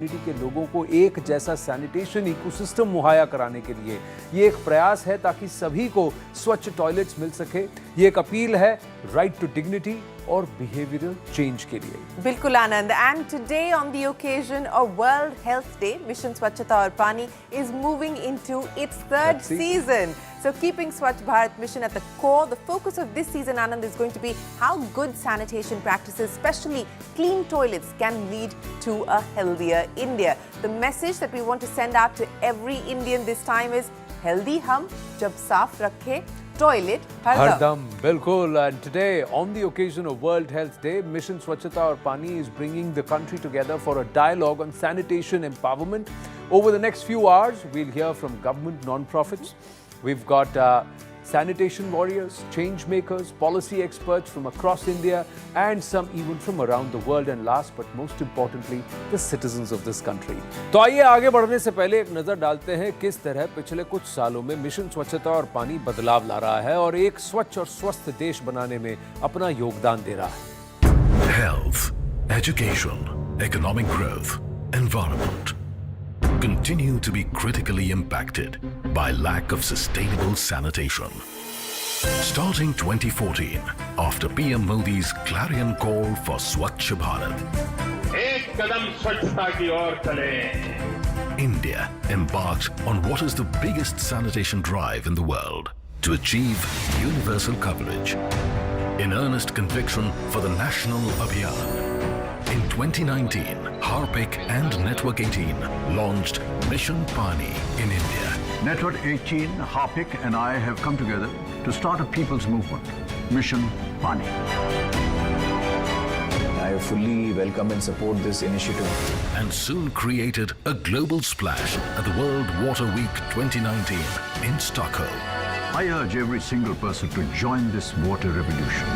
Community के लोगों को एक जैसा सैनिटेशन इकोसिस्टम मुहैया कराने के लिए ये एक प्रयास है ताकि सभी को स्वच्छ टॉयलेट्स मिल सके। ये एक अपील है राइट टू डिग्निटी और बिहेवियरल चेंज के लिए। बिल्कुल Anand. And today on the occasion of world health day, mission स्वच्छता और पानी is moving into its third season. So keeping Swachh Bharat mission at the core, the focus of this season, Anand, is going to be how good sanitation practices, especially clean toilets, can lead to a healthier India. The message that we want to send out to every Indian this time is healthy hum jab saaf rakhe toilet hardam. Bilkul. And today, on the occasion of World Health Day, Mission Swachhata Aur Pani is bringing the country together for a dialogue on sanitation empowerment. Over the next few hours, we'll hear from government non-profits. We've got sanitation warriors, change makers, policy experts from across India and some even from around the world, and last but most importantly, the citizens of this country. तो आइए आगे बढ़ने से पहले एक नजर डालते हैं किस तरह पिछले कुछ सालों में मिशन स्वच्छता और पानी बदलाव ला रहा है और एक स्वच्छ और स्वस्थ देश बनाने में अपना योगदान दे रहा है। Health, education, economic growth, environment continue to be critically impacted by lack of sustainable sanitation. Starting 2014, after PM Modi's clarion call for Swachh Bharat, एक कदम स्वच्छता की ओर चलें। India embarked on what is the biggest sanitation drive in the world to achieve universal coverage. In earnest conviction for the National Abhiyan, in 2019, Harpic and Network 18 launched Mission Pani in India. Network 18, Harpic and I have come together to start a people's movement, Mission Pani. I fully welcome and support this initiative. And soon created a global splash at the World Water Week 2019 in Stockholm. I urge every single person to join this water revolution.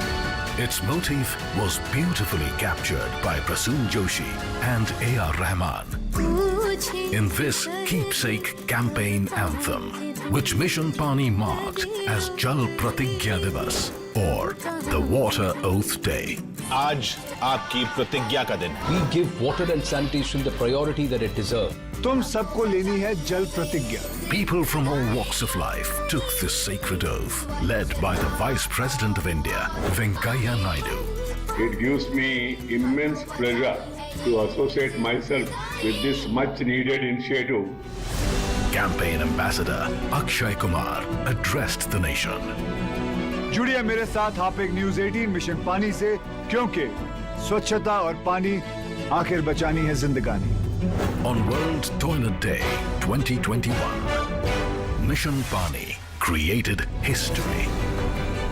Its motif was beautifully captured by Prasoon Joshi and A.R. Rahman in this keepsake campaign anthem, which Mission Pani marked as Jal Pratigya Divas, or the Water Oath Day. आज आपकी प्रतिज्ञा का दिन। We give water and sanitation the priority that it deserves. तुम सबको लेनी है जल प्रतिज्ञा। People from all walks of life took this sacred oath, led by the Vice President of India, Venkaiah Naidu. It gives me immense pleasure to associate myself with this much needed initiative. Campaign Ambassador Akshay Kumar addressed the nation. जुड़िए मेरे साथ Harpic news 18 mission पानी से, क्योंकि स्वच्छता और पानी आखिर बचानी है जिंदगानी। On World Toilet Day 2021, Mission Pani created history.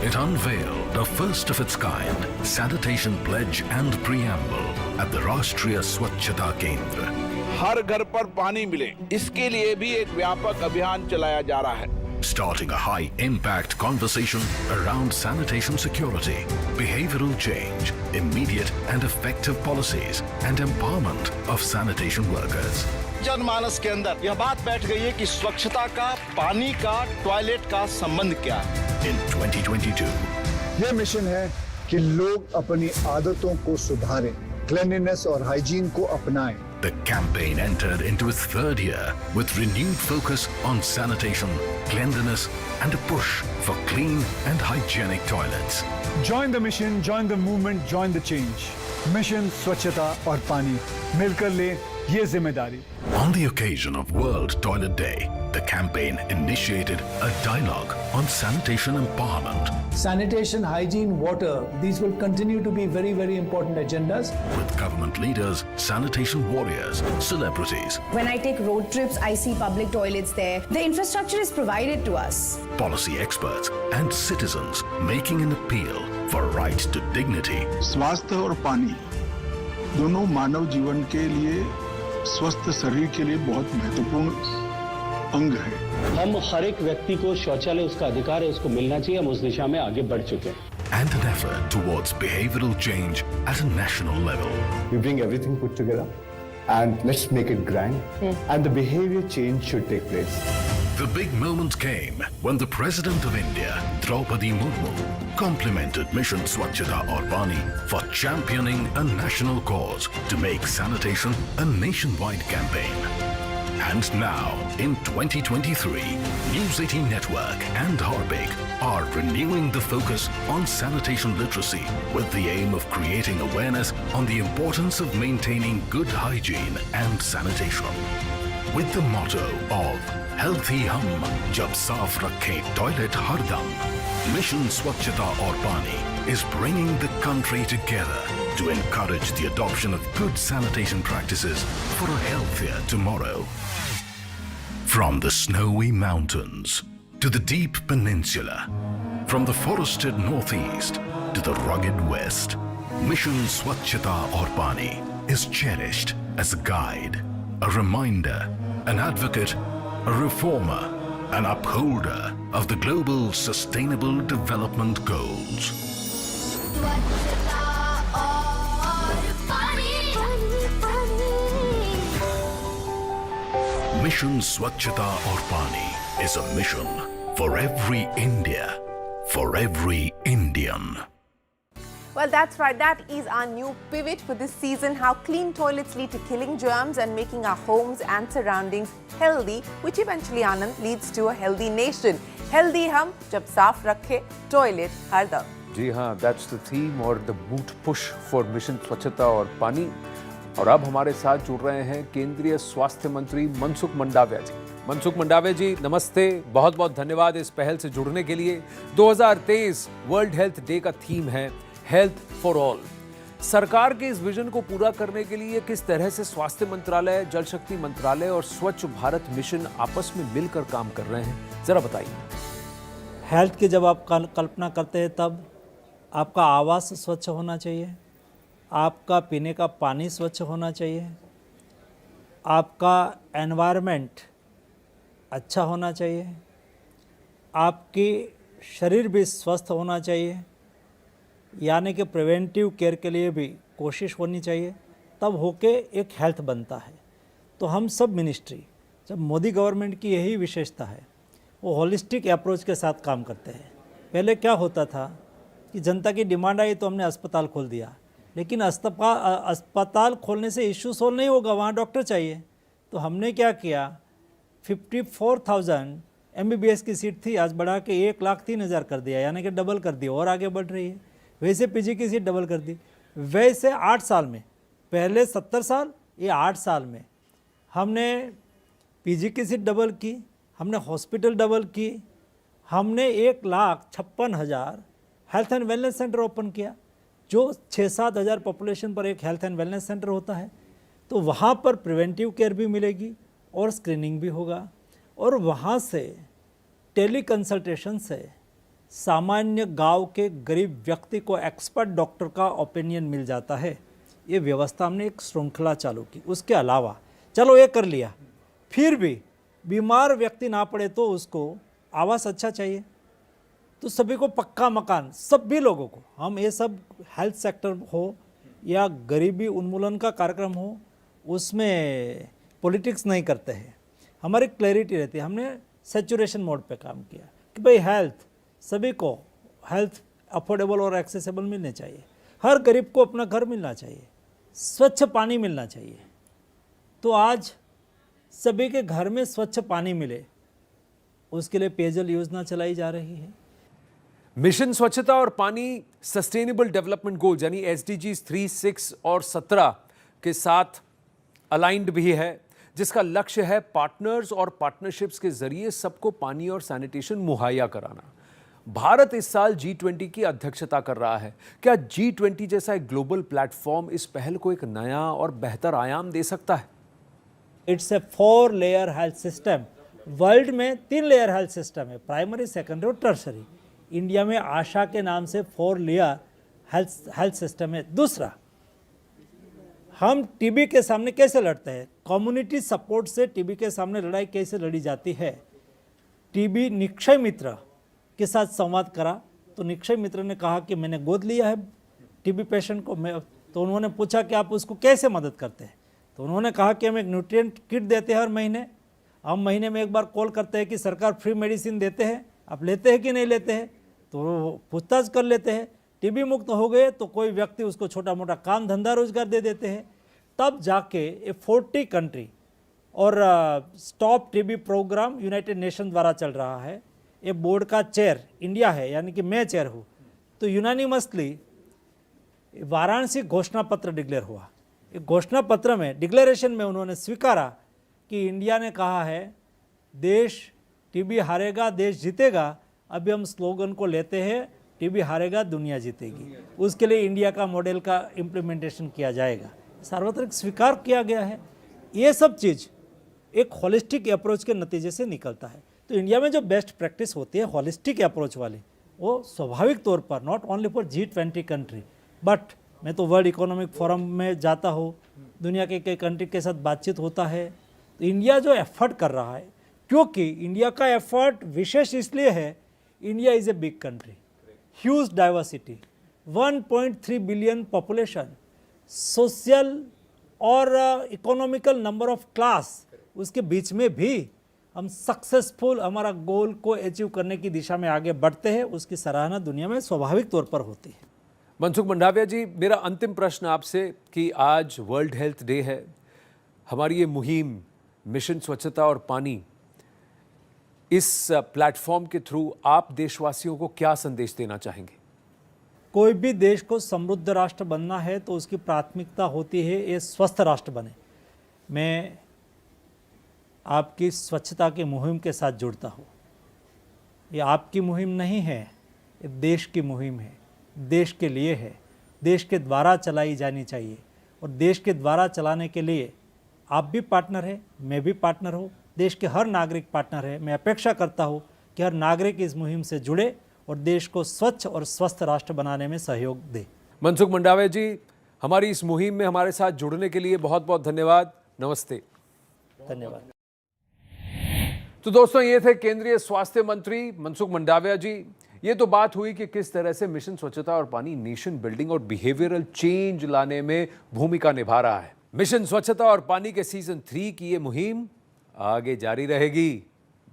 It unveiled a first of its kind sanitation pledge and preamble at the Rashtriya Swachhata Kendra. हर घर पर पानी मिले, इसके लिए भी एक व्यापक अभियान चलाया जा रहा है। Starting a high-impact conversation around sanitation security, behavioral change, immediate and effective policies, and empowerment of sanitation workers. जनमानस के अंदर यह बात बैठ गई है कि स्वच्छता का, पानी का, टॉयलेट का संबंध क्या है। In 2022, ये मिशन है कि लोग अपनी आदतों को सुधारें, क्लीनलीनेस और हाइजीन को अपनाएं। the campaign entered into its third year with renewed focus on sanitation, cleanliness, and a push for clean and hygienic toilets. Join the mission, join the movement, join the change. Mission स्वच्छता और पानी मिलकर ले ये जिम्मेदारी। On the occasion of World Toilet Day, the campaign initiated a dialogue on sanitation empowerment. Sanitation, hygiene, water, these will continue to be very, very important agendas. With government leaders, sanitation warriors, celebrities. When I take road trips, I see public toilets there. The infrastructure is provided to us. Policy experts and citizens making an appeal for right to dignity. स्वास्थ्य और पानी दोनों मानव जीवन के लिए, स्वस्थ शरीर के लिए बहुत महत्वपूर्ण अंग है। हम हर एक व्यक्ति को शौचालय उसका अधिकार है, उसको मिलना चाहिए। हम उस दिशा में आगे बढ़ चुके हैं। And an effort towards behavioral change at a national level. We bring everything put together and let's make it grand. And the behavior change should take place. The big moment came when the President of India, Draupadi Murmu, complimented Mission Swachhata Aur Pani for championing a national cause to make sanitation a nationwide campaign. And now, in 2023, News 18 Network and Harbig are renewing the focus on sanitation literacy with the aim of creating awareness on the importance of maintaining good hygiene and sanitation. With the motto of Healthy Hum Jab Saaf Rakhe Toilet Hardam, Mission Swachhata Aur Pani is bringing the country together to encourage the adoption of good sanitation practices for a healthier tomorrow. From the snowy mountains to the deep peninsula, from the forested northeast to the rugged west, Mission Swachhata Aur Pani is cherished as a guide, a reminder, an advocate, a reformer, an upholder of the global sustainable development goals. Mission Swachhata Aur Pani is a mission for every India, for every Indian. Well, that's right. That is our new pivot for this season, how clean toilets lead to killing germs and making our homes and surroundings healthy, which eventually, Anand, leads to a healthy nation. Healthy hum, jab saaf rakhe, toilet har dam. जी हाँ, that's the theme और the boot push for Mission स्वच्छता और पानी। और अब हमारे साथ जुड़ रहे हैं केंद्रीय स्वास्थ्य मंत्री मनसुख मंडाविया जी। मनसुख मंडाविया जी, नमस्ते, बहुत बहुत धन्यवाद इस पहल से जुड़ने के लिए। 2023 वर्ल्ड हेल्थ डे का थीम है हेल्थ फॉर ऑल। सरकार के इस विजन को पूरा करने के लिए किस तरह से स्वास्थ्य मंत्रालय, जल शक्ति मंत्रालय और स्वच्छ भारत मिशन आपस में मिलकर काम कर रहे हैं, जरा बताइए। हेल्थ की जब आप कल्पना करते हैं तब आपका आवास स्वच्छ होना चाहिए, आपका पीने का पानी स्वच्छ होना चाहिए, आपका एनवायरनमेंट अच्छा होना चाहिए, आपकी शरीर भी स्वस्थ होना चाहिए, यानी कि प्रिवेंटिव केयर के लिए भी कोशिश होनी चाहिए, तब होके एक हेल्थ बनता है। तो हम सब मिनिस्ट्री, जब मोदी गवर्नमेंट की यही विशेषता है, वो होलिस्टिक अप्रोच के साथ काम करते हैं। पहले क्या होता था कि जनता की डिमांड आई तो हमने अस्पताल खोल दिया, लेकिन अस्पताल खोलने से इश्यू सोल्व नहीं होगा, वहाँ डॉक्टर चाहिए। तो हमने क्या किया, 54,000 MBBS की सीट थी, आज बढ़ा के 1,03,000 कर दिया, यानी कि डबल कर दिया और आगे बढ़ रही है। वैसे पीजी की सीट डबल कर दी। वैसे 8 साल में, पहले 70 साल, ये 8 साल में हमने पीजी की सीट डबल की, हमने हॉस्पिटल डबल की, हमने 1,56,000 health and wellness centre open किया, जो 6-7 हज़ार पॉपुलेशन पर एक हेल्थ एंड वेलनेस सेंटर होता है। तो वहाँ पर प्रिवेंटिव केयर भी मिलेगी और स्क्रीनिंग भी होगा, और वहाँ से टेली कंसल्टेशन से सामान्य गांव के गरीब व्यक्ति को एक्सपर्ट डॉक्टर का ओपिनियन मिल जाता है। ये व्यवस्था हमने एक श्रृंखला चालू की। उसके अलावा चलो ये कर लिया, फिर भी बीमार व्यक्ति ना पड़े तो उसको आवास अच्छा चाहिए, तो सभी को पक्का मकान, सभी लोगों को, हम ये सब हेल्थ सेक्टर हो या गरीबी उन्मूलन का कार्यक्रम हो, उसमें पॉलिटिक्स नहीं करते हैं, हमारी क्लैरिटी रहती है। हमने सैचुरेशन मोड पे काम किया कि भाई हेल्थ, सभी को हेल्थ अफोर्डेबल और एक्सेसिबल मिलने चाहिए, हर गरीब को अपना घर मिलना चाहिए, स्वच्छ पानी मिलना चाहिए। तो आज सभी के घर में स्वच्छ पानी मिले, उसके लिए पेयजल योजना चलाई जा रही है। मिशन स्वच्छता और पानी सस्टेनेबल डेवलपमेंट गोल्स यानी SDGs 3, 6 और 17 के साथ अलाइंड भी है, जिसका लक्ष्य है पार्टनर्स और पार्टनरशिप्स के जरिए सबको पानी और सैनिटेशन मुहैया कराना। भारत इस साल G20 की अध्यक्षता कर रहा है। क्या G20 जैसा एक ग्लोबल प्लेटफॉर्म इस पहल को एक नया और बेहतर आयाम दे सकता है? It's a 4 layer health system. World में 3 लेयर हेल्थ सिस्टम है, प्राइमरी, सेकेंडरी और टर्शरी। इंडिया में आशा के नाम से 4 लेयर हेल्थ सिस्टम है। दूसरा, हम टीबी के सामने कैसे लड़ते हैं, कम्युनिटी सपोर्ट से टीबी के सामने लड़ाई कैसे लड़ी जाती है। टीबी निक्षय मित्र के साथ संवाद करा तो निक्षय मित्र ने कहा कि मैंने गोद लिया है टीबी पेशेंट को। तो उन्होंने पूछा कि आप उसको कैसे मदद करते हैं, तो उन्होंने कहा कि हम एक न्यूट्रिएंट किट देते हैं हर महीने, हम महीने में एक बार कॉल करते हैं कि सरकार फ्री मेडिसिन देते हैं, आप लेते हैं कि नहीं लेते हैं, तो पूछताछ कर लेते हैं। टीबी मुक्त हो गए तो कोई व्यक्ति उसको छोटा मोटा काम धंधा रोजगार दे देते हैं। तब जाके ये 40 कंट्री और stop TB programme united nation द्वारा चल रहा है। ये बोर्ड का चेयर इंडिया है, यानी कि मैं चेयर हूँ। तो यूनानिमसली वाराणसी घोषणा पत्र डिक्लेयर हुआ। एक घोषणा पत्र में, डिक्लेरेशन में उन्होंने स्वीकारा कि इंडिया ने कहा है देश टीबी हारेगा देश जीतेगा। अभी हम स्लोगन को लेते हैं टीबी हारेगा दुनिया जीतेगी। उसके लिए इंडिया का मॉडल का इम्प्लीमेंटेशन किया जाएगा, सार्वत्रिक स्वीकार किया गया है। ये सब चीज़ एक होलिस्टिक अप्रोच के नतीजे से निकलता है। तो इंडिया में जो बेस्ट प्रैक्टिस होती है होलिस्टिक अप्रोच वाली, वो स्वाभाविक तौर पर not only for G20 country but मैं तो वर्ल्ड इकोनॉमिक फोरम में जाता हूँ, दुनिया के कई कंट्री के साथ बातचीत होता है। तो इंडिया जो एफर्ट कर रहा है, क्योंकि इंडिया का एफर्ट विशेष इसलिए है, India is a big country, huge diversity, 1.3 billion population, social और इकोनॉमिकल नंबर ऑफ क्लास, उसके बीच में भी हम सक्सेसफुल हमारा गोल को अचीव करने की दिशा में आगे बढ़ते हैं। उसकी सराहना दुनिया में स्वाभाविक तौर पर होती है। मनसुख मंडाविया जी, मेरा अंतिम प्रश्न आपसे कि आज वर्ल्ड हेल्थ डे है, हमारी ये मुहिम मिशन स्वच्छता और पानी, इस प्लेटफॉर्म के थ्रू आप देशवासियों को क्या संदेश देना चाहेंगे? कोई भी देश को समृद्ध राष्ट्र बनना है तो उसकी प्राथमिकता होती है ये स्वस्थ राष्ट्र बने। मैं आपकी स्वच्छता की मुहिम के साथ जुड़ता हूँ। ये आपकी मुहिम नहीं है, ये देश की मुहिम है, देश के लिए है, देश के द्वारा चलाई जानी चाहिए। और देश के द्वारा चलाने के लिए आप भी पार्टनर है, मैं भी पार्टनर हूँ, देश के हर नागरिक पार्टनर है। मैं अपेक्षा करता हूँ कि हर नागरिक इस मुहिम से जुड़े और देश को स्वच्छ और स्वस्थ राष्ट्र बनाने में सहयोग दे। मनसुख मंडाविया जी, हमारी इस मुहिम में हमारे साथ जुड़ने के लिए बहुत बहुत धन्यवाद। नमस्ते। धन्यवाद। तो दोस्तों, ये थे केंद्रीय स्वास्थ्य मंत्री मनसुख मंडाविया जी। ये तो बात हुई कि किस तरह से मिशन स्वच्छता और पानी नेशन बिल्डिंग और बिहेवियरल चेंज लाने में भूमिका निभा रहा है। मिशन स्वच्छता और पानी के सीजन 3 की ये मुहिम आगे जारी रहेगी।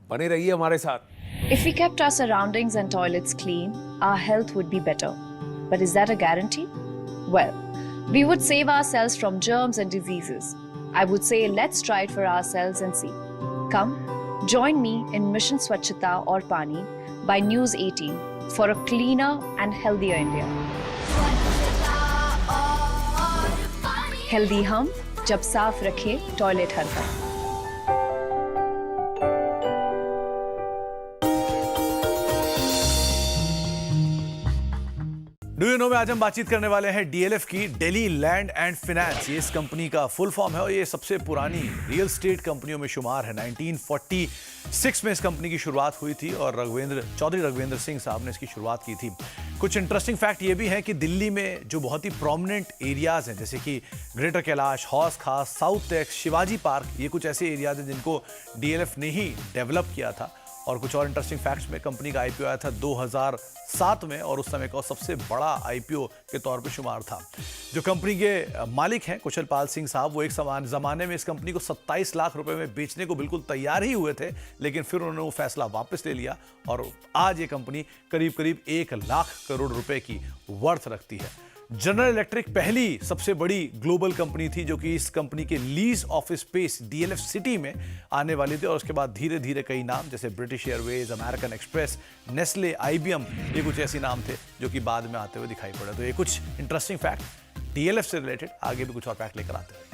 बने रहिए हमारे साथ। If we kept our surroundings and toilets clean, our health would be better. But is that a guarantee? Well, we would save ourselves from germs and diseases. I would say let's try it for ourselves and see. Come, join me in Mission Swachhata aur Pani by News 18 for a cleaner and healthier India. Healthy hum, jab saaf rakhe toilet har ghar. Do you know में आज हम बातचीत करने वाले हैं DLF की, Delhi land and finance. ये इस कंपनी का फुल फॉर्म है और ये सबसे पुरानी रियल एस्टेट कंपनियों में शुमार है। 1946 में इस कंपनी की शुरुआत हुई थी और चौधरी रघुवेंद्र सिंह साहब ने इसकी शुरुआत की थी। कुछ इंटरेस्टिंग फैक्ट ये भी है कि दिल्ली में जो बहुत ही प्रोमिनेंट एरियाज हैं, जैसे कि ग्रेटर कैलाश, हौस खास, साउथ टेक्स, शिवाजी पार्क, ये कुछ ऐसे एरियाज हैं जिनको डीएलएफ ने ही डेवलप किया था। और कुछ और इंटरेस्टिंग फैक्ट्स में, कंपनी का आईपीओ आया था 2007 में और उस समय का सबसे बड़ा आईपीओ के तौर पे शुमार था। जो कंपनी के मालिक हैं कुशल पाल सिंह साहब, वो एक ज़माने में इस कंपनी को 27 लाख रुपए में बेचने को बिल्कुल तैयार ही हुए थे, लेकिन फिर उन्होंने वो फैसला वापस ले लिया और आज ये कंपनी करीब करीब 1 लाख करोड़ रुपए की वर्थ रखती है। जनरल इलेक्ट्रिक पहली सबसे बड़ी ग्लोबल कंपनी थी जो कि इस कंपनी के lease office space DLF city में आने वाली थी और उसके बाद धीरे धीरे कई नाम जैसे British Airways, American express, Nestle, IBM, ये कुछ ऐसे नाम थे जो कि बाद में आते हुए दिखाई पड़े। तो ये कुछ इंटरेस्टिंग फैक्ट डीएलएफ से रिलेटेड, आगे भी कुछ और फैक्ट लेकर आते हैं।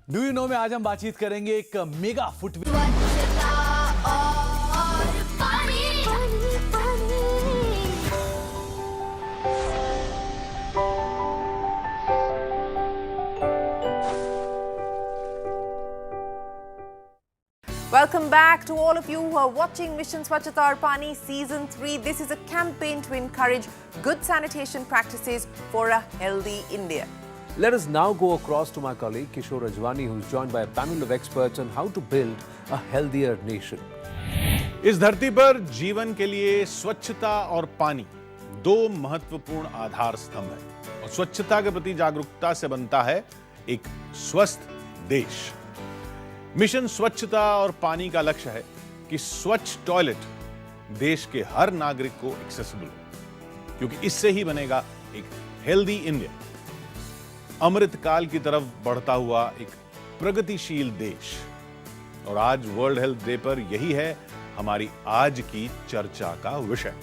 डू यू नो में आज हम बातचीत करेंगे एक mega footwear. Welcome back to all of you who are watching Mission Swachhata aur Pani Season 3. This is a campaign to encourage good sanitation practices for a healthy India. Let us now go across to my colleague Kishore Rajwani, who is joined by a panel of experts on how to build a healthier nation. इस धरती पर जीवन के लिए स्वच्छता और पानी दो महत्वपूर्ण आधार स्तंभ हैं और स्वच्छता के प्रति जागरूकता से बनता है एक स्वस्थ देश। मिशन स्वच्छता और पानी का लक्ष्य है कि स्वच्छ टॉयलेट देश के हर नागरिक को एक्सेसिबल हो, क्योंकि इससे ही बनेगा एक हेल्दी इंडिया, अमृतकाल की तरफ बढ़ता हुआ एक प्रगतिशील देश। और आज वर्ल्ड हेल्थ डे पर यही है हमारी आज की चर्चा का विषय,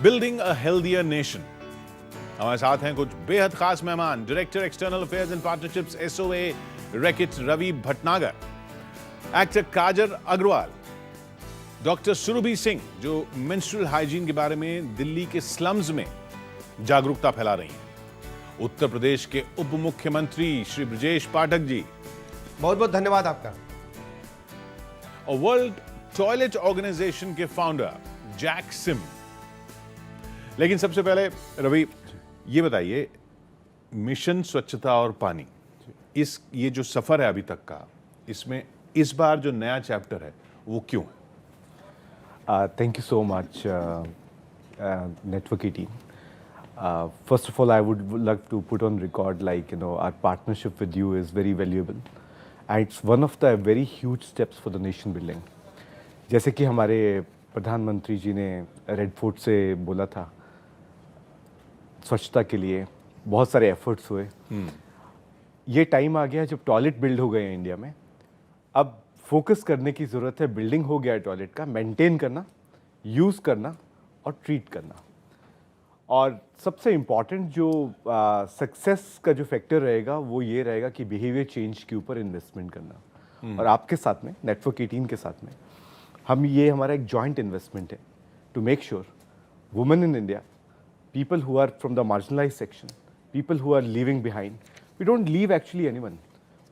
बिल्डिंग अ हेल्दियर नेशन। हमारे साथ हैं कुछ बेहद खास मेहमान, director external affairs and partnerships SOA Reckitt Ravi Bhatnagar, actor Kajal Agarwal, doctor Surabhi Singh जो मेंस्ट्रुअल हाइजीन के बारे में दिल्ली के स्लम्स में जागरूकता फैला रही हैं, उत्तर प्रदेश के उप मुख्यमंत्री श्री ब्रजेश पाठक जी, बहुत बहुत धन्यवाद आपका, और वर्ल्ड टॉयलेट ऑर्गेनाइजेशन के फाउंडर जैक सिम। लेकिन सबसे पहले रवि ये बताइए, मिशन स्वच्छता और पानी, ये जो सफर है अभी तक का, इसमें इस बार जो नया चैप्टर है वो क्यों है? Thank you so much, Network 18. First of all, I would like to put on record, our partnership with you is very valuable, and it's one of the very huge steps for the nation building. जैसे कि हमारे प्रधानमंत्री जी ने red fort से बोला था, स्वच्छता के लिए बहुत सारे एफर्ट्स हुए। ये टाइम आ गया जब टॉयलेट बिल्ड हो गए हैं इंडिया में, अब फोकस करने की ज़रूरत है। बिल्डिंग हो गया है टॉयलेट का, मेंटेन करना, यूज़ करना और ट्रीट करना। और सबसे इम्पॉर्टेंट जो सक्सेस का जो फैक्टर रहेगा वो ये रहेगा कि बिहेवियर चेंज के ऊपर इन्वेस्टमेंट करना। और आपके साथ में, नेटवर्क 18 के साथ में, हमारा एक जॉइंट इन्वेस्टमेंट है to make sure women in India, people who are from the marginalized section, people who are leaving behind, we don't leave actually anyone,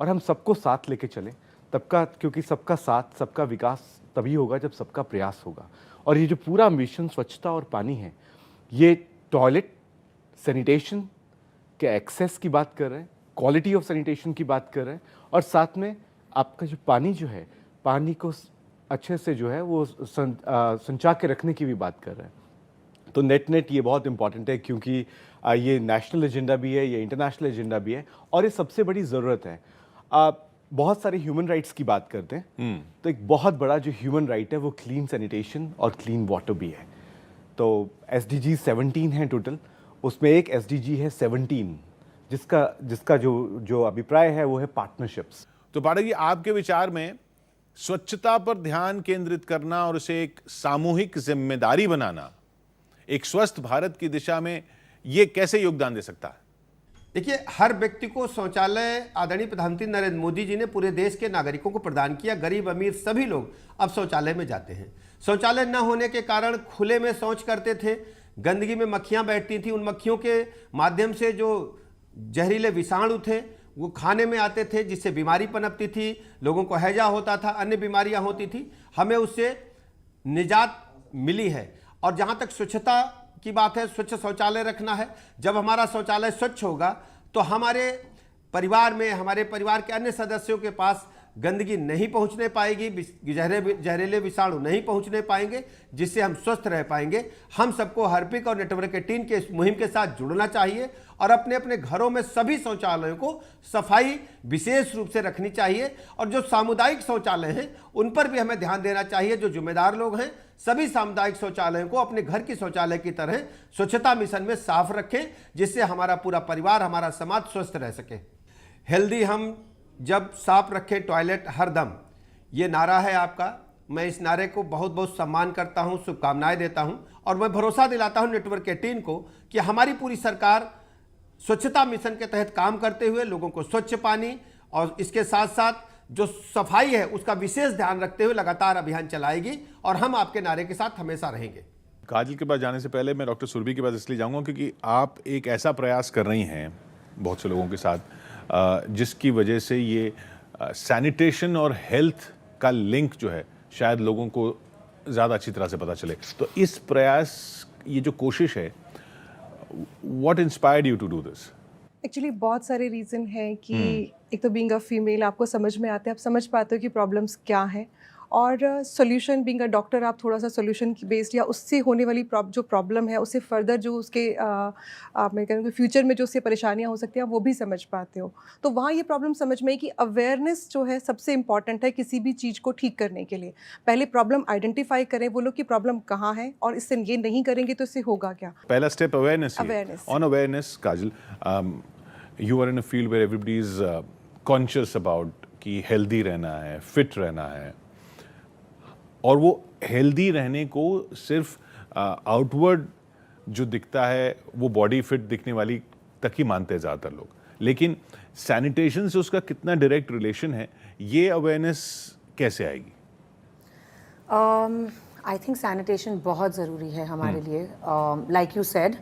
और हम सबको साथ लेके चलें क्योंकि सबका साथ, सबका विकास तभी होगा जब सबका प्रयास होगा। और ये जो पूरा मिशन स्वच्छता और पानी है, ये टॉयलेट सैनिटेशन के एक्सेस की बात कर रहे हैं, क्वालिटी ऑफ सैनिटेशन की बात कर रहे हैं, और साथ में आपका जो पानी जो है, पानी को अच्छे से जो है वो संचा के रखने की भी बात कर रहे हैं। तो नेट ये बहुत इंपॉर्टेंट है, क्योंकि ये नेशनल एजेंडा भी है, ये इंटरनेशनल एजेंडा भी है, और ये सबसे बड़ी ज़रूरत है। बहुत सारे ह्यूमन राइट्स की बात करते हैं, तो एक बहुत बड़ा जो ह्यूमन राइट है वो क्लीन सैनिटेशन और क्लीन वाटर भी है। तो SDG 17 है टोटल, उसमें एक SDG है 17 जिसका जो अभिप्राय है वो है पार्टनरशिप्स। तो पाठक जी, आपके विचार में स्वच्छता पर ध्यान केंद्रित करना और उसे एक सामूहिक जिम्मेदारी बनाना एक स्वस्थ भारत की दिशा में ये कैसे योगदान दे सकता है? देखिए, हर व्यक्ति को शौचालय आदरणीय प्रधानमंत्री नरेंद्र मोदी जी ने पूरे देश के नागरिकों को प्रदान किया। गरीब अमीर सभी लोग अब शौचालय में जाते हैं। शौचालय न होने के कारण खुले में शौच करते थे, गंदगी में मक्खियां बैठती थी, उन मक्खियों के माध्यम से जो जहरीले विषाणु थे वो खाने में आते थे, जिससे बीमारी पनपती थी, लोगों को हैजा होता था, अन्य बीमारियां होती थी। हमें उससे निजात मिली है। और जहां तक स्वच्छता की बात है, स्वच्छ शौचालय रखना है। जब हमारा शौचालय स्वच्छ होगा तो हमारे परिवार में, हमारे परिवार के अन्य सदस्यों के पास गंदगी नहीं पहुंचने पाएगी, जहरीले विषाणु नहीं पहुंचने पाएंगे, जिससे हम स्वस्थ रह पाएंगे। हम सबको हार्पिक और नेटवर्क 18 के इस मुहिम के साथ जुड़ना चाहिए और अपने अपने घरों में सभी शौचालयों को सफाई विशेष रूप से रखनी चाहिए। और जो सामुदायिक शौचालय हैं उन पर भी हमें ध्यान देना चाहिए। जो जिम्मेदार लोग हैं सभी सामुदायिक शौचालयों को अपने घर की शौचालय की तरह स्वच्छता मिशन में साफ रखें, जिससे हमारा पूरा परिवार, हमारा समाज स्वस्थ रह सके। हेल्दी हम जब साफ रखें टॉयलेट हरदम, ये नारा है आपका। मैं इस नारे को बहुत बहुत सम्मान करता हूं, शुभकामनाएं देता हूं और मैं भरोसा दिलाता हूं नेटवर्क 18 को कि हमारी पूरी सरकार स्वच्छता मिशन के तहत काम करते हुए लोगों को स्वच्छ पानी और इसके साथ साथ जो सफाई है उसका विशेष ध्यान रखते हुए लगातार अभियान चलाएगी और हम आपके नारे के साथ हमेशा रहेंगे। काजल के पास जाने से पहले मैं डॉक्टर सुरभि के पास इसलिए जाऊंगा क्योंकि आप एक ऐसा प्रयास कर रही हैं बहुत से लोगों के साथ, जिसकी वजह से ये सैनिटेशन और हेल्थ का लिंक जो है शायद लोगों को ज़्यादा अच्छी तरह से पता चले। तो इस प्रयास, ये जो कोशिश है, what inspired you to do this? Actually बहुत सारे रीज़न हैं कि एक तो बीइंग अ फीमेल आपको समझ में आते हैं, आप समझ पाते हो कि प्रॉब्लम्स क्या हैं, और सोल्यूशन बीइंग अ डॉक्टर आप थोड़ा सा सोल्यूशन बेस्ड या उससे होने वाली जो प्रॉब्लम है उससे फर्दर जो उसके आप मैं कहूँ कि फ्यूचर में जो उससे परेशानियाँ हो सकती हैं वो भी समझ पाते हो। तो वहाँ ये प्रॉब्लम समझ में आई कि अवेयरनेस जो है सबसे इम्पॉर्टेंट है किसी भी चीज़ को ठीक करने के लिए। पहले प्रॉब्लम आइडेंटिफाई करें, वो लोग की प्रॉब्लम कहाँ है और इससे ये नहीं करेंगे तो इससे होगा क्या। पहला step awareness Awareness. On awareness. Kajal, you are in a field where everybody is conscious about कि हेल्दी रहना है, फिट रहना है, और वो हेल्दी रहने को सिर्फ आउटवर्ड जो दिखता है वो बॉडी फिट दिखने वाली तक ही मानते हैं ज़्यादातर लोग, लेकिन सैनिटेशन से उसका कितना डायरेक्ट रिलेशन है, ये अवेयरनेस कैसे आएगी? आई थिंक सैनिटेशन बहुत ज़रूरी है हमारे लिए। Like you said,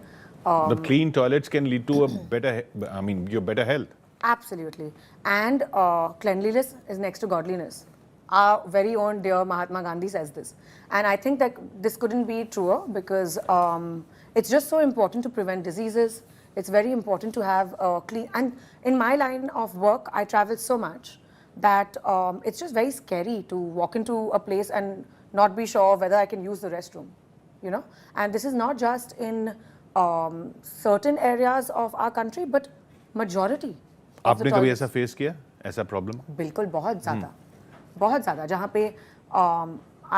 the clean toilets can lead to a better, I mean, your better health. Absolutely. And cleanliness is next to godliness. Our very own dear Mahatma Gandhi says this. And I think that this couldn't be truer because it's just so important to prevent diseases. It's very important to have clean. And in my line of work, I travel so much that it's just very scary to walk into a place and not be sure whether I can use the restroom, you know. And this is not just in certain areas of our country, but majority. आपने कभी ऐसा face किया, ऐसा problem? बिल्कुल, बहुत ज़्यादा, जहाँ पे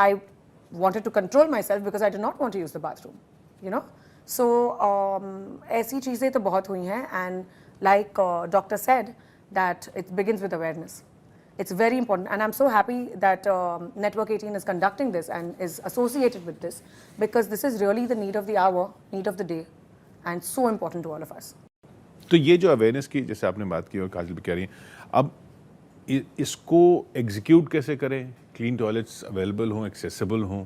I wanted to control myself because I did not want to use the bathroom, you know. So ऐसी चीज़ें तो बहुत हुई हैं, and like doctor said that it begins with awareness. It's very important, and I'm so happy that Network 18 is conducting this and is associated with this because this is really the need of the hour, need of the day, and so important to all of us. तो ये जो awareness की जैसे आपने बात की और काजल भी कह रही हैं, अब इसको एग्जीक्यूट कैसे करें? क्लीन टॉयलेट्स अवेलेबल हों, एक्सेसिबल हों।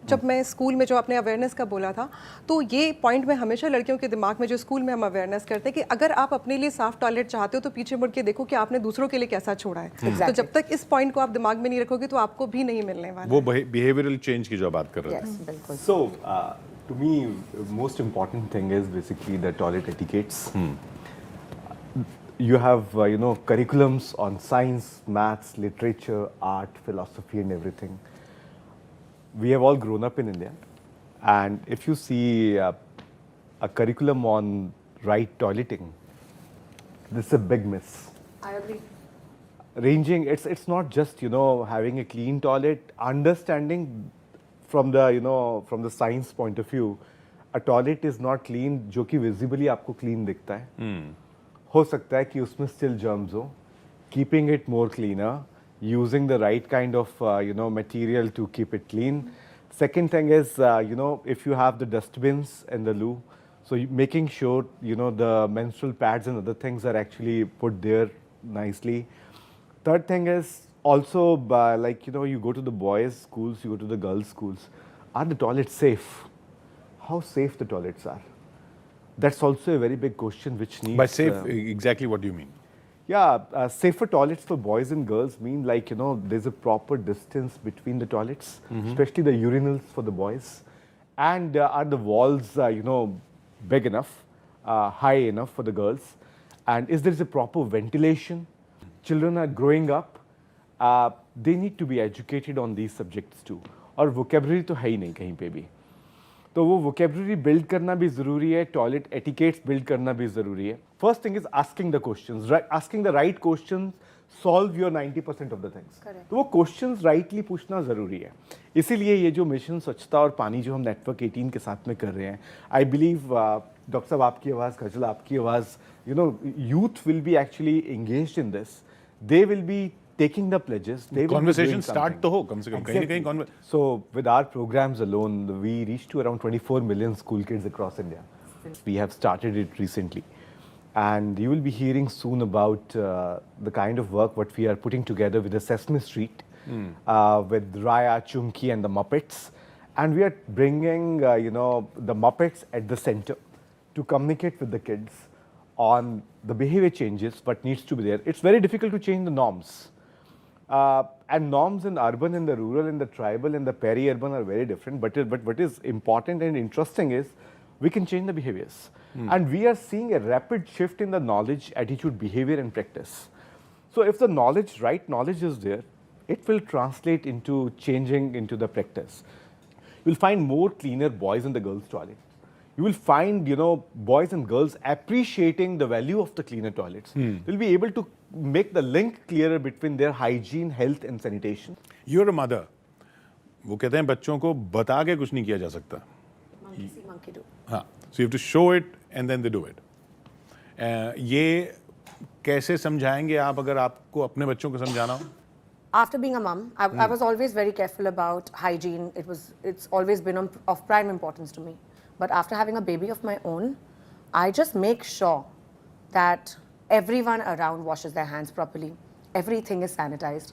जब मैं स्कूल में जो आपने अवेयरनेस का बोला था, तो ये पॉइंट में हमेशा लड़कियों के दिमाग में जो स्कूल में हम अवेयरनेस करते हैं कि अगर आप अपने लिए साफ टॉयलेट चाहते हो तो पीछे मुड़ के देखो कि आपने दूसरों के लिए कैसा छोड़ा है। तो जब तक इस पॉइंट को आप दिमाग में नहीं रखोगे तो आपको भी नहीं मिलने वाला। वो बिहेवियरल चेंज की जो बात कर रहे हैं। So to me, most important thing is basically the toilet etiquettes. You have curriculums on science, maths, literature, art, philosophy, and everything. We have all grown up in India, and if you see a curriculum on right toileting, this is a big miss. I agree. Ranging, it's not just having a clean toilet. Understanding from the from the science point of view, a toilet is not clean जो कि visibly आपको clean दिखता है. हो सकता है कि उसमें still germs हो. Keeping it more cleaner. Using the right kind of material to keep it clean. Second thing is if you have the dustbins in the loo, so making sure the menstrual pads and other things are actually put there nicely. Third thing is also like you go to the boys schools, you go to the girls schools, are the toilets safe? How safe the toilets are? That's also a very big question which needs. By safe, exactly what do you mean? Yeah, safer toilets for boys and girls mean like, there's a proper distance between the toilets, especially the urinals for the boys. And are the walls, big enough, high enough for the girls? And is there a proper ventilation? Children are growing up. They need to be educated on these subjects too. और vocabulary तो है ही नहीं कहीं पे भी. तो वो vocabulary build करना भी ज़रूरी है, टॉयलेट एटिकेट्स बिल्ड करना भी ज़रूरी है. First thing is asking the questions, asking the right questions solve your 90% of the things. तो वो क्वेश्चंस राइटली पूछना ज़रूरी है. इसीलिए ये जो मिशन स्वच्छता और पानी जो हम नेटवर्क 18 के साथ में कर रहे हैं, आई बिलीव डॉक्टर साहब आपकी आवाज़, काजल आपकी आवाज़, youth will be actually engaged in this. They will be taking the pledges. Conversation start to ho, kam se kam. Kahin na kahin So with our programs alone, we reached to around 24 million school kids across India. We have started it recently. And you will be hearing soon about the kind of work what we are putting together with the Sesame Street, with Raya, Chunky and the Muppets. And we are bringing, the Muppets at the center to communicate with the kids on the behavior changes, what needs to be there. It's very difficult to change the norms. And norms in urban, in the rural, in the tribal, in the peri-urban are very different. But what is important and interesting is we can change the behaviors. And we are seeing a rapid shift in the knowledge, attitude, behavior and practice. So if the knowledge, right knowledge is there, it will translate into changing into the practice. You'll find more cleaner boys in the girls' toilet. You will find, boys and girls appreciating the value of the cleaner toilets. They'll be able to make the link clearer between their hygiene, health and sanitation. You're a mother. वो कहते हैं बच्चों को बता के कुछ नहीं किया जा सकता. Monkey see, monkey do. हाँ, so you have to show it and then they do it. ये कैसे समझाएंगे आप अगर आपको अपने बच्चों को समझाना हो? After being a mum, I was always very careful about hygiene. It's always been of prime importance to me. But after having a baby of my own, I just make sure that everyone around washes their hands properly. Everything is sanitized.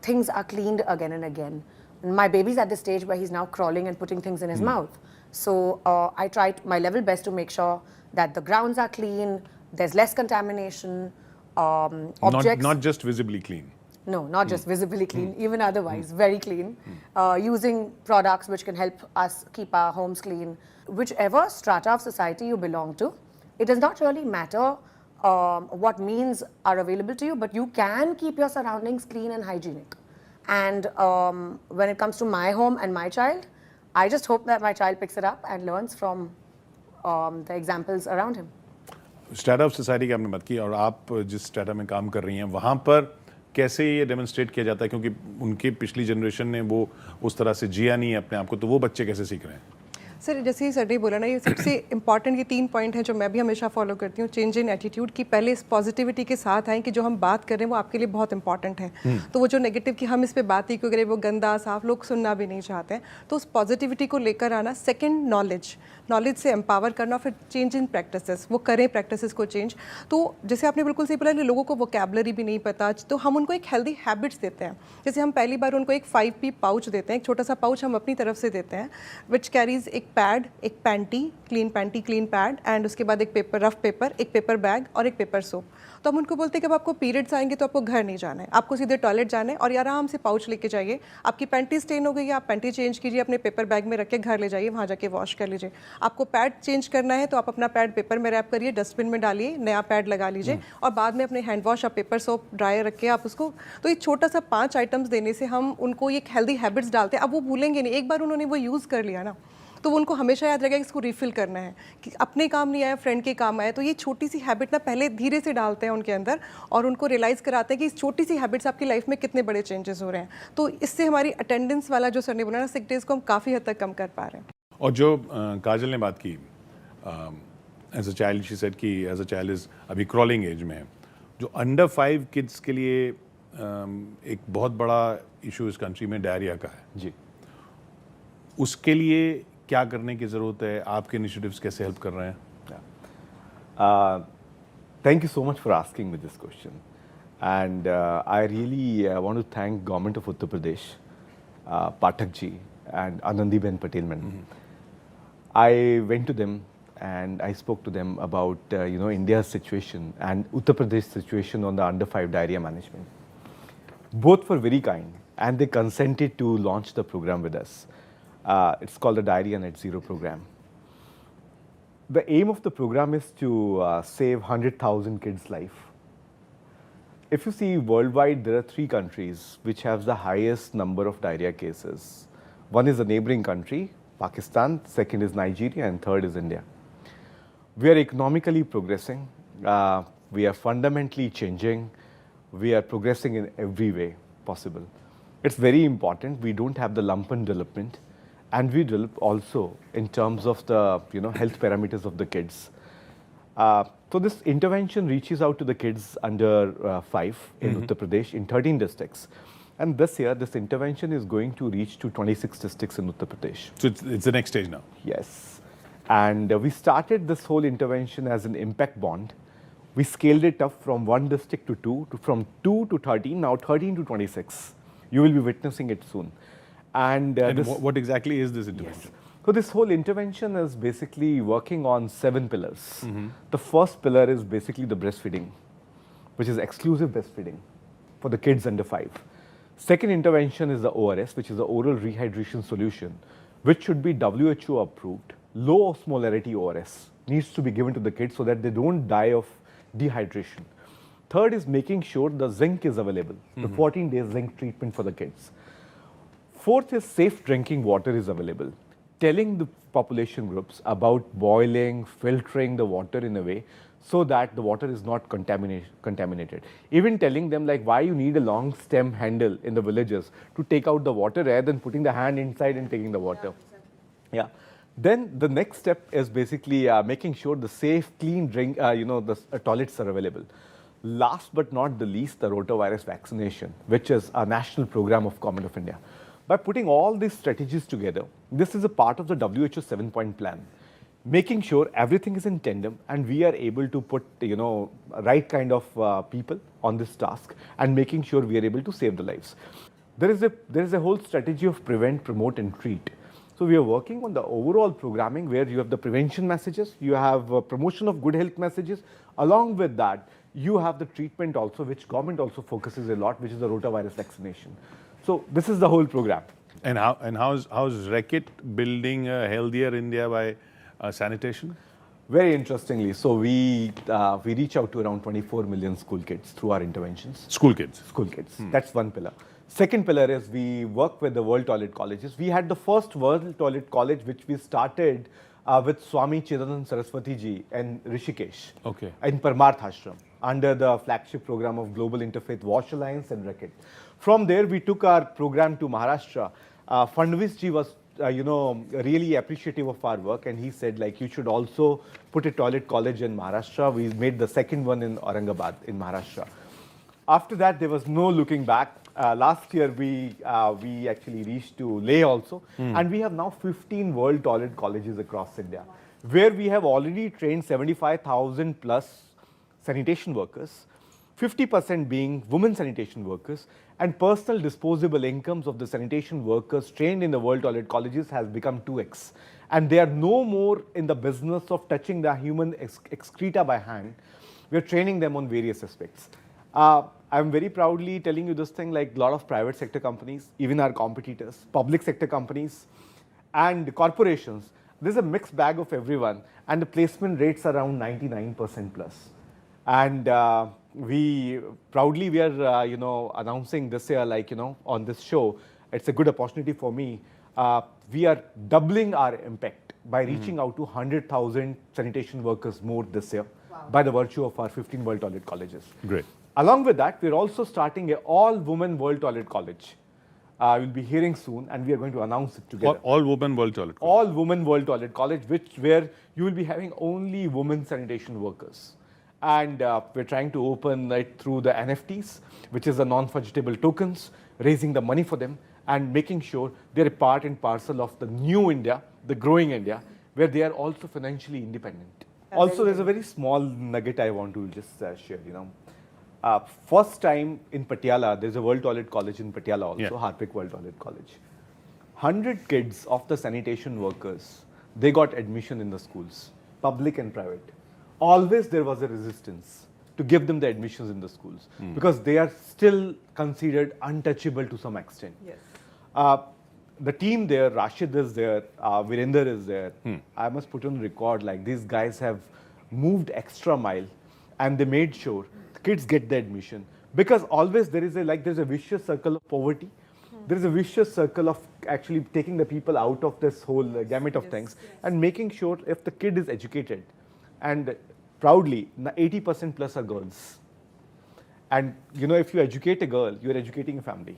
Things are cleaned again and again. My baby's at the stage where he's now crawling and putting things in his mouth. So I tried my level best to make sure that the grounds are clean, there's less contamination, objects... Not just visibly clean. No, not just visibly clean, even otherwise, very clean. Using products which can help us keep our homes clean. Whichever strata of society you belong to, it does not really matter what means are available to you, but you can keep your surroundings clean and hygienic. And when it comes to my home and my child, I just hope that my child picks it up and learns from the examples around him. Strata of society की आपने बात की और आप जिस strata में काम कर रही हैं वहाँ पर कैसे ये डेमोन्स्ट्रेट किया जाता है क्योंकि उनकी पिछली जनरेशन ने वो उस तरह से जिया नहीं है अपने आप को तो वो बच्चे कैसे सीख रहे हैं? सर जैसे ही सर ने बोला ना ये सबसे इंपॉर्टेंट ये 3 पॉइंट हैं जो मैं भी हमेशा फॉलो करती हूँ. चेंज इन एटीट्यूड की पहले इस पॉजिटिविटी के साथ आए कि जो हम बात कर रहे हैं वो आपके लिए बहुत इंपॉर्टेंट है. तो वो जो नेगेटिव कि हम इस पे बात ही क्यों करें वो गंदा साफ लोग सुनना भी नहीं चाहते हैं. तो उस पॉजिटिविटी को लेकर आना. सेकेंड नॉलेज से एम्पावर करना. फिर चेंज इन प्रैक्टिसेस वो करें प्रैक्टिसेस को चेंज. तो जैसे आपने बिल्कुल सही बोला लोगों को वोकैबुलरी भी नहीं पता तो हम उनको एक हेल्दी हैबिट्स देते हैं. जैसे हम पहली बार उनको एक 5P पाउच देते हैं. एक छोटा सा पाउच हम अपनी तरफ से देते हैं विच कैरीज एक पैड, एक पैंटी क्लीन पैड एंड उसके बाद एक पेपर रफ पेपर, एक पेपर बैग और एक पेपर सोप. तो हम उनको बोलते हैं कि अब आपको पीरियड्स आएंगे तो आपको घर नहीं जाना है, आपको सीधे टॉयलेट जाना है और ये आराम से पाउच लेके जाइए. आपकी पैंटी स्टेन हो गई है आप पैंटी चेंज कीजिए, अपने पेपर बैग में रख के घर ले जाइए, वहाँ जाके वॉश कर लीजिए. आपको पैड चेंज करना है तो आप अपना पैड पेपर में रैप करिए, डस्टबिन में डालिए, नया पैड लगा लीजिए और बाद में अपने हैंड वॉश और पेपर सोप ड्रायर रख के आप उसको. तो ये छोटा सा 5 आइटम्स देने से हम उनको एक हेल्दी हैबिट्स डालते हैं. अब वो भूलेंगे नहीं, एक बार उन्होंने वो यूज़ कर लिया ना तो उनको हमेशा याद रहेगा कि इसको रिफिल करना है कि अपने काम नहीं आया फ्रेंड के काम आया. तो ये छोटी सी हैबिट ना पहले धीरे से डालते हैं उनके अंदर और उनको रियलाइज़ कराते हैं कि इस छोटी सी हैबिट्स आपकी लाइफ में कितने बड़े चेंजेस हो रहे हैं. तो इससे हमारी अटेंडेंस वाला जो सर ने बोला ना सिक डेज को हम काफ़ी हद तक कम कर पा रहे हैं. और जो काजल ने बात की as a child she said कि एज अ चाइल्ड इज अभी क्रॉलिंग एज में है. जो अंडर 5 किड्स के लिए एक बहुत बड़ा इशू इस कंट्री में डायरिया का है जी. उसके लिए क्या करने की ज़रूरत है? आपके इनिशिएटिव्स कैसे हेल्प कर रहे हैं? Thank you so much for asking me this question. And I really want to thank government of Uttar Pradesh, Pathak ji and Anandiben Patel madam. I went to them and I spoke to them about India's situation and Uttar Pradesh situation on the under 5 diarrhea management. Both were very kind and they consented to launch the program with us. It's called the Diarrhea Net Zero program. The aim of the program is to save 100,000 kids' life. If you see worldwide, there are 3 countries which have the highest number of diarrhea cases. One is a neighboring country, Pakistan, second is Nigeria, and third is India. We are economically progressing, we are fundamentally changing, we are progressing in every way possible. It's very important, we don't have the lumpen development. And we develop also in terms of the health parameters of the kids. So this intervention reaches out to the kids under 5 in Uttar Pradesh in 13 districts. And this year, this intervention is going to reach to 26 districts in Uttar Pradesh. So it's the next stage now? Yes. And we started this whole intervention as an impact bond. We scaled it up from 1 district to 2, from 2 to 13, now 13 to 26. You will be witnessing it soon. And what exactly is this intervention? Yes. So this whole intervention is basically working on 7 pillars. The first pillar is basically the breastfeeding, which is exclusive breastfeeding for the kids under 5. Second intervention is the ORS, which is the oral rehydration solution, which should be WHO approved. Low osmolarity ORS needs to be given to the kids so that they don't die of dehydration. Third is making sure the zinc is available, the 14-day zinc treatment for the kids. Fourth is safe drinking water is available. Telling the population groups about boiling, filtering the water in a way so that the water is not contaminated. Even telling them like why you need a long stem handle in the villages to take out the water rather than putting the hand inside and taking the water. Yeah. Then the next step is basically making sure the safe, clean drink, the toilets are available. Last but not the least, the rotavirus vaccination, which is a national program of Government of India. By putting all these strategies together, this is a part of the WHO 7-point plan, making sure everything is in tandem and we are able to put, right kind of people on this task and making sure we are able to save the lives. There is a whole strategy of prevent, promote and treat. So we are working on the overall programming where you have the prevention messages, you have promotion of good health messages. Along with that, you have the treatment also, which government also focuses a lot, which is the rotavirus vaccination. So this is the whole program. And how's Reckitt building a healthier India by sanitation? Very interestingly, so we reach out to around 24 million school kids through our interventions. School kids? School kids. That's one pillar. Second pillar is we work with the World Toilet Colleges. We had the first World Toilet College, which we started with Swami Chidanand Saraswati ji in Rishikesh, in Parmarth Ashram, under the flagship program of Global Interfaith Wash Alliance and Reckitt. From there, we took our program to Maharashtra. Fadnavis ji was, really appreciative of our work, and he said, like, you should also put a toilet college in Maharashtra. We made the second one in Aurangabad, in Maharashtra. After that, there was no looking back. Last year, we actually reached to Leh also, and we have now 15 World Toilet Colleges across India, where we have already trained 75,000 plus sanitation workers, 50% being women sanitation workers, and personal disposable incomes of the sanitation workers trained in the World Toilet Colleges has become 2x. And they are no more in the business of touching the human excreta by hand. We are training them on various aspects. I'm very proudly telling you this thing, like a lot of private sector companies, even our competitors, public sector companies, and corporations. There's a mixed bag of everyone, and the placement rates are around 99% plus. And we are, announcing this year, on this show, it's a good opportunity for me. We are doubling our impact by reaching out to 100,000 sanitation workers more this year by the virtue of our 15 World Toilet Colleges. Great. Along with that, we're also starting an all-women World Toilet College. You'll be hearing soon, and we are going to announce it together. All-women World Toilet College. All-women World Toilet College, where you will be having only women sanitation workers. And we're trying to open it through the NFTs, which is the non-fungible tokens, raising the money for them and making sure they're a part and parcel of the new India, the growing India, where they are also financially independent. Also, there's a very small nugget I want to just share, first time in Patiala, there's a World Toilet College in Patiala also, Harpic World Toilet College. 100 kids of the sanitation workers, they got admission in the schools, public and private. Always there was a resistance to give them the admissions in the schools because they are still considered untouchable to some extent. Yes. The team there, Rashid is there, Virender is there. I must put on record, like these guys have moved extra mile and they made sure the kids get the admission because always there's a vicious circle of poverty. There is a vicious circle of actually taking the people out of this whole gamut of things and making sure if the kid is educated. And proudly, 80% plus are girls. And if you educate a girl, you're educating a family.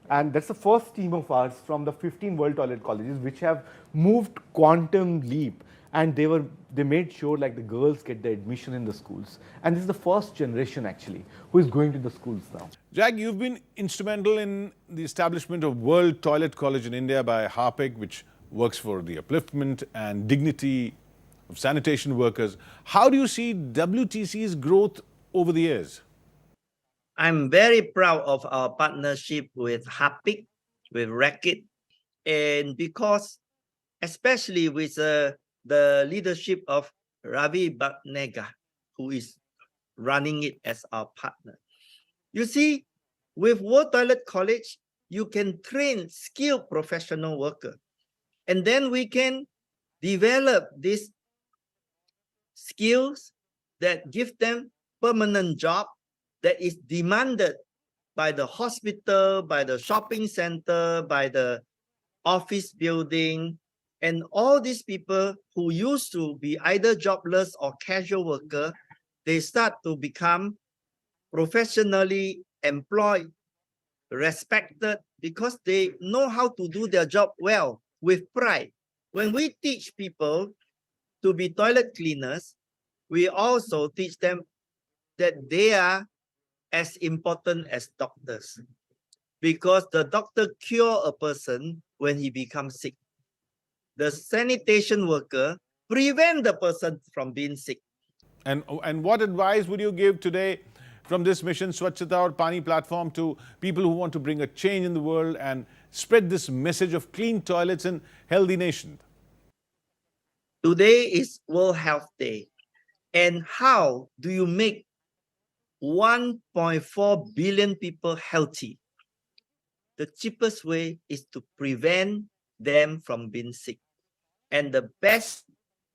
And that's the first team of ours from the 15 World Toilet Colleges, which have moved quantum leap. And they made sure like the girls get the admission in the schools. And this is the first generation actually who is going to the schools now. Jag, you've been instrumental in the establishment of World Toilet College in India by Harpic, which works for the upliftment and dignity of sanitation workers. How do you see WTC's growth over the years? I'm very proud of our partnership with Harpic, with Reckitt, and because especially with the leadership of Ravi Bhatnagar, who is running it as our partner. You see, with World Toilet College, you can train skilled professional workers, and then we can develop these skills that give them permanent job that is demanded by the hospital, by the shopping center, by the office building, and all these people who used to be either jobless or casual worker, they start to become professionally employed, respected, because they know how to do their job well, with pride. When we teach people to be toilet cleaners, we also teach them that they are as important as doctors, because the doctor cure a person when he becomes sick. The sanitation worker prevent the person from being sick. And what advice would you give today from this mission Swachhata Aur Pani platform to people who want to bring a change in the world and spread this message of clean toilets and healthy nation? Today is World Health Day. And how do you make 1.4 billion people healthy? The cheapest way is to prevent them from being sick. And the best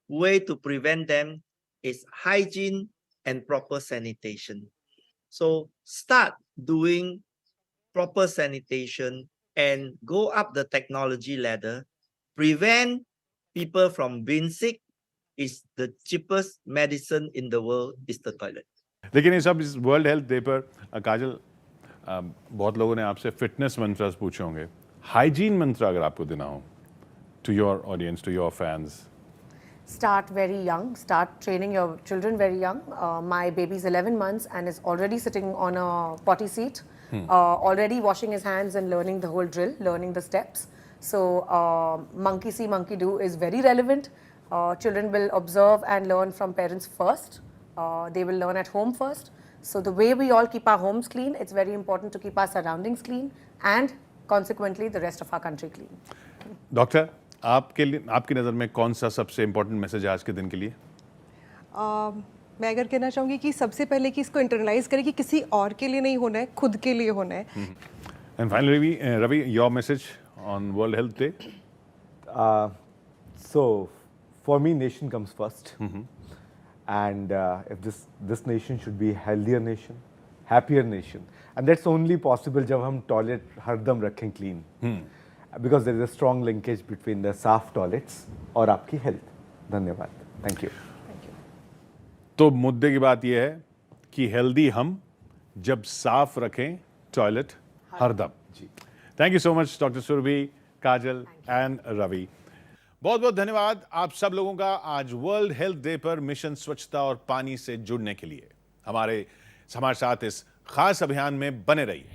way to prevent them is hygiene and proper sanitation. So start doing proper sanitation and go up the technology ladder. Prevent people from being sick is the cheapest medicine in the world is the toilet. लेकिन ये सब इस world health day पर काजल बहुत लोगों ने आपसे fitness मंत्र पूछे होंगे. हाइजीन मंत्र अगर आपको देना हो to your audience, to your fans. Start very young. Start training your children very young. My baby's 11 months and is already sitting on a potty seat, already washing his hands and learning the whole drill, learning the steps. So monkey see, monkey do is very relevant. Children will observe and learn from parents first. They will learn at home first. So the way we all keep our homes clean, it's very important to keep our surroundings clean and consequently the rest of our country clean. Doctor, आपकी नज़र में कौन सा सबसे important message है आज के दिन के लिए? मैं अगर कहना चाहूँगी कि सबसे पहले कि इसको इंटरनलाइज करें कि किसी और के लिए नहीं होना है, खुद के लिए होना है. And finally, Ravi, your message on World Health Day? So, for me, nation comes first. And if this nation should be a healthier nation, happier nation. And that's only possible जब हम toilet हरदम रखें clean. Because there is a strong linkage between the साफ toilets और आपकी health. धन्यवाद. Thank you. तो मुद्दे की बात यह है कि healthy हम जब साफ रखें toilet हरदम. Thank you so much, Dr. Surabhi, Kajal and Ravi. बहुत बहुत धन्यवाद आप सब लोगों का आज वर्ल्ड हेल्थ डे पर मिशन स्वच्छता और पानी से जुड़ने के लिए. हमारे साथ इस खास अभियान में बने रहिए.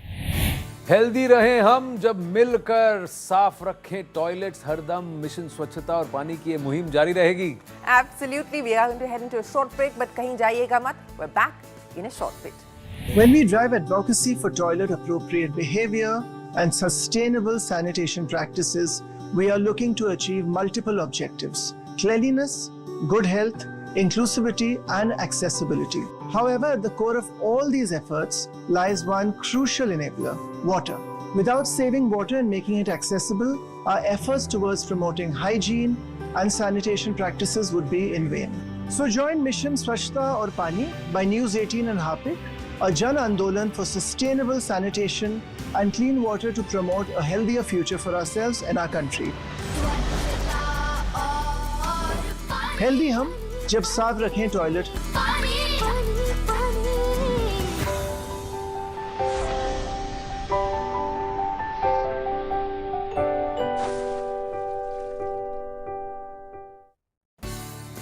हेल्दी रहें हम जब मिलकर साफ रखें टॉयलेट्स हरदम. मिशन स्वच्छता और पानी की ये मुहिम जारी रहेगी. Absolutely, we are going to head into a short break, but कहीं जाइएगा मत. We're back in a short bit. When we drive advocacy for toilet appropriate behavior and sustainable sanitation practices, we are looking to achieve multiple objectives: cleanliness, good health, inclusivity and accessibility. However, at the core of all these efforts lies one crucial enabler: water. Without saving water and making it accessible, our efforts towards promoting hygiene and sanitation practices would be in vain. So join Mission Swachhata Aur Pani by News 18 and Harpic, a Jan Andolan for sustainable sanitation and clean water to promote a healthier future for ourselves and our country. Healthy हम जब साफ रखें toilet.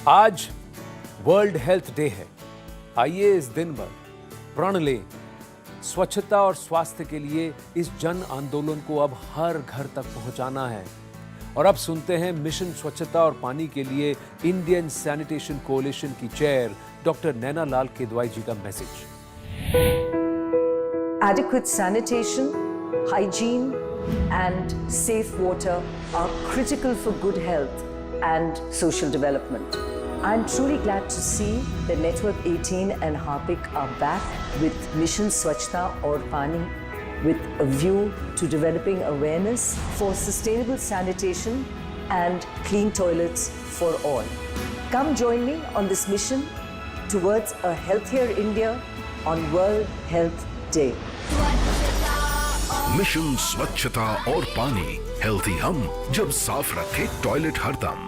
आज world health day है. आइए इस दिन पर प्रण लें. स्वच्छता और स्वास्थ्य के लिए इस जन आंदोलन को अब हर घर तक पहुंचाना है. और अब सुनते हैं मिशन स्वच्छता और पानी के लिए इंडियन सैनिटेशन कोalition की चेयर डॉक्टर नैना लाल केदवाई जी का message. Adequate sanitation, hygiene and safe water are critical for good health and social development. I'm truly glad to see that Network 18 and Harpic are back with Mission Swachhata Aur Pani, with a view to developing awareness for sustainable sanitation and clean toilets for all. Come join me on this mission towards a healthier India on World Health Day. Mission स्वच्छता और पानी, healthy हम जब साफ रखे toilet हरदम।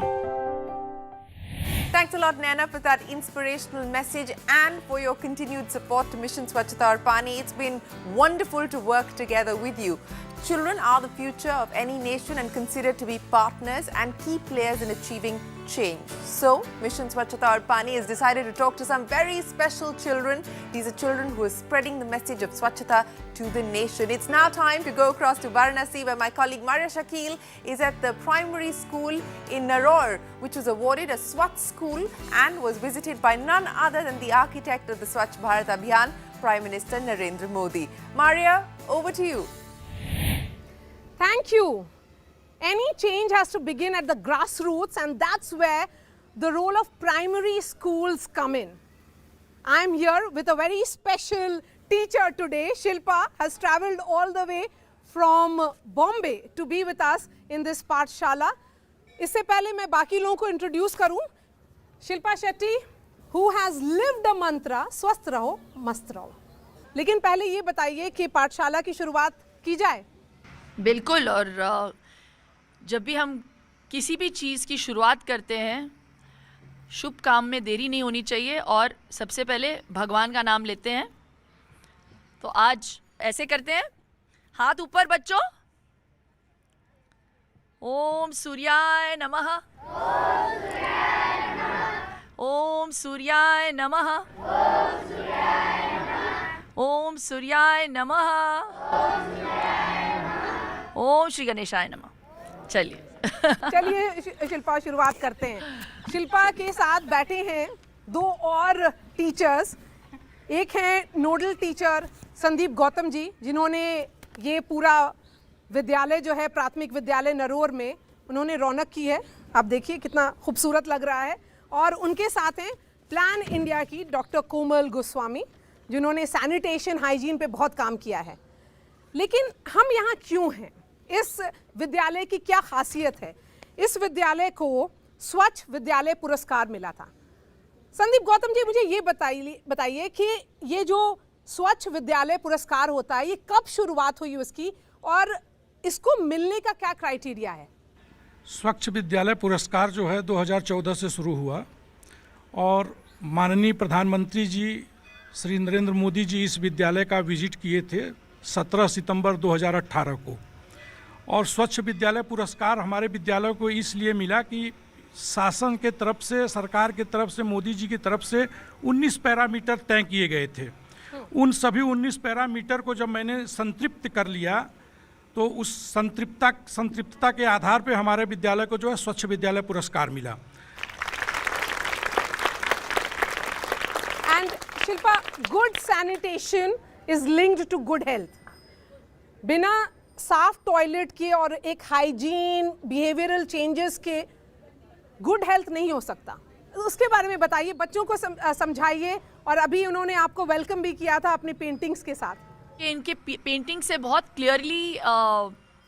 Thanks a lot, Naina, for that inspirational message and for your continued support to Mission Swachhata Aur Pani. It's been wonderful to work together with you. Children are the future of any nation and considered to be partners and key players in achieving change. So, Mission Swachhata Aur Pani has decided to talk to some very special children. These are children who are spreading the message of Swachhata to the nation. It's now time to go across to Varanasi, where my colleague Maria Shakil is at the primary school in Naror, which was awarded a Swachh school and was visited by none other than the architect of the Swachh Bharat Abhiyan, Prime Minister Narendra Modi. Maria, over to you. Thank you. Any change has to begin at the grassroots, and that's where the role of primary schools come in. I'm here with a very special teacher today. Shilpa has travelled all the way from Bombay to be with us in this Pathshala. इससे पहले मैं बाकी लोगों को introduce करूं, Shilpa Shetty, who has lived the mantra स्वस्थ रहो मस्त रहो। लेकिन पहले ये बताइए कि पाठशाला की शुरुआत की जाए। बिल्कुल, और जब भी हम किसी भी चीज़ की शुरुआत करते हैं, शुभ काम में देरी नहीं होनी चाहिए और सबसे पहले भगवान का नाम लेते हैं। तो आज ऐसे करते हैं, हाथ ऊपर बच्चों, ओम सूर्याय नमः, ओम सूर्याय नमः, ओम सूर्याय नमः, ओम श्री गणेशाय नमः। चलिए शिल्पा, शुरुआत करते हैं। शिल्पा के साथ बैठे हैं दो और टीचर्स। एक हैं नोडल टीचर संदीप गौतम जी, जिन्होंने ये पूरा विद्यालय जो है प्राथमिक विद्यालय नरोर में उन्होंने रौनक की है। आप देखिए कितना खूबसूरत लग रहा है। और उनके साथ हैं प्लान इंडिया की डॉक्टर कोमल गोस्वामी, जिन्होंने सैनिटेशन हाइजीन पे बहुत काम किया है। लेकिन हम यहाँ क्यों हैं? इस विद्यालय की क्या खासियत है? इस विद्यालय को स्वच्छ विद्यालय पुरस्कार मिला था। संदीप गौतम जी, मुझे ये बताइए कि ये जो स्वच्छ विद्यालय पुरस्कार होता है, ये कब शुरुआत हुई उसकी और इसको मिलने का क्या क्राइटेरिया है? स्वच्छ विद्यालय पुरस्कार जो है 2014 से शुरू हुआ और माननीय प्रधानमंत्री जी श्री नरेंद्र मोदी जी इस विद्यालय का विजिट किए थे 17 सितंबर 2018 को। और स्वच्छ विद्यालय पुरस्कार हमारे विद्यालय को इसलिए मिला कि शासन के तरफ से, सरकार के तरफ से, मोदी जी की तरफ से 19 पैरामीटर तय किए गए थे। उन सभी 19 पैरामीटर को जब मैंने संतृप्त कर लिया तो उस संतृप्तता के आधार पे हमारे विद्यालय को जो है स्वच्छ विद्यालय पुरस्कार मिला। And Shilpa, good sanitation is linked to good health. बिना साफ टॉयलेट के और एक हाइजीन बिहेवियरल चेंजेस के गुड हेल्थ नहीं हो सकता। उसके बारे में बताइए, बच्चों को समझाइए। और अभी उन्होंने आपको वेलकम भी किया था अपनी पेंटिंग्स के साथ। इनके पेंटिंग से बहुत क्लियरली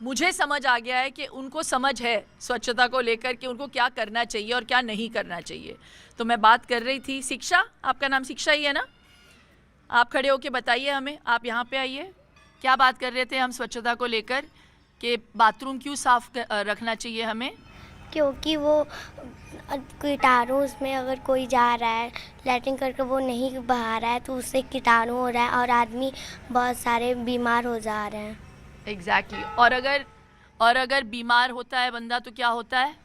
मुझे समझ आ गया है कि उनको समझ है स्वच्छता को लेकर कि उनको क्या करना चाहिए और क्या नहीं करना चाहिए। तो मैं बात कर रही थी शिक्षा, आपका नाम शिक्षा ही है ना? आप खड़े होके बताइए हमें, आप यहाँ पे आइए। क्या बात कर रहे थे हम स्वच्छता को लेकर कि बाथरूम क्यों साफ रखना चाहिए हमें? क्योंकि वो कीटाणु उसमें अगर कोई जा रहा है लैट्रिन करके वो नहीं बहा रहा है तो उससे कीटाणु हो रहा है और आदमी बहुत सारे बीमार हो जा रहे हैं। एग्जैक्टली। और अगर बीमार होता है बंदा तो क्या होता है?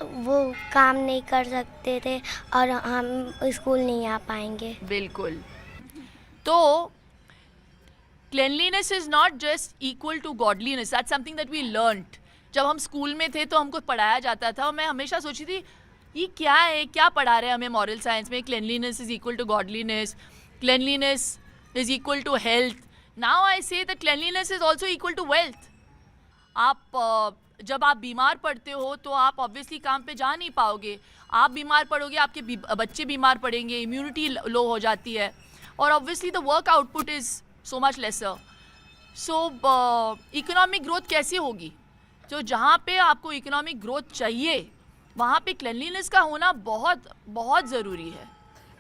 वो काम नहीं कर सकते थे और हम स्कूल नहीं आ पाएंगे। बिल्कुल। तो cleanliness is not just equal to godliness. That's something that we learnt. जब हम स्कूल में थे तो हमको पढ़ाया जाता था और मैं हमेशा सोची थी ये क्या है, क्या पढ़ा रहे हैं हमें मॉरल साइंस में? cleanliness is equal to godliness, cleanliness is equal to health. Now I say that cleanliness is also equal to wealth. जब आप बीमार पड़ते हो तो आप ऑब्वियसली काम पे जा नहीं पाओगे। आप बीमार पड़ोगे, आपके बच्चे बीमार पड़ेंगे, इम्यूनिटी लो हो जाती है और obviously the work output is so much laser. So economic growth कैसे होगी? तो जहाँ पे आपको इकोनॉमिक ग्रोथ चाहिए वहाँ पे क्लीनलीनेस का होना बहुत बहुत ज़रूरी है।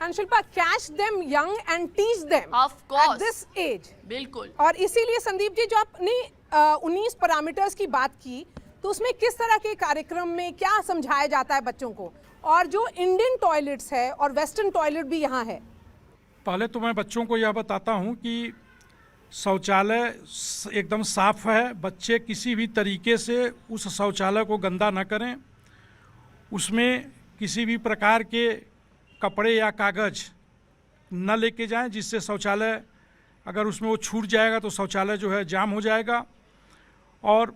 And Shilpa, catch them young and teach them of course at this age. बिल्कुल. और इसीलिए संदीप जी जो आपने 19 पैरामीटर्स की बात की, तो उसमें किस तरह के कार्यक्रम में क्या समझाया जाता है बच्चों को, और जो इंडियन टॉयलेट्स है और वेस्टर्न टॉयलेट भी यहाँ है? पहले तो मैं बच्चों को यह बताता हूँ कि शौचालय एकदम साफ है, बच्चे किसी भी तरीके से उस शौचालय को गंदा न करें, उसमें किसी भी प्रकार के कपड़े या कागज़ न लेके जाएं, जिससे शौचालय अगर उसमें वो छूट जाएगा तो शौचालय जो है जाम हो जाएगा। और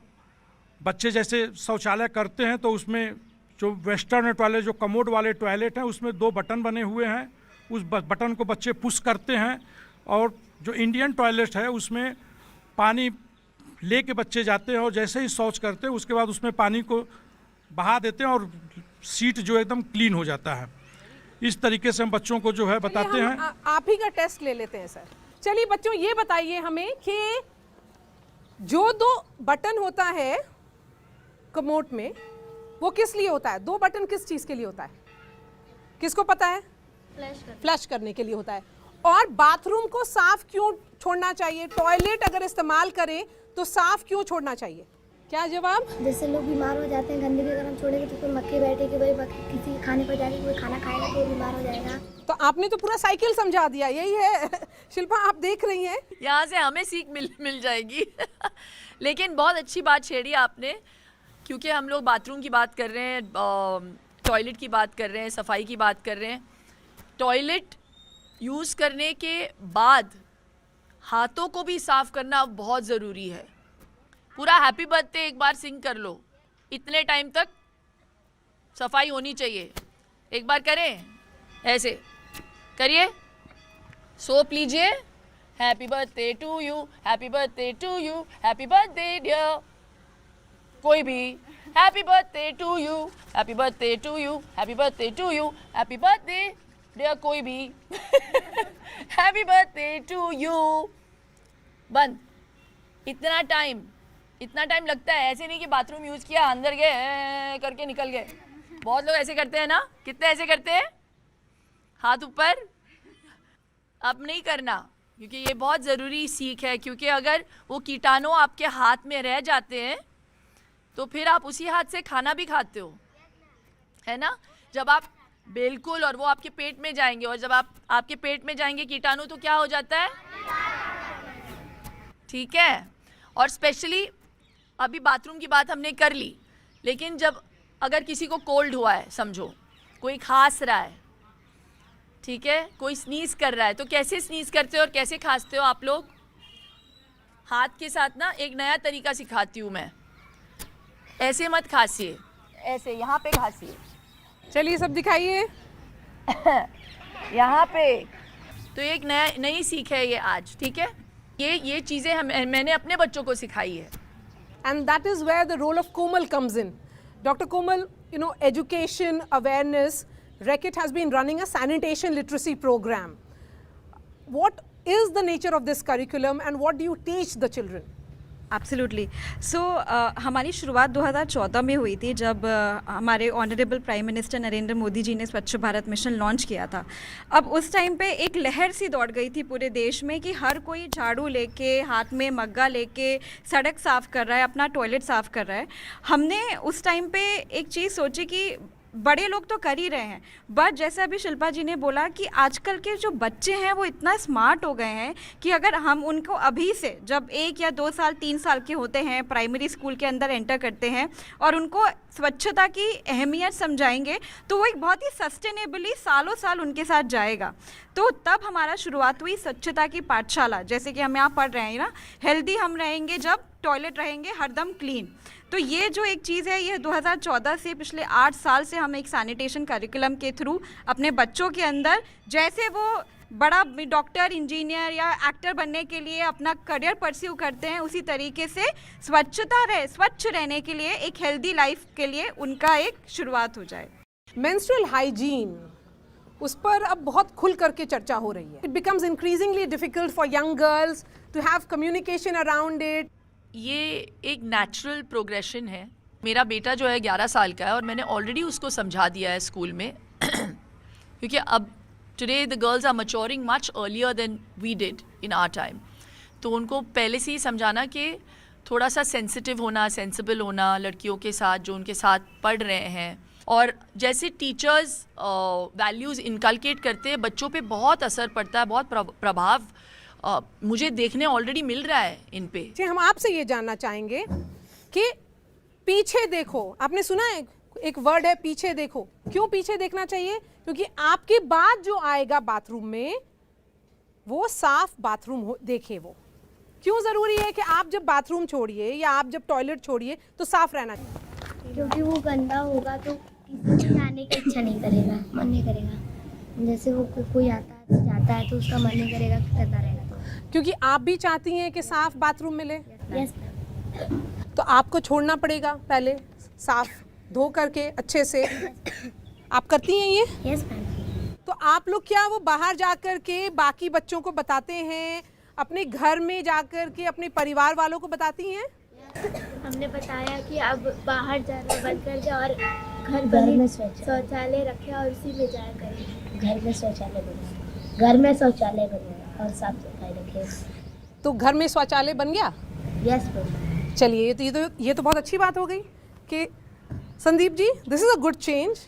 बच्चे जैसे शौचालय करते हैं तो उसमें जो वेस्टर्न टॉयलेट, जो कमोड वाले टॉयलेट हैं, उसमें 2 बटन बने हुए हैं, उस बटन को बच्चे पुश करते हैं। और जो इंडियन टॉयलेट है उसमें पानी लेके बच्चे जाते हैं और जैसे ही शौच करते हैं उसके बाद उसमें पानी को बहा देते हैं और सीट जो एकदम क्लीन हो जाता है। इस तरीके से हम बच्चों को जो है बताते हैं। आप ही का टेस्ट ले लेते हैं सर। चलिए बच्चों, ये बताइए हमें कि जो 2 बटन होता है कमोड में, वो किस लिए होता है? 2 बटन किस चीज़ के लिए होता है? किसको पता है? फ्लश करने के लिए होता है। और बाथरूम को साफ क्यों छोड़ना चाहिए? टॉयलेट अगर इस्तेमाल करें तो साफ क्यों छोड़ना चाहिए? क्या जवाब? जैसे लोग बीमार हो जाते हैं, गंदगी अगर हम छोड़ेंगे तो कोई मक्खी बैठेगी, वही किसी खाने पर जाके कोई खाना खाएगा तो वो बीमार हो जाएगा। तो आपने तो पूरा साइकिल समझा दिया, यही है। शिल्पा, आप देख रही हैं, यहाँ से हमें सीख मिल जाएगी। लेकिन बहुत अच्छी बात छेड़ी आपने, क्योंकि हम लोग बाथरूम की बात कर रहे हैं, टॉयलेट की बात कर रहे हैं, सफाई की बात कर रहे हैं। टॉयलेट यूज़ करने के बाद हाथों को भी साफ करना बहुत ज़रूरी है। पूरा हैप्पी बर्थडे एक बार सिंग कर लो, इतने टाइम तक सफाई होनी चाहिए। एक बार करें, ऐसे करिए, सोप लीजिए, happy birthday to you, happy birthday to you, happy birthday dear, कोई भी, happy birthday to you, happy birthday to you, happy birthday to you, happy birthday dear, कोई भी, हैप्पी बर्थडे टू यू, बंद। इतना time लगता है। ऐसे नहीं कि बाथरूम यूज़ किया, अंदर गए करके निकल गए। बहुत लोग ऐसे करते हैं ना, कितने ऐसे करते हैं? हाथ ऊपर। अब नहीं करना, क्योंकि ये बहुत ज़रूरी सीख है। क्योंकि अगर वो कीटाणु आपके हाथ में रह जाते हैं तो फिर आप उसी हाथ से खाना भी खाते हो, है ना? जब आप बिल्कुल, और वो आपके पेट में जाएंगे, और जब आपके पेट में जाएंगे कीटाणु तो क्या हो जाता है? ठीक है। और स्पेशली अभी बाथरूम की बात हमने कर ली, लेकिन जब अगर किसी को कोल्ड हुआ है, समझो कोई खांस रहा है, ठीक है, कोई स्नीज कर रहा है, तो कैसे स्नीज करते हो और कैसे खांसते हो आप लोग? हाथ के साथ ना एक नया तरीका सिखाती हूँ मैं। ऐसे मत खांसिए, ऐसे यहाँ पे खांसिए। चलिए सब दिखाइए। यहाँ पे। तो एक नई सीख है ये आज, ठीक है? ये चीज़ें मैंने अपने बच्चों को सिखाई है। And that is where the role of Komal comes in. Dr. Komal, you know, education, awareness, Reckitt has been running a sanitation literacy program. What is the nature of this curriculum and what do you teach the children? Absolutely. So हमारी शुरुआत 2014 में हुई थी, जब हमारे honourable prime minister Narendra Modi ji ने Swachh Bharat mission launch किया था। अब उस टाइम पे एक लहर सी दौड़ गई थी पूरे देश में कि हर कोई झाड़ू लेके, हाथ में मग्गा लेके सड़क साफ़ कर रहा है, अपना टॉयलेट साफ़ कर रहा है। हमने उस टाइम पे एक चीज़ सोची कि बड़े लोग तो कर ही रहे हैं, बट जैसे अभी शिल्पा जी ने बोला कि आजकल के जो बच्चे हैं वो इतना स्मार्ट हो गए हैं कि अगर हम उनको अभी से, जब 1 या 2 साल 3 साल के होते हैं, प्राइमरी स्कूल के अंदर एंटर करते हैं और उनको स्वच्छता की अहमियत समझाएंगे तो वो एक बहुत ही सस्टेनेबली सालों साल उनके साथ जाएगा। तो तब हमारा शुरुआत हुई स्वच्छता की पाठशाला, जैसे कि हम यहाँ पढ़ रहे हैं ना, हेल्दी हम रहेंगे जब टॉयलेट रहेंगे हरदम क्लीन। तो ये जो एक चीज़ है, ये 2014 से पिछले 8 साल से हम एक सैनिटेशन करिकुलम के थ्रू अपने बच्चों के अंदर, जैसे वो बड़ा डॉक्टर, इंजीनियर या एक्टर बनने के लिए अपना करियर परस्यू करते हैं, उसी तरीके से स्वच्छ रहने के लिए, एक हेल्दी लाइफ के लिए उनका एक शुरुआत हो जाए। मेंस्ट्रुअल हाइजीन, उस पर अब बहुत खुल करके चर्चा हो रही है। It becomes increasingly difficult for young girls to have communication around it. ये एक नेचुरल प्रोग्रेशन है। मेरा बेटा जो है 11 साल का है और मैंने ऑलरेडी उसको समझा दिया है स्कूल में क्योंकि अब Today the girls are maturing much earlier than we did in our time. तो उनको पहले से ही समझाना कि थोड़ा सा सेंसिटिव होना, सेंसिबल होना लड़कियों के साथ जो उनके साथ पढ़ रहे हैं, और जैसे टीचर्स वैल्यूज़ इनकलकेट करते हैं बच्चों पे बहुत असर पड़ता है, बहुत प्रभाव मुझे देखने ऑलरेडी मिल रहा है इन पे। हम आपसे ये जानना चाहेंगे कि पीछे देखो, आपने सुना है एक वर्ड है पीछे देखो, क्यों पीछे देखना चाहिए? क्योंकि आपके बाद जो आएगा बाथरूम में वो साफ बाथरूम देखे। वो क्यों जरूरी है कि आप जब बाथरूम छोड़िए या आप जब टॉयलेट छोड़िए तो साफ रहना चाहिए? क्योंकि वो गंदा होगा तो किसी को आने की इच्छा नहीं करेगा, मन नहीं करेगा। जैसे वो कोई आता है तो जाता है तो उसका मन नहीं करेगा कि करता रहेगा। क्योंकि आप भी चाहती हैं कि साफ बाथरूम मिले। यस। तो आपको छोड़ना पड़ेगा पहले साफ धो करके अच्छे से। आप करती हैं ये? Yes ma'am. तो आप लोग क्या वो बाहर जा कर के बाकी बच्चों को बताते हैं, अपने घर में जा कर के अपने परिवार वालों को बताती हैं? हमने बताया कि अब बाहर जाना बंद कर दे और घर में शौचालय रखे और उसी में जाया करें। घर में शौचालय बने, घर में शौचालय बने और साफ सफाई रखे। तो घर में शौचालय बन गया? Yes ma'am. चलिए ये तो बहुत अच्छी बात हो गई कि Sandeep ji, this is a good change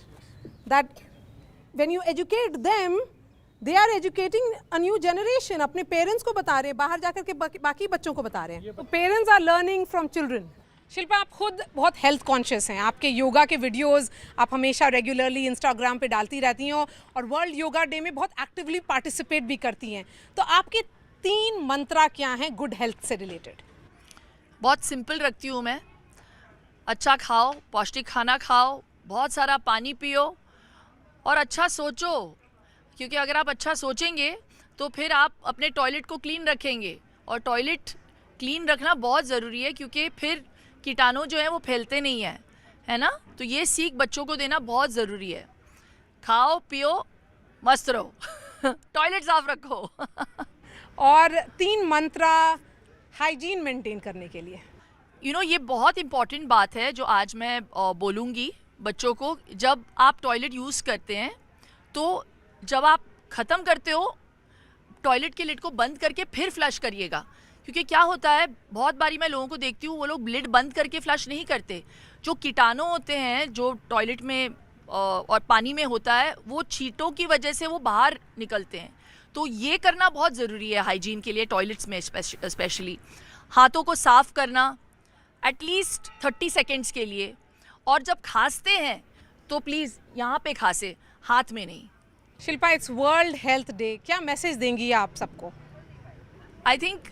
that when you educate them they are educating a new generation. अपने पेरेंट्स को बता रहे हैं, बाहर जाकर के बाकी बच्चों को बता रहे हैं। तो parents are learning from children. Shilpa, आप खुद बहुत हेल्थ कॉन्शियस हैं, आपके योगा के वीडियोस आप हमेशा रेगुलरली इंस्टाग्राम पे डालती रहती हैं और वर्ल्ड योगा डे में बहुत एक्टिवली पार्टिसिपेट भी करती हैं। तो आपके 3 मंत्रा क्या हैं गुड हेल्थ से रिलेटेड? बहुत सिंपल रखती हूँ मैं। अच्छा खाओ, पौष्टिक खाना खाओ, बहुत सारा पानी पियो और अच्छा सोचो, क्योंकि अगर आप अच्छा सोचेंगे तो फिर आप अपने टॉयलेट को क्लीन रखेंगे, और टॉयलेट क्लीन रखना बहुत ज़रूरी है क्योंकि फिर कीटाणु जो है वो फैलते नहीं हैं, है ना। तो ये सीख बच्चों को देना बहुत ज़रूरी है। खाओ पियो मस्त रहो टॉयलेट साफ रखो और 3 मंत्रा हाइजीन मेंटेन करने के लिए। ये बहुत इम्पॉर्टेंट बात है जो आज मैं बोलूँगी बच्चों को। जब आप टॉयलेट यूज़ करते हैं तो जब आप ख़त्म करते हो टॉयलेट के लिड को बंद करके फिर फ्लश करिएगा, क्योंकि क्या होता है बहुत बारी मैं लोगों को देखती हूँ वो लोग लिड बंद करके फ्लश नहीं करते। जो कीटाणु होते हैं जो टॉयलेट में और पानी में होता है वो छींटों की वजह से वो बाहर निकलते हैं। तो ये करना बहुत ज़रूरी है हाइजीन के लिए, टॉयलेट्स में स्पेशली। हाथों को साफ़ करना एटलीस्ट 30 सेकेंड्स के लिए, और जब खांसते हैं तो प्लीज़ यहाँ पे खांसे, हाथ में नहीं। Shilpa, it's world health day, क्या मैसेज देंगी आप सबको? I think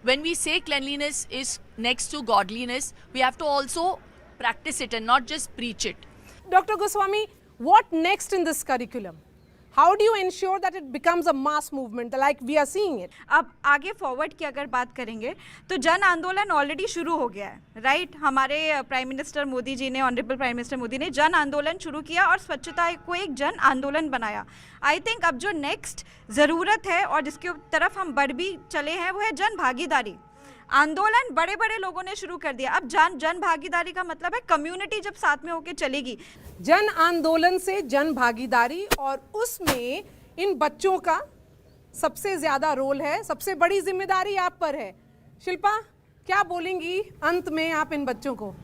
when we say cleanliness is next to godliness, we have to also practice it and not just preach it. Dr. Goswami, what next in this curriculum? How do you ensure that it becomes a mass movement like we are seeing it? अब आगे forward की अगर बात करेंगे तो जन आंदोलन already शुरू हो गया है, राइट। हमारे प्राइम मिनिस्टर मोदी जी ने, ऑनरेबल प्राइम मिनिस्टर मोदी ने जन आंदोलन शुरू किया और स्वच्छता को एक जन आंदोलन बनाया। आई थिंक अब जो नेक्स्ट ज़रूरत है और जिसकी तरफ हम बढ़ भी चले हैं वो है जन भागीदारी। आंदोलन बड़े बड़े लोगों ने शुरू कर दिया, अब जन भागीदारी का मतलब है कम्युनिटी जब साथ में होकर चलेगी। जन आंदोलन से जन भागीदारी, और उसमें इन बच्चों का सबसे ज़्यादा रोल है, सबसे बड़ी जिम्मेदारी आप पर है। शिल्पा, क्या बोलेंगी अंत में आप इन बच्चों को?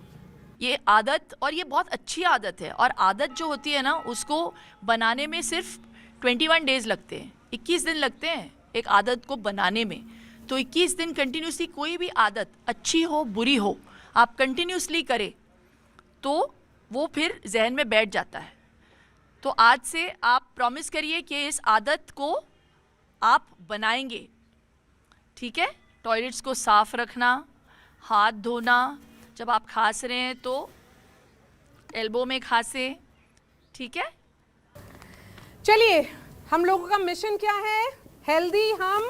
ये आदत, और ये बहुत अच्छी आदत है, और आदत जो होती है ना उसको बनाने में सिर्फ 21 डेज लगते हैं, 21 दिन लगते हैं एक आदत को बनाने में। तो 21 दिन कंटिन्यूसली कोई भी आदत अच्छी हो बुरी हो आप कंटिन्यूसली करें तो वो फिर जहन में बैठ जाता है। तो आज से आप प्रॉमिस करिए कि इस आदत को आप बनाएंगे, ठीक है। टॉयलेट्स को साफ रखना, हाथ धोना, जब आप खांस रहे हैं तो एल्बो में खांसे, ठीक है। चलिए, हम लोगों का मिशन क्या है? हेल्दी हम,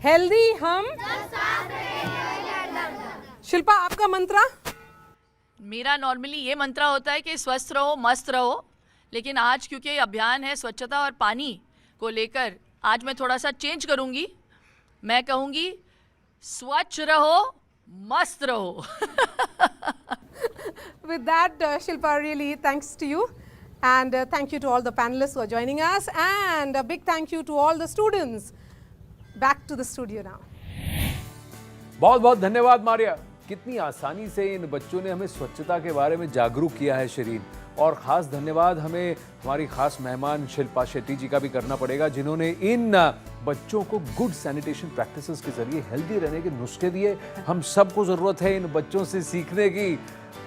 हेल्दी हम। शिल्पा, आपका मंत्रा? मेरा नॉर्मली ये मंत्रा होता है कि स्वस्थ रहो मस्त रहो, लेकिन आज क्योंकि अभियान है स्वच्छता और पानी को लेकर, आज मैं थोड़ा सा चेंज करूंगी। मैं कहूंगी स्वच्छ रहो मस्त रहो। With that, Shilpa, really thanks to you. And thank you to all the panelists who are joining us, and a big thank you to all the students. Back to the studio now. बहुत बहुत धन्यवाद मारिया। कितनी आसानी से इन बच्चों ने हमें स्वच्छता के बारे में जागरूक किया है शिरीन। और ख़ास धन्यवाद हमें हमारी ख़ास मेहमान शिल्पा शेट्टी जी का भी करना पड़ेगा, जिन्होंने इन बच्चों को गुड सैनिटेशन प्रैक्टिसेस के जरिए हेल्दी रहने के नुस्खे दिए। हम सबको ज़रूरत है इन बच्चों से सीखने की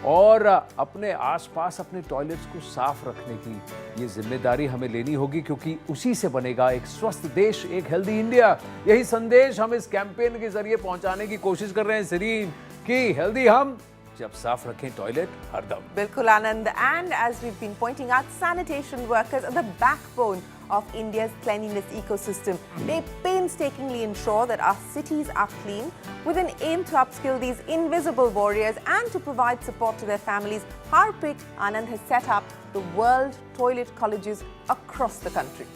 और अपने आसपास अपने टॉयलेट्स को साफ रखने की। ये जिम्मेदारी हमें लेनी होगी, क्योंकि उसी से बनेगा एक स्वस्थ देश, एक हेल्दी इंडिया। यही संदेश हम इस कैंपेन के जरिए पहुंचाने की कोशिश कर रहे हैं सरीन, कि हेल्दी हम जब साफ रखें टॉयलेट हरदम। बिल्कुल आनंद। And as we've been pointing out, sanitation workers are the backbone of India's cleanliness ecosystem. They painstakingly ensure that our cities are clean, with an aim to upskill these invisible warriors and to provide support to their families. Harpik Anand has set up the World Toilet Colleges across the country.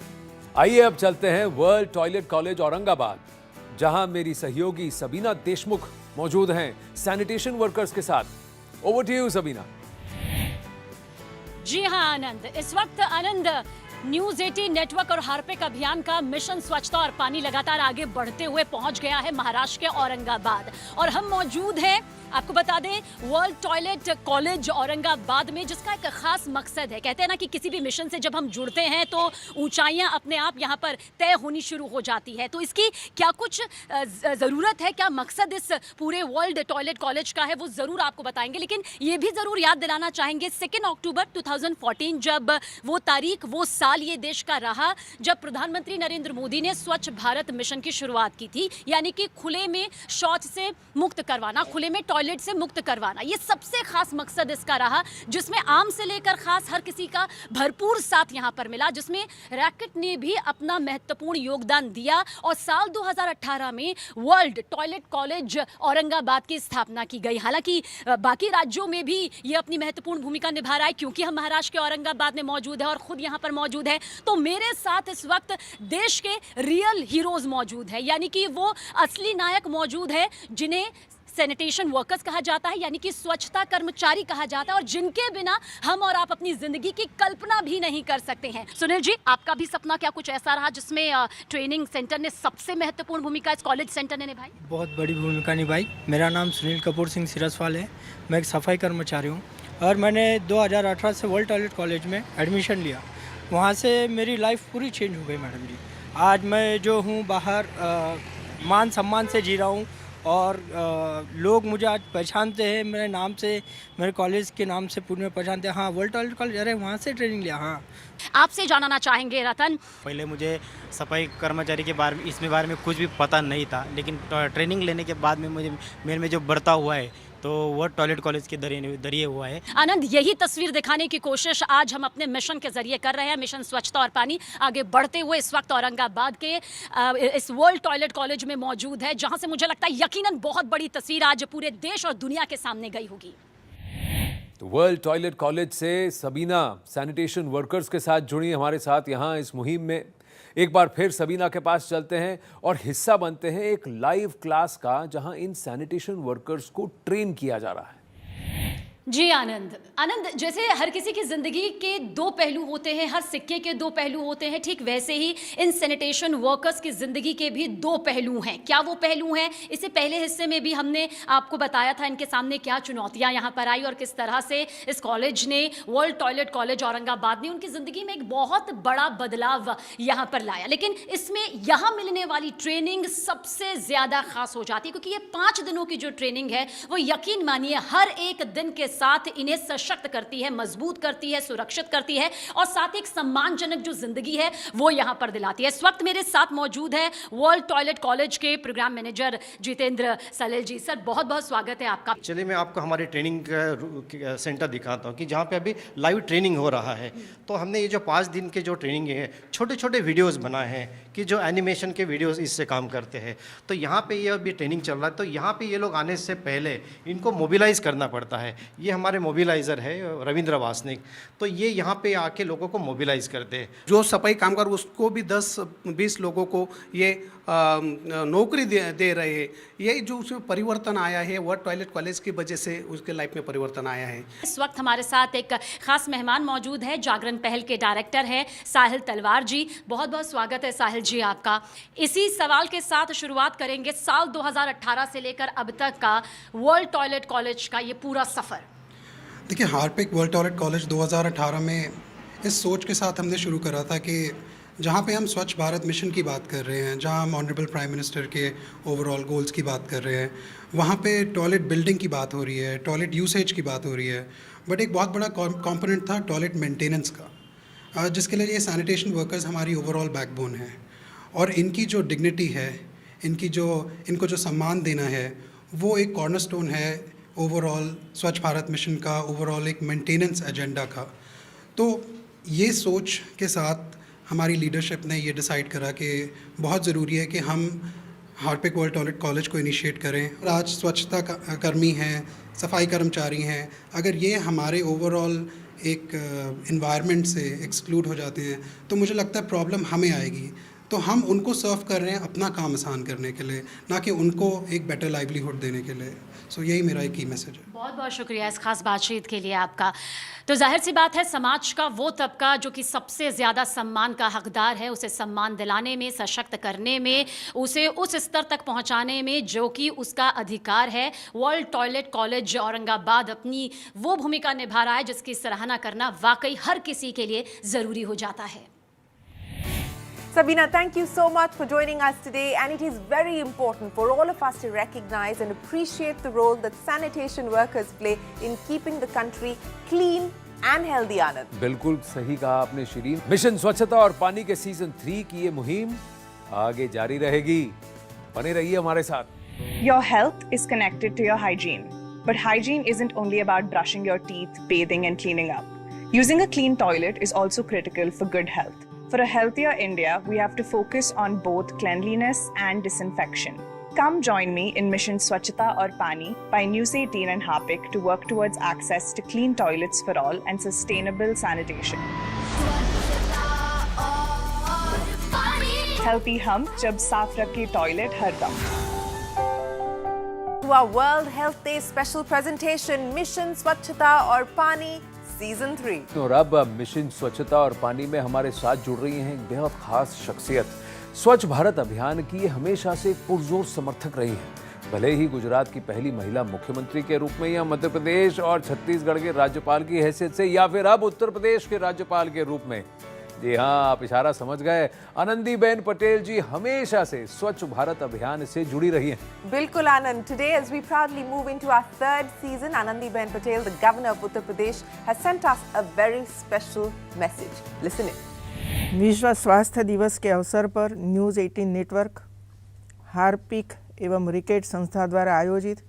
आइए अब चलते हैं world toilet college Aurangabad, जहां मेरी सहयोगी सबीना देशमुख मौजूद हैं sanitation workers के साथ। Over to you Sabina. जी हाँ आनंद, इस वक्त आनंद न्यूज 18 नेटवर्क और हार्पिक अभियान का मिशन स्वच्छता और पानी लगातार आगे बढ़ते हुए पहुंच गया है महाराष्ट्र के औरंगाबाद, और हम मौजूद हैं, आपको बता दें, वर्ल्ड टॉयलेट कॉलेज औरंगाबाद में, जिसका एक खास मकसद है। कहते हैं ना कि किसी भी मिशन से जब हम जुड़ते हैं तो ऊंचाइयां अपने आप यहाँ पर तय होनी शुरू हो जाती है। तो इसकी क्या कुछ ज़रूरत है, क्या मकसद इस पूरे वर्ल्ड टॉयलेट कॉलेज का है, वो ज़रूर आपको बताएंगे। लेकिन ये भी ज़रूर याद दिलाना चाहेंगे 2 अक्टूबर 2014 जब वो तारीख, वो साल ये देश का रहा जब प्रधानमंत्री नरेंद्र मोदी ने स्वच्छ भारत मिशन की शुरुआत की थी, यानी कि खुले में शौच से मुक्त करवाना, खुले में टॉयलेट से मुक्त करवाना। ये सबसे खास मकसद इसका रहा, जिसमें आम से लेकर खास हर किसी का भरपूर साथ यहाँ पर मिला, जिसमें रैकेट ने भी अपना महत्वपूर्ण योगदान दिया और साल 2018 में वर्ल्ड टॉयलेट कॉलेज औरंगाबाद की स्थापना की गई। हालांकि बाकी राज्यों में भी ये अपनी महत्वपूर्ण भूमिका निभा रहा है, क्योंकि हम महाराष्ट्र के औरंगाबाद में मौजूद है और खुद यहाँ पर मौजूद है। तो मेरे साथ इस वक्त देश के रियल हीरोज मौजूद है, यानी कि वो असली नायक मौजूद है, जिन्हें सैनिटेशन वर्कर्स कहा जाता है, यानी कि स्वच्छता कर्मचारी कहा जाता है, और जिनके बिना हम और आप अपनी जिंदगी की कल्पना भी नहीं कर सकते हैं। सुनील जी, आपका भी सपना क्या कुछ ऐसा रहा जिसमें ट्रेनिंग सेंटर ने सबसे महत्वपूर्ण भूमिका इस कॉलेज सेंटर ने निभाई? बहुत बड़ी भूमिका निभाई। मेरा नाम सुनील कपूर सिंह सिरसवाल है, मैं एक सफाई कर्मचारी हूँ और मैंने 2018 से वर्ल्ड टॉयलेट कॉलेज में एडमिशन लिया। वहाँ से मेरी लाइफ पूरी चेंज हो गई मैडम जी। आज मैं जो हूँ बाहर मान सम्मान से जी रहा हूँ और लोग मुझे आज पहचानते हैं मेरे नाम से, मेरे कॉलेज के नाम से पूरे में पहचानते हैं। हाँ, वर्ल्ड टॉयलेट कॉलेज, अरे वहाँ से ट्रेनिंग लिया। हाँ, आपसे जानना चाहेंगे रतन। पहले मुझे सफाई कर्मचारी के बारे में, इसमें बारे में कुछ भी पता नहीं था, लेकिन ट्रेनिंग लेने के बाद में मुझे मेरे में जो बढ़ता हुआ है तो वर्ल्ड टॉयलेट कॉलेज के दरिए हुआ है। आनंद, यही तस्वीर दिखाने की कोशिश आज हम अपने मिशन के जरिए कर रहे हैं, मिशन स्वच्छता और पानी। आगे बढ़ते हुए इस वक्त औरंगाबाद के इस वर्ल्ड टॉयलेट कॉलेज में मौजूद है, जहां से मुझे लगता है यकीनन बहुत बड़ी तस्वीर आज पूरे देश और दुनिया के सामने गई होगी। तो वर्ल्ड टॉयलेट कॉलेज से सबीना सैनिटेशन वर्कर्स के साथ जुड़ी हमारे साथ यहाँ इस मुहिम में। एक बार फिर सबीना के पास चलते हैं और हिस्सा बनते हैं एक लाइव क्लास का, जहां इन सैनिटेशन वर्कर्स को ट्रेन किया जा रहा है। जी आनंद, जैसे हर किसी की ज़िंदगी के दो पहलू होते हैं, हर सिक्के के दो पहलू होते हैं, ठीक वैसे ही इन सैनिटेशन वर्कर्स की ज़िंदगी के भी दो पहलू हैं। क्या वो पहलू हैं? इससे पहले हिस्से में भी हमने आपको बताया था इनके सामने क्या चुनौतियां यहाँ पर आई और किस तरह से इस कॉलेज ने, वर्ल्ड टॉयलेट कॉलेज औरंगाबाद ने उनकी ज़िंदगी में एक बहुत बड़ा बदलाव यहाँ पर लाया। लेकिन इसमें यहाँ मिलने वाली ट्रेनिंग सबसे ज़्यादा खास हो जाती है, क्योंकि ये 5 दिनों की जो ट्रेनिंग है वो यकीन मानिए हर एक दिन के साथ इन्हें सशक्त करती है, मजबूत करती है, सुरक्षित करती है और साथ एक सम्मानजनक जो जिंदगी है वो यहां पर दिलाती है। इस वक्त मेरे साथ मौजूद है वर्ल्ड टॉयलेट कॉलेज के प्रोग्राम मैनेजर जितेंद्र सलेल जी। सर, बहुत बहुत स्वागत है आपका। चलिए मैं आपको हमारे ट्रेनिंग सेंटर दिखाता हूं कि जहां पे अभी लाइव ट्रेनिंग हो रहा है। तो हमने ये जो 5 दिन के जो ट्रेनिंग है, छोटे छोटे वीडियोस बनाए हैं कि जो एनिमेशन के वीडियोस इससे काम करते हैं। तो यहाँ पे ये अभी ट्रेनिंग चल रहा है, तो यहाँ पे ये लोग आने से पहले इनको मोबिलाइज करना पड़ता है। ये ये हमारे मोबिलाइज़र है रविंद्र वासनिक, तो ये यहाँ पे आके लोगों को मोबिलाइज़ करते हैं। जो सफाई कामगार उसको भी 10-20 लोगों को ये नौकरी दे रहे हैं। ये जो उसमें परिवर्तन आया है वर्ल्ड टॉयलेट कॉलेज की वजह से उसके लाइफ में परिवर्तन आया है। इस वक्त हमारे साथ एक खास मेहमान मौजूद है, जागरण पहल के डायरेक्टर हैं साहिल तलवार जी। बहुत बहुत स्वागत है साहिल जी आपका। इसी सवाल के साथ शुरुआत करेंगे साल 2018 से लेकर अब तक का वर्ल्ड टॉयलेट कॉलेज का ये पूरा सफ़र। देखिए, हार्पिक वर्ल्ड टॉयलेट कॉलेज 2018 में इस सोच के साथ हमने शुरू करा था कि जहाँ पे हम स्वच्छ भारत मिशन की बात कर रहे हैं, जहाँ हम ऑनरेबल प्राइम मिनिस्टर के ओवरऑल गोल्स की बात कर रहे हैं, वहाँ पे टॉयलेट बिल्डिंग की बात हो रही है, टॉयलेट यूसेज की बात हो रही है, बट एक बहुत बड़ा कंपोनेंट था टॉयलेट मेंटेनेंस का, जिसके लिए ये सैनिटेशन वर्कर्स हमारी ओवरऑल बैकबोन है और इनकी जो डिग्निटी है, इनको जो सम्मान देना है, वो एक कॉर्नरस्टोन है ओवरऑल स्वच्छ भारत मिशन का, ओवरऑल एक मेंटेनेंस एजेंडा का। तो ये सोच के साथ हमारी लीडरशिप ने ये डिसाइड करा कि बहुत ज़रूरी है कि हम हार्पिक वर्ल्ड टॉयलेट कॉलेज को इनिशिएट करें। आज स्वच्छता कर्मी हैं, सफाई कर्मचारी हैं, अगर ये हमारे ओवरऑल एक इन्वायरमेंट से एक्सक्लूड हो जाते हैं तो मुझे लगता है प्रॉब्लम हमें आएगी। तो हम उनको सर्व कर रहे हैं अपना काम आसान करने के लिए, ना कि उनको एक बेटर लाइवलीहुड देने के लिए। सो यही मेरा एक की मैसेज है। बहुत बहुत शुक्रिया इस खास बातचीत के लिए आपका। तो जाहिर सी बात है, समाज का वो तबका जो कि सबसे ज़्यादा सम्मान का हकदार है, उसे सम्मान दिलाने में, सशक्त करने में, उसे उस स्तर तक पहुंचाने में जो कि उसका अधिकार है, वर्ल्ड टॉयलेट कॉलेज औरंगाबाद अपनी वो भूमिका निभा रहा है जिसकी सराहना करना वाकई हर किसी के लिए ज़रूरी हो जाता है। Sabina, thank you so much for joining us today, and it is very important for all of us to recognize and appreciate the role that sanitation workers play in keeping the country clean and healthy. Anand, बिल्कुल सही कहा आपने Shirin. Mission स्वच्छता और पानी के season 3 की ये मुहिम आगे जारी रहेगी। बने रहिए हमारे साथ। Your health is connected to your hygiene, but hygiene isn't only about brushing your teeth, bathing and cleaning up. Using a clean toilet is also critical for good health. For a healthier India, we have to focus on both cleanliness and disinfection. Come join me in Mission Swachhata Aur Pani by News 18 and Harpic to work towards access to clean toilets for all and sustainable sanitation. Healthy hum jab saaf rakhe toilet har dam. to our World Health Day special presentation, Mission Swachhata Aur Pani season 3। और अब mission स्वच्छता और पानी में हमारे साथ जुड़ रही हैं एक बेहद खास शख्सियत। स्वच्छ भारत अभियान की हमेशा से पुरजोर समर्थक रही हैं। भले ही गुजरात की पहली महिला मुख्यमंत्री के रूप में या मध्य प्रदेश और छत्तीसगढ़ के राज्यपाल की हैसियत से या फिर अब उत्तर प्रदेश के राज्यपाल के रूप में। जी हाँ, आप इशारा समझ गए। आनंदीबेन पटेल जी हमेशा से स्वच्छ भारत अभियान से जुड़ी रही हैं। बिल्कुल आनंद। Today, as we proudly move into our third season, Anandiben Patel, the governor of Uttar Pradesh, has sent us a very special message. Listen in. विश्व स्वास्थ्य दिवस के अवसर पर न्यूज़ 18 नेटवर्क, हार्पिक एवं रिकेट संस्था द्वारा आयोजित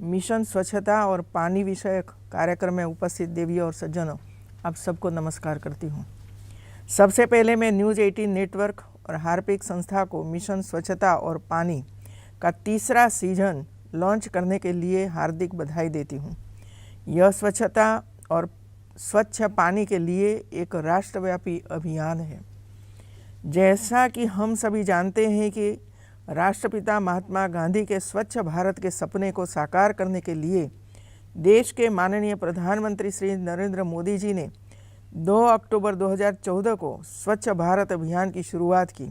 मिशन स्वच्छता और पानी विषयक कार्यक्रम में उपस्थित देवियों और सज्जनों, आप सबको नमस्कार करती हूँ। सबसे पहले मैं न्यूज़ 18 नेटवर्क और हार्पिक संस्था को मिशन स्वच्छता और पानी का तीसरा सीजन लॉन्च करने के लिए हार्दिक बधाई देती हूँ। यह स्वच्छता और स्वच्छ पानी के लिए एक राष्ट्रव्यापी अभियान है। जैसा कि हम सभी जानते हैं कि राष्ट्रपिता महात्मा गांधी के स्वच्छ भारत के सपने को साकार करने के लिए देश के माननीय प्रधानमंत्री श्री नरेंद्र मोदी जी ने 2 अक्टूबर 2014 को स्वच्छ भारत अभियान की शुरुआत की।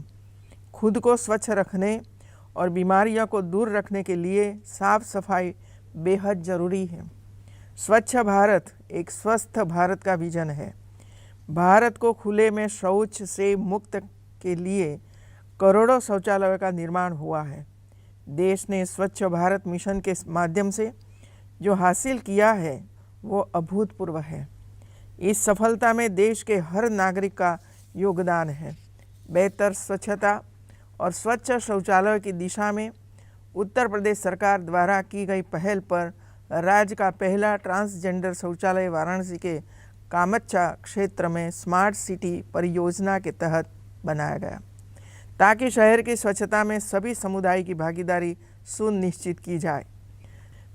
खुद को स्वच्छ रखने और बीमारियों को दूर रखने के लिए साफ सफाई बेहद ज़रूरी है। स्वच्छ भारत एक स्वस्थ भारत का विजन है। भारत को खुले में शौच से मुक्त के लिए करोड़ों शौचालयों का निर्माण हुआ है। देश ने स्वच्छ भारत मिशन के माध्यम से जो हासिल किया है वो अभूतपूर्व है। इस सफलता में देश के हर नागरिक का योगदान है। बेहतर स्वच्छता और स्वच्छ शौचालय की दिशा में उत्तर प्रदेश सरकार द्वारा की गई पहल पर राज्य का पहला ट्रांसजेंडर शौचालय वाराणसी के कामच्छा क्षेत्र में स्मार्ट सिटी परियोजना के तहत बनाया गया, ताकि शहर की स्वच्छता में सभी समुदाय की भागीदारी सुनिश्चित की जाए।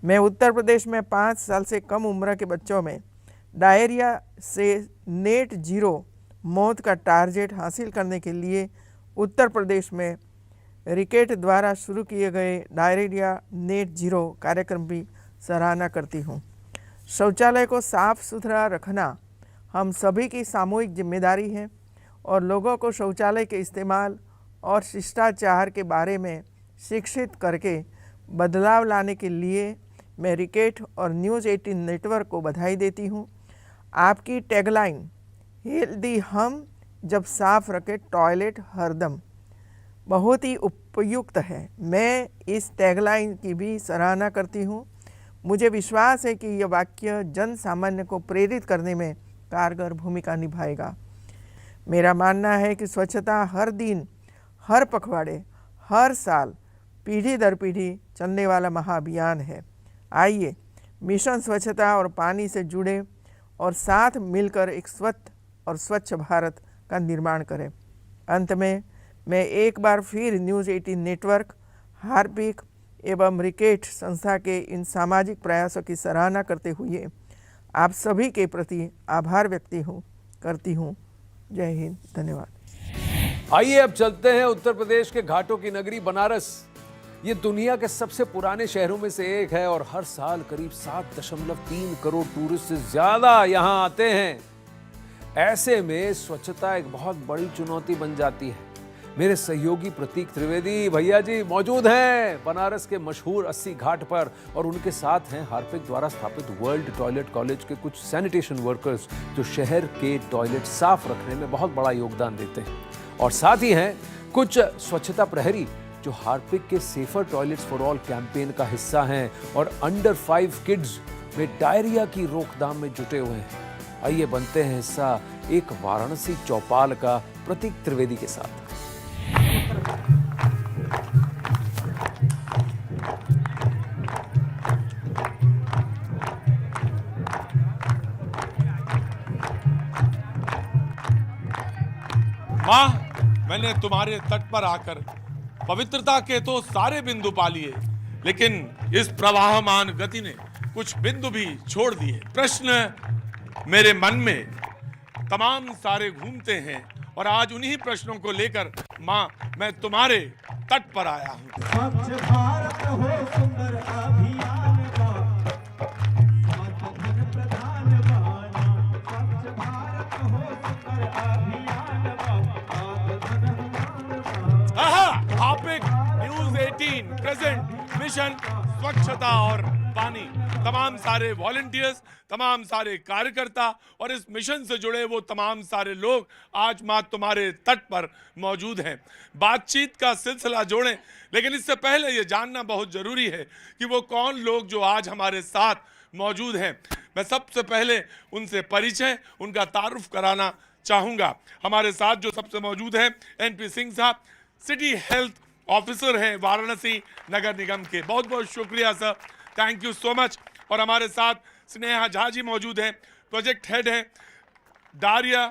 मैं उत्तर प्रदेश में 5 साल से कम उम्र के बच्चों में डायरिया से नेट जीरो मौत का टारगेट हासिल करने के लिए उत्तर प्रदेश में रिकेट द्वारा शुरू किए गए डायरिया नेट जीरो कार्यक्रम की सराहना करती हूँ। शौचालय को साफ सुथरा रखना हम सभी की सामूहिक जिम्मेदारी है और लोगों को शौचालय के इस्तेमाल और शिष्टाचार के बारे में शिक्षित करके बदलाव लाने के लिए मैं रिकेट और न्यूज़ 18 नेटवर्क को बधाई देती हूँ। आपकी टैगलाइन हेल्दी हम जब साफ रखे टॉयलेट हरदम बहुत ही उपयुक्त है। मैं इस टैगलाइन की भी सराहना करती हूँ। मुझे विश्वास है कि यह वाक्य जन सामान्य को प्रेरित करने में कारगर भूमिका निभाएगा। मेरा मानना है कि स्वच्छता हर दिन, हर पखवाड़े, हर साल पीढ़ी दर पीढ़ी चलने वाला महाअभियान है। आइए मिशन स्वच्छता और पानी से जुड़े और साथ मिलकर एक स्वच्छ भारत का निर्माण करें। अंत में मैं एक बार फिर न्यूज़ 18 नेटवर्क, हार्पिक एवं रिकेट संस्था के इन सामाजिक प्रयासों की सराहना करते हुए आप सभी के प्रति आभार व्यक्त करती हूँ। जय हिंद, धन्यवाद। आइए अब चलते हैं उत्तर प्रदेश के घाटों की नगरी बनारस। ये दुनिया के सबसे पुराने शहरों में से एक है और हर साल करीब 7.3 करोड़ टूरिस्ट से ज्यादा यहाँ आते हैं। ऐसे में स्वच्छता एक बहुत बड़ी चुनौती बन जाती है। मेरे सहयोगी प्रतीक त्रिवेदी भैया जी मौजूद हैं बनारस के मशहूर 80 घाट पर और उनके साथ हैं हार्पिक द्वारा स्थापित वर्ल्ड टॉयलेट कॉलेज के कुछ सैनिटेशन वर्कर्स जो शहर के टॉयलेट साफ रखने में बहुत बड़ा योगदान देते हैं। और साथ ही हैं कुछ स्वच्छता प्रहरी जो हार्पिक के safer toilets for all campaign का हिस्सा हैं और अंडर 5 किड्स में डायरिया की रोकथाम में जुटे हुए हैं। आइए बनते हैं हिस्सा एक वाराणसी चौपाल का प्रतीक त्रिवेदी के साथ। माँ, मैंने तुम्हारे तट पर आकर पवित्रता के तो सारे बिंदु पा लिए, लेकिन इस प्रवाहमान गति ने कुछ बिंदु भी छोड़ दिए। प्रश्न मेरे मन में तमाम सारे घूमते हैं और आज उन्हीं प्रश्नों को लेकर माँ मैं तुम्हारे तट पर आया हूँ। स्वच्छ भारत हो सुंदर अभियान का मतदान प्रधान बना। स्वच्छ भारत हो सुंदर अभियान का हार्पिक न्यूज़ 18 प्रेजेंट मिशन स्वच्छता और पानी। तमाम सारे वॉलंटियर्स, तमाम सारे कार्यकर्ता और इस मिशन से जुड़े वो तमाम सारे लोग आज माँ तुम्हारे तट पर मौजूद हैं। बातचीत का सिलसिला जोड़ें, लेकिन इससे पहले ये जानना बहुत ज़रूरी है कि वो कौन लोग जो आज हमारे साथ मौजूद हैं। मैं सबसे पहले उनसे परिचय, उनका तारुफ कराना चाहूँगा। हमारे साथ जो सबसे मौजूद हैं NP सिंह साहब, सिटी हेल्थ ऑफिसर हैं वाराणसी नगर निगम के। बहुत बहुत शुक्रिया sir, thank you so much. और हमारे साथ स्नेहा झा जी मौजूद हैं, प्रोजेक्ट हेड हैं डायरिया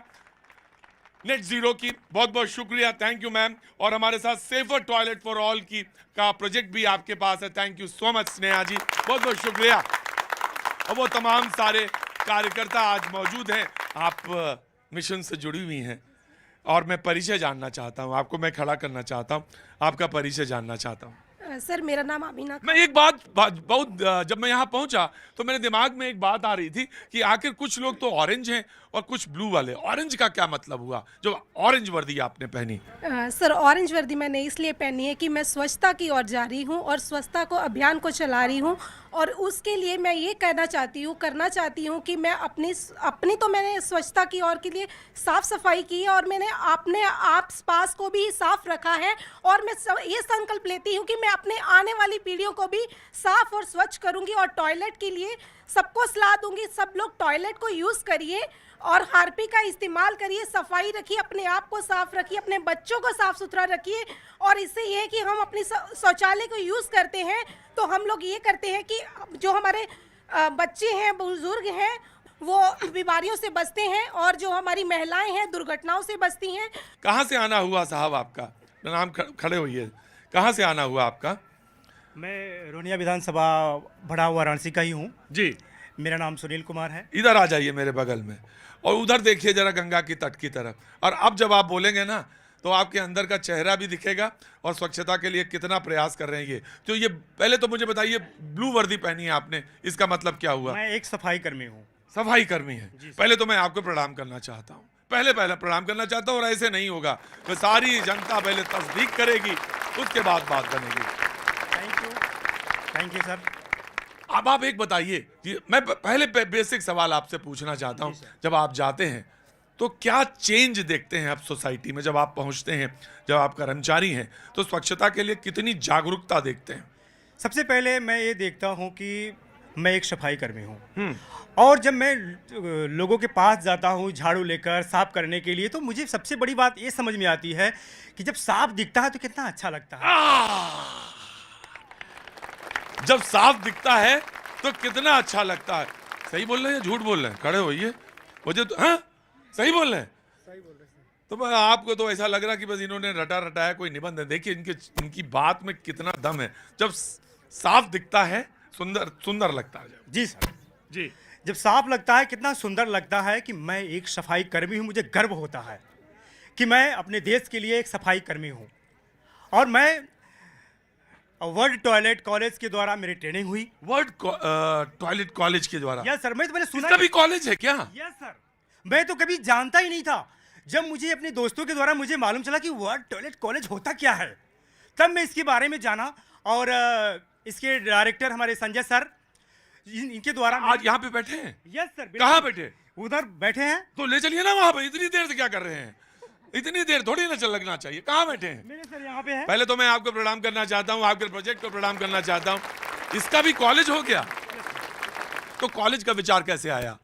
नेट जीरो की। बहुत बहुत शुक्रिया, थैंक यू मैम। और हमारे साथ सेफर टॉयलेट फॉर ऑल की का प्रोजेक्ट भी आपके पास है, thank you so much Sneha ji, बहुत बहुत शुक्रिया। और वो तमाम सारे कार्यकर्ता आज मौजूद हैं। आप मिशन से जुड़ी हुई हैं और मैं परिचय जानना चाहता हूँ, आपको मैं खड़ा करना चाहता हूँ, आपका परिचय जानना चाहता हूँ। सर मेरा नाम अमीना। मैं एक बात बहुत जब मैं यहाँ पहुँचा तो मेरे दिमाग में एक बात आ रही थी कि आखिर कुछ लोग तो ऑरेंज हैं और कुछ ब्लू वाले। ऑरेंज का क्या मतलब हुआ जो ऑरेंज वर्दी आपने पहनी? सर ऑरेंज वर्दी मैंने इसलिए पहनी है कि मैं स्वच्छता की ओर जा रही हूँ और स्वच्छता को अभियान को चला रही हूँ और उसके लिए मैं ये करना चाहती हूँ कि मैं अपनी तो मैंने स्वच्छता की ओर के लिए साफ सफाई की है और मैंने अपने आस पास को भी साफ रखा है और मैं ये संकल्प लेती हूँ कि मैं अपने आने वाली पीढ़ियों को भी साफ और स्वच्छ करूँगी और टॉयलेट के लिए सबको सलाह दूंगी, सब लोग टॉयलेट को यूज़ करिए और हार्पिक का इस्तेमाल करिए, सफाई रखिए, अपने आप को साफ रखिए, अपने बच्चों को साफ सुथरा रखिए। और इससे ये है कि हम अपनी शौचालय को यूज़ करते हैं तो हम लोग ये करते हैं कि जो हमारे बच्चे हैं, बुजुर्ग हैं, वो बीमारियों से बचते हैं और जो हमारी महिलाएं हैं दुर्घटनाओं से बचती हैं। कहाँ से आना हुआ साहब आपका? नाम खड़े होइए, कहाँ से आना हुआ आपका? मैं रोनिया विधानसभा बढ़ा वाराणसी का ही हूँ जी। मेरा नाम सुनील कुमार है। इधर आ जाइए मेरे बगल में और उधर देखिए जरा गंगा की तट की तरफ। और अब जब आप बोलेंगे ना तो आपके अंदर का चेहरा भी दिखेगा और स्वच्छता के लिए कितना प्रयास कर रहे हैं ये। तो ये पहले तो मुझे बताइए, ब्लू वर्दी पहनी है आपने, इसका मतलब क्या हुआ? मैं एक सफाई कर्मी हूँ। सफाई कर्मी है। पहले तो मैं आपको प्रणाम करना चाहता हूँ, पहले प्रणाम करना चाहता हूँ। और ऐसे नहीं होगा, तो सारी जनता पहले तस्दीक करेगी, उसके बाद बात बनेगी। Thank you sir. अब आप एक बताइए, मैं पहले बेसिक सवाल आपसे पूछना चाहता हूँ, जब आप जाते हैं तो क्या चेंज देखते हैं आप सोसाइटी में? जब आप पहुँचते हैं, जब आप कर्मचारी हैं, तो स्वच्छता के लिए कितनी जागरूकता देखते हैं? सबसे पहले मैं ये देखता हूँ कि मैं एक सफाई कर्मी हूँ और जब मैं लोगों के पास जाता हूँ झाड़ू लेकर साफ करने के लिए, तो मुझे सबसे बड़ी बात ये समझ में आती है कि जब साफ दिखता है तो कितना अच्छा लगता है। जब साफ दिखता है तो कितना अच्छा लगता है। सही बोल रहे हैं, झूठ बोल रहे हैं? खड़े होइए, मुझे तो हाँ सही बोल रहे हैं। तो आपको तो ऐसा लग रहा कि बस इन्होंने रटाया कोई निबंध है। देखिए इनकी बात में कितना दम है। जब साफ दिखता है सुंदर लगता है। जी सर जी। जब साफ लगता है कितना सुंदर लगता है कि मैं एक सफाई कर्मी हूँ। मुझे गर्व होता है कि मैं अपने देश के लिए एक सफाई कर्मी हूँ। और मैं वर्ल्ड टॉयलेट कॉलेज के द्वारा मेरी ट्रेनिंग हुई। वर्ल्ड टॉयलेट कॉलेज के द्वारा? Yes sir. मैं तो मैंने सुना इसका भी कॉलेज है क्या? Yes sir. मैं तो कभी जानता ही नहीं था। जब मुझे अपने दोस्तों के द्वारा मुझे मालूम चला कि वर्ल्ड टॉयलेट कॉलेज होता क्या है, तब मैं इसके बारे में जाना। और इसके डायरेक्टर हमारे संजय सर, इनके द्वारा आज यहाँ पे बैठे हैं? Yes sir. कहाँ बैठे? उधर बैठे हैं। तो ले चलिए ना वहाँ पे। इतनी देर से क्या कर रहे हैं? इतनी देर थोड़ी ना चल लगना चाहिए। कहाँ बैठे हैं? मेरे सर यहाँ पे है। पहले तो मैं आपको प्रणाम करना चाहता हूँ, आपके प्रोजेक्ट को प्रणाम करना चाहता हूँ। इसका भी कॉलेज हो गया? तो कॉलेज का विचार कैसे आया?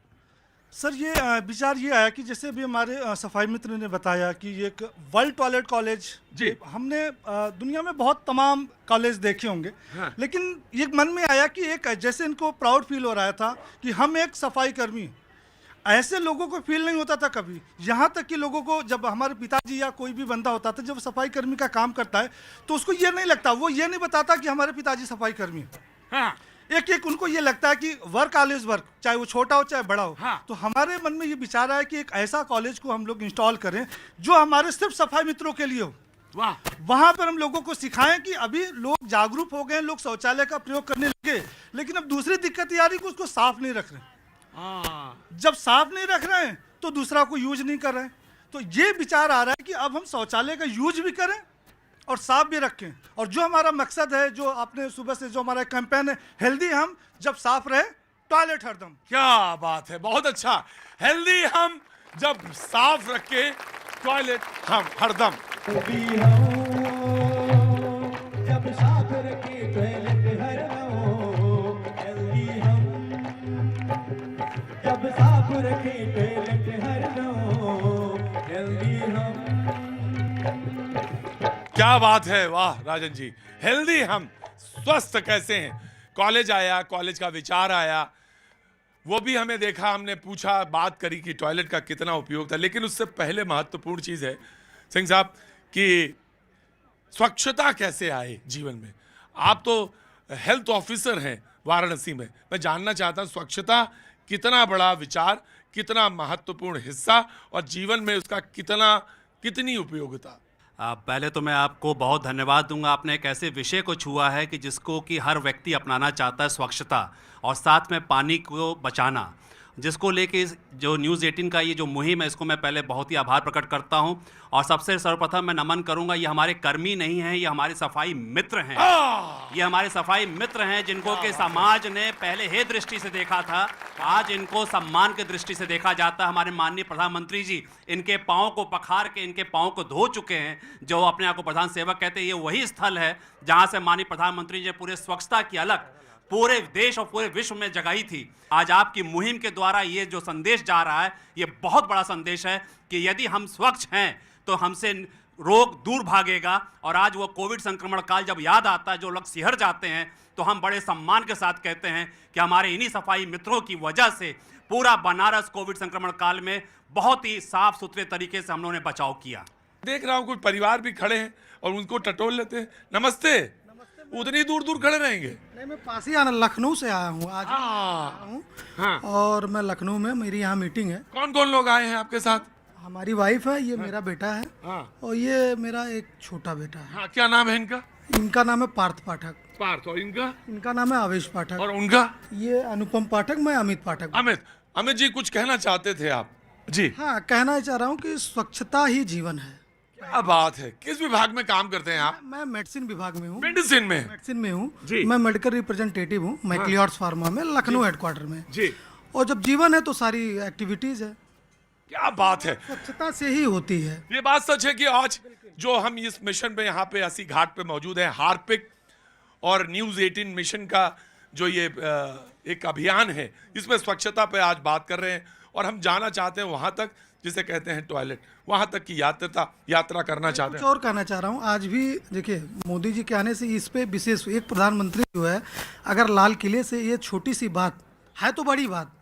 सर ये विचार ये आया कि जैसे अभी हमारे सफाई मित्र ने बताया कि ये एक वर्ल्ड टॉयलेट कॉलेज जी, हमने दुनिया में बहुत तमाम कॉलेज देखे होंगे। हाँ। लेकिन ये मन में आया कि एक जैसे इनको प्राउड फील हो रहा था कि हम एक सफाई कर्मी, ऐसे लोगों को फील नहीं होता था कभी। यहाँ तक कि लोगों को, जब हमारे पिताजी या कोई भी बंदा होता था जब सफाई कर्मी का काम करता है तो उसको ये नहीं लगता, वो ये नहीं बताता कि हमारे पिताजी सफाई कर्मी है। हाँ। एक उनको ये लगता है कि वर्क ऑलवेज वर्क, चाहे वो छोटा हो चाहे बड़ा हो। हाँ। तो हमारे मन में ये विचार आया कि एक ऐसा कॉलेज को हम लोग इंस्टॉल करें जो हमारे सिर्फ सफाई मित्रों के लिए हो। वाह। वहाँ पर हम लोगों को सिखाएं कि अभी लोग जागरूक हो गए, लोग शौचालय का प्रयोग करने लगे, लेकिन अब दूसरी दिक्कत ये आ रही कि उसको साफ नहीं रख रहे। जब साफ नहीं रख रहे हैं तो दूसरा को यूज नहीं कर रहे हैं। तो ये विचार आ रहा है कि अब हम शौचालय का यूज भी करें और साफ भी रखें। और जो हमारा मकसद है, जो आपने सुबह से जो हमारा कैंपेन है, हेल्दी हम जब साफ रहे टॉयलेट हरदम। क्या बात है, बहुत अच्छा। हेल्दी हम जब साफ रखे टॉयलेट हम हरदम। जब साफ रखे टॉयलेट हरदम, हेल्दी हम जब साफ रखे टॉयलेट हरदम, हेल्दी हम। क्या बात है, वाह राजन जी। हेल्दी हम, स्वस्थ कैसे हैं? कॉलेज आया, कॉलेज का विचार आया, वो भी हमें देखा, हमने पूछा, बात करी कि टॉयलेट का कितना उपयोग था। लेकिन उससे पहले महत्वपूर्ण चीज़ है सिंह साहब कि स्वच्छता कैसे आए जीवन में। आप तो हेल्थ ऑफिसर हैं वाराणसी में, मैं जानना चाहता हूँ स्वच्छता कितना बड़ा विचार, कितना महत्वपूर्ण हिस्सा और जीवन में उसका कितनी उपयोगिता। पहले तो मैं आपको बहुत धन्यवाद दूंगा। आपने एक ऐसे विषय को छुआ है कि जिसको कि हर व्यक्ति अपनाना चाहता है, स्वच्छता और साथ में पानी को बचाना, जिसको लेके जो न्यूज़ 18 का ये जो मुहिम है, इसको मैं पहले बहुत ही आभार प्रकट करता हूं। और सबसे सर्वप्रथम मैं नमन करूंगा, ये हमारे कर्मी नहीं हैं, ये हमारे सफाई मित्र हैं। ये हमारे सफाई मित्र हैं जिनको कि समाज ने पहले हे दृष्टि से देखा था, आज इनको सम्मान की दृष्टि से देखा जाता है। हमारे माननीय प्रधानमंत्री जी इनके पाँव को पखार के इनके पाँव को धो चुके हैं। जो अपने आप को प्रधान सेवक कहते हैं, ये वही स्थल है जहाँ से माननीय प्रधानमंत्री जी पूरे स्वच्छता की अलग पूरे देश और पूरे विश्व में जगाई थी। आज आपकी मुहिम के द्वारा ये जो संदेश जा रहा है, ये बहुत बड़ा संदेश है कि यदि हम स्वच्छ हैं तो हमसे रोग दूर भागेगा। और आज वो कोविड संक्रमण काल जब याद आता है, जो लोग सिहर जाते हैं, तो हम बड़े सम्मान के साथ कहते हैं कि हमारे इन्हीं सफाई मित्रों की वजह से पूरा बनारस कोविड संक्रमण काल में बहुत ही साफ सुथरे तरीके से हम लोगों ने बचाव किया। देख रहा हूँ कुछ परिवार भी खड़े हैं और उनको टटोल लेते हैं। नमस्ते। उतनी दूर दूर खड़े रहेंगे? नहीं, मैं पास ही आना, लखनऊ से आया हूँ आज हूँ। हाँ। और मैं लखनऊ में, मेरी यहाँ मीटिंग है। कौन कौन लोग आए हैं आपके साथ? हमारी वाइफ है, ये मेरा बेटा है, और ये मेरा एक छोटा बेटा है। हाँ, क्या नाम है इनका? इनका नाम है पार्थ पाठक। पार्थ। और इनका? इनका नाम है आवेश पाठक। और उनका? ये अनुपम पाठक, मैं अमित पाठक। अमित जी, कुछ कहना चाहते थे आप? जी हाँ, कहना चाह रहा हूँ कि स्वच्छता ही जीवन है। क्या बात है। किस विभाग में काम करते हैं आप? मैं मेडिसिन विभाग में हूँ। मेडिसिन में हूँ जी। मैं मेडिकल रिप्रेजेंटेटिव हूँ मैक्लियोड्स फार्मा में, लखनऊ हेडक्वार्टर में जी। और जब जीवन है तो सारी एक्टिविटीज है। क्या बात है। स्वच्छता से ही होती है। ये बात सच है कि आज जो हम इस मिशन पे यहाँ पे अस्सी घाट पे मौजूद हैं, हार्पिक और न्यूज़ 18 मिशन का जो ये एक अभियान है, इसमें स्वच्छता पे आज बात कर रहे हैं और हम जाना चाहते हैं वहाँ तक जिसे कहते हैं टॉयलेट, वहाँ तक की यात्रा करना चाहते हैं। कुछ और कहना चाह रहा हूँ, आज भी देखिए मोदी जी के आने से इस पे विशेष एक प्रधानमंत्री जो है, अगर लाल किले से ये छोटी सी बात है तो बड़ी बात,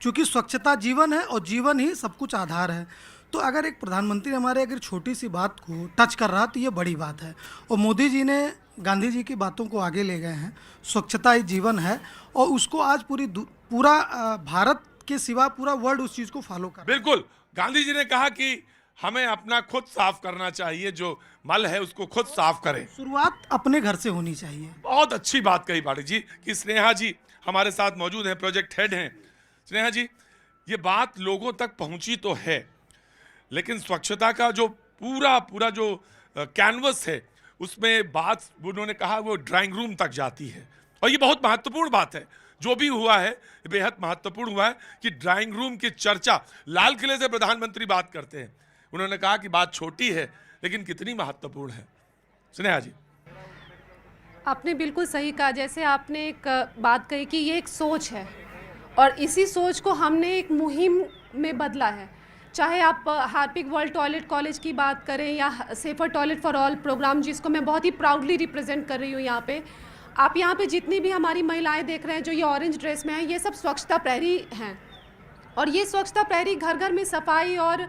क्योंकि स्वच्छता जीवन है और जीवन ही सब कुछ आधार है। तो अगर एक प्रधानमंत्री हमारे अगर छोटी सी बात को टच कर रहा तो ये बड़ी बात है। और मोदी जी ने गांधी जी की बातों को आगे ले गए हैं, स्वच्छता ही जीवन है, और उसको आज पूरा भारत के सिवा पूरा वर्ल्ड उस चीज़ को फॉलो कर। बिल्कुल, गांधी जी ने कहा कि हमें अपना खुद साफ करना चाहिए, जो मल है उसको खुद साफ करें। शुरुआत अपने घर से होनी चाहिए। बहुत अच्छी बात कही पाठक जी कि स्नेहा जी हमारे साथ मौजूद हैं, प्रोजेक्ट हेड हैं। स्नेहा जी, ये बात लोगों तक पहुंची तो है, लेकिन स्वच्छता का जो पूरा जो कैनवस है उसमें बात उन्होंने कहा वो ड्राइंग रूम तक जाती है, और ये बहुत महत्वपूर्ण बात है। जो भी हुआ है बेहद महत्वपूर्ण हुआ है कि ड्राइंग रूम की चर्चा लाल किले से प्रधानमंत्री बात करते हैं। उन्होंने कहा कि बात छोटी है लेकिन कितनी महत्वपूर्ण है। स्नेहा जी, आपने बिल्कुल सही कहा। जैसे आपने एक बात कही कि ये एक सोच है और इसी सोच को हमने एक मुहिम में बदला है। चाहे आप हार्पिक वर्ल्ड टॉयलेट कॉलेज की बात करें या safer toilet for all programme, जिसको मैं बहुत ही प्राउडली रिप्रेजेंट कर रही हूँ यहाँ पे। आप यहाँ पे जितनी भी हमारी महिलाएं देख रहे हैं जो ये ऑरेंज ड्रेस में हैं, ये सब स्वच्छता प्रहरी हैं। और ये स्वच्छता प्रहरी घर घर में सफाई और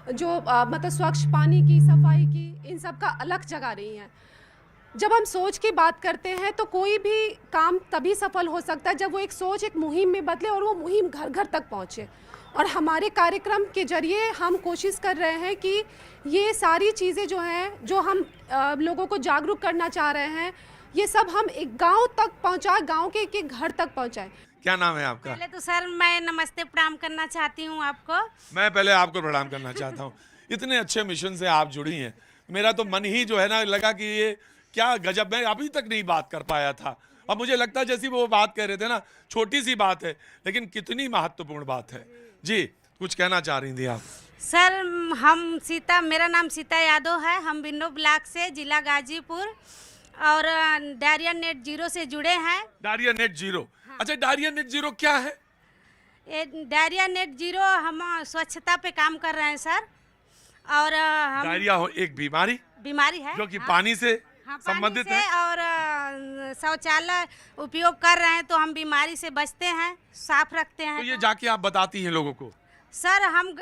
जो मतलब स्वच्छ पानी की सफाई की, इन सब का अलग जगा रही हैं। जब हम सोच की बात करते हैं तो कोई भी काम तभी सफल हो सकता है जब वो एक सोच एक मुहिम में बदले और वो मुहिम घर घर तक पहुँचे। और हमारे कार्यक्रम के जरिए हम कोशिश कर रहे हैं कि ये सारी चीज़ें जो हैं, जो हम लोगों को जागरूक करना चाह रहे हैं, ये सब हम एक गांव तक पहुंचाए, गांव के एक घर तक पहुंचाए। क्या नाम है आपका? पहले तो सर मैं नमस्ते प्रणाम करना चाहती हूँ आपको। मैं पहले आपको प्रणाम करना चाहता हूँ। इतने अच्छे मिशन से आप जुड़ी हैं, मेरा तो मन ही जो है ना लगा कि ये क्या गजब, मैं अभी तक नहीं बात कर पाया था। अब मुझे लगता है जैसी वो बात कह रहे थे ना, छोटी सी बात है लेकिन कितनी महत्वपूर्ण बात है। जी, कुछ कहना चाह रही थी आप? सर मेरा नाम सीता यादव है, हम बिन्नो ब्लॉक से, जिला गाजीपुर, और डायरिया नेट जीरो से जुड़े हैं। Diarrhoea net zero? हाँ। अच्छा, डायरिया नेट जीरो क्या है? डायरिया नेट जीरो हम स्वच्छता पे काम कर रहे हैं सर। और हम डायरिया एक बीमारी है जो कि हाँ। पानी से हाँ, संबंधित है, और शौचालय उपयोग कर रहे हैं तो हम बीमारी से बचते हैं, साफ रखते हैं। तो ये जाके आप बताती हैं लोगों को? सर हम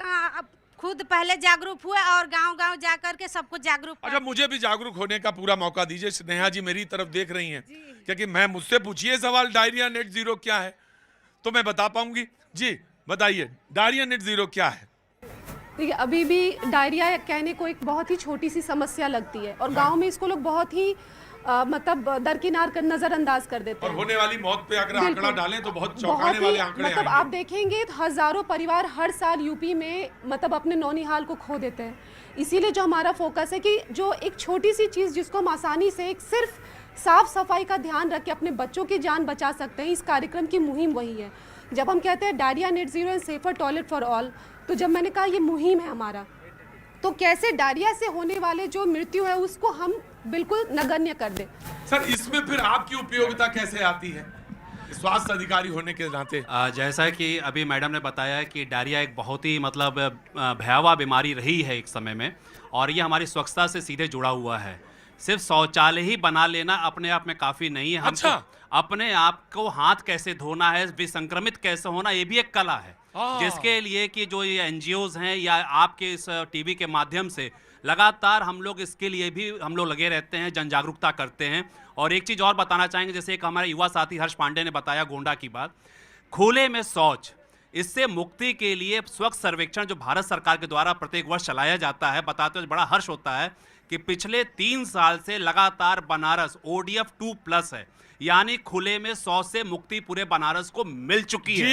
खुद पहले जागरूक हुए और गांव-गांव जाकर के सबको जागरूक। अच्छा, मुझे भी जागरूक होने का पूरा मौका दीजिए। स्नेहा जी मेरी तरफ देख रही हैं, क्योंकि मैं मुझसे पूछिए सवाल डायरिया नेट जीरो क्या है तो मैं बता पाऊंगी। जी बताइए, डायरिया नेट जीरो क्या है? देखिए, अभी भी डायरिया कहने को एक बहुत ही छोटी सी समस्या लगती है और गांव में इसको लोग बहुत ही मतलब दरकिनार कर नजरअंदाज कर देते हैं। और होने वाली मौत पे अगर आंकड़ा डालें तो बहुत चौंकाने वाले आंकड़े मतलब आप देखेंगे तो हजारों परिवार हर साल यूपी में मतलब अपने नौनिहाल को खो देते हैं। इसीलिए जो हमारा फोकस है कि जो एक छोटी सी चीज़ जिसको हम आसानी से एक सिर्फ साफ सफाई का ध्यान रख के अपने बच्चों की जान बचा सकते हैं, इस कार्यक्रम की मुहिम वही है। जब हम कहते हैं diarrhoea net zero and safer toilet for all, तो जब मैंने कहा ये मुहिम है हमारा, तो कैसे डायरिया से होने वाले जो मृत्यु है उसको हम बिल्कुल नगण्य कर दें। सर, इसमें फिर आपकी उपयोगिता कैसे आती है स्वास्थ्य अधिकारी होने के नाते? जैसा कि अभी मैडम ने बताया कि डायरिया एक बहुत ही मतलब भयावह बीमारी रही है एक समय में, और ये हमारी स्वच्छता से सीधे जुड़ा हुआ है। सिर्फ शौचालय ही बना लेना अपने आप में काफ़ी नहीं है। हमको अपने आप को हाथ कैसे धोना है, विसंक्रमित कैसे होना, ये भी एक कला है। जिसके लिए कि जो ये NGOs हैं या आपके इस टीवी के माध्यम से लगातार हम लोग इसके लिए भी हम लोग लगे रहते हैं, जन जागरूकता करते हैं। और एक चीज़ और बताना चाहेंगे, जैसे एक हमारे युवा साथी हर्ष पांडे ने बताया गोंडा की बात, खुले में शौच, इससे मुक्ति के लिए स्वच्छ सर्वेक्षण जो भारत सरकार के द्वारा प्रत्येक वर्ष चलाया जाता है, बताते हुए बड़ा हर्ष होता है कि पिछले 3 साल से लगातार बनारस ODF 2+ है, यानी खुले में शौच से मुक्ति पूरे बनारस को मिल चुकी है।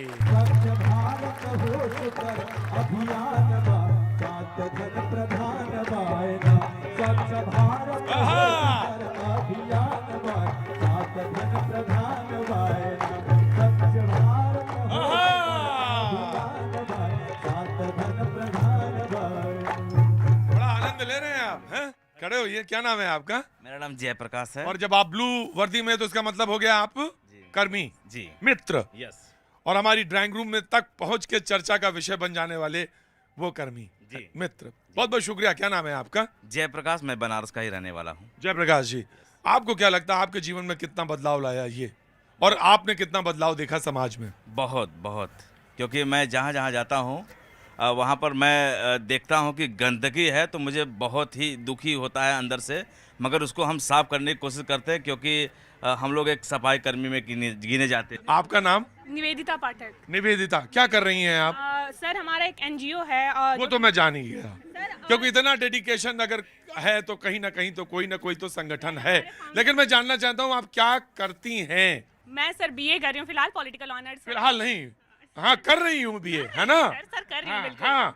स्वच्छ भारत हो सुकर अभियान बा, सात जन प्रधान बायना। स्वच्छ भारत हो सुकर अभियान बा, सात जन प्रधान बायना। स्वच्छ भारत हो सुकर अभियान बा, सात जन प्रधान बायना। बड़ा आनंद ले रहे हैं आप, हैं? खड़े होइए, क्या नाम है आपका? मेरा नाम जयप्रकाश है। और जब आप ब्लू वर्दी में, तो इसका मतलब हो गया आप कर्मी जी, मित्र। यस। और हमारी ड्राइंग रूम में तक पहुंच के चर्चा का विषय बन जाने वाले वो कर्मी जी, मित्र। बहुत बहुत शुक्रिया। क्या नाम है आपका? जयप्रकाश, मैं बनारस का ही रहने वाला हूँ। जयप्रकाश जी, आपको क्या लगता है आपके जीवन में कितना बदलाव लाया ये, और आपने कितना बदलाव देखा समाज में? बहुत बहुत, क्योंकि मैं जहाँ जहाँ जाता हूँ वहाँ पर मैं देखता हूँ कि गंदगी है, तो मुझे बहुत ही दुखी होता है अंदर से, मगर उसको हम साफ करने की कोशिश करते हैं, क्योंकि हम लोग एक सफाई कर्मी में गिने जाते हैं। आपका नाम? निवेदिता पाठक। निवेदिता, क्या कर रही हैं आप? सर, हमारा एक NGO है और वो तो मैं जान ही गया, क्योंकि इतना डेडिकेशन अगर है तो कहीं ना कहीं तो कोई ना कोई तो संगठन है। लेकिन मैं जानना चाहता हूँ आप क्या करती हैं? मैं सर BA कर रही हूँ फिलहाल, पॉलिटिकल ऑनर्स। फिलहाल नहीं, हाँ कर रही हूँ BA, है ना? सर कर रही हूँ, बिल्कुल। हाँ,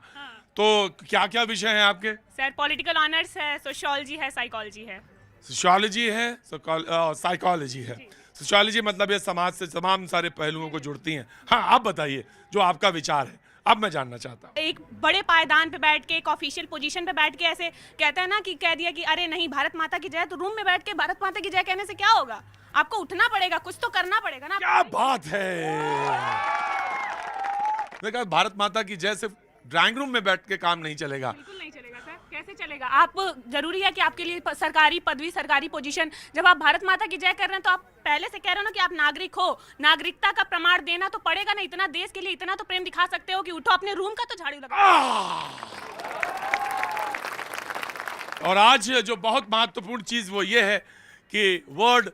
तो क्या क्या विषय हैं आपके? सर पॉलिटिकल ऑनर्स है, सोशियोलॉजी है, साइकोलॉजी है। सोशियोलॉजी है, साइकोलॉजी है। सोशियोलॉजी मतलब ये समाज से तमाम सारे पहलुओं को जुड़ती हैं। हाँ, आप बताइए जो आपका विचार है, अब मैं जानना चाहता हूँ। एक बड़े पायदान पे बैठ के, एक ऑफिशियल पोजीशन पे बैठ के ऐसे कहते हैं ना कि कह दिया कि अरे नहीं भारत माता की जय, तो रूम में बैठ के भारत माता की जय कहने से क्या होगा? आपको उठना पड़ेगा, कुछ तो करना पड़ेगा ना। क्या बात है! देखा, भारत माता की जय सिर्फ ड्राइंग रूम में बैठ के काम नहीं चलेगा। बिल्कुल नहीं चलेगा सर, कैसे चलेगा? आप जरूरी है कि आपके लिए सरकारी पदवी, सरकारी पोजीशन, जब आप भारत माता की जय कर रहे हैं तो आप पहले से कह रहे हो ना कि आप नागरिक हो, नागरिकता का प्रमाण देना तो पड़ेगा ना। इतना देश के लिए इतना तो प्रेम दिखा सकते हो कि उठो, अपने रूम का तो झाड़ू लगाओ। और आज जो बहुत महत्वपूर्ण चीज वो ये है कि वर्ल्ड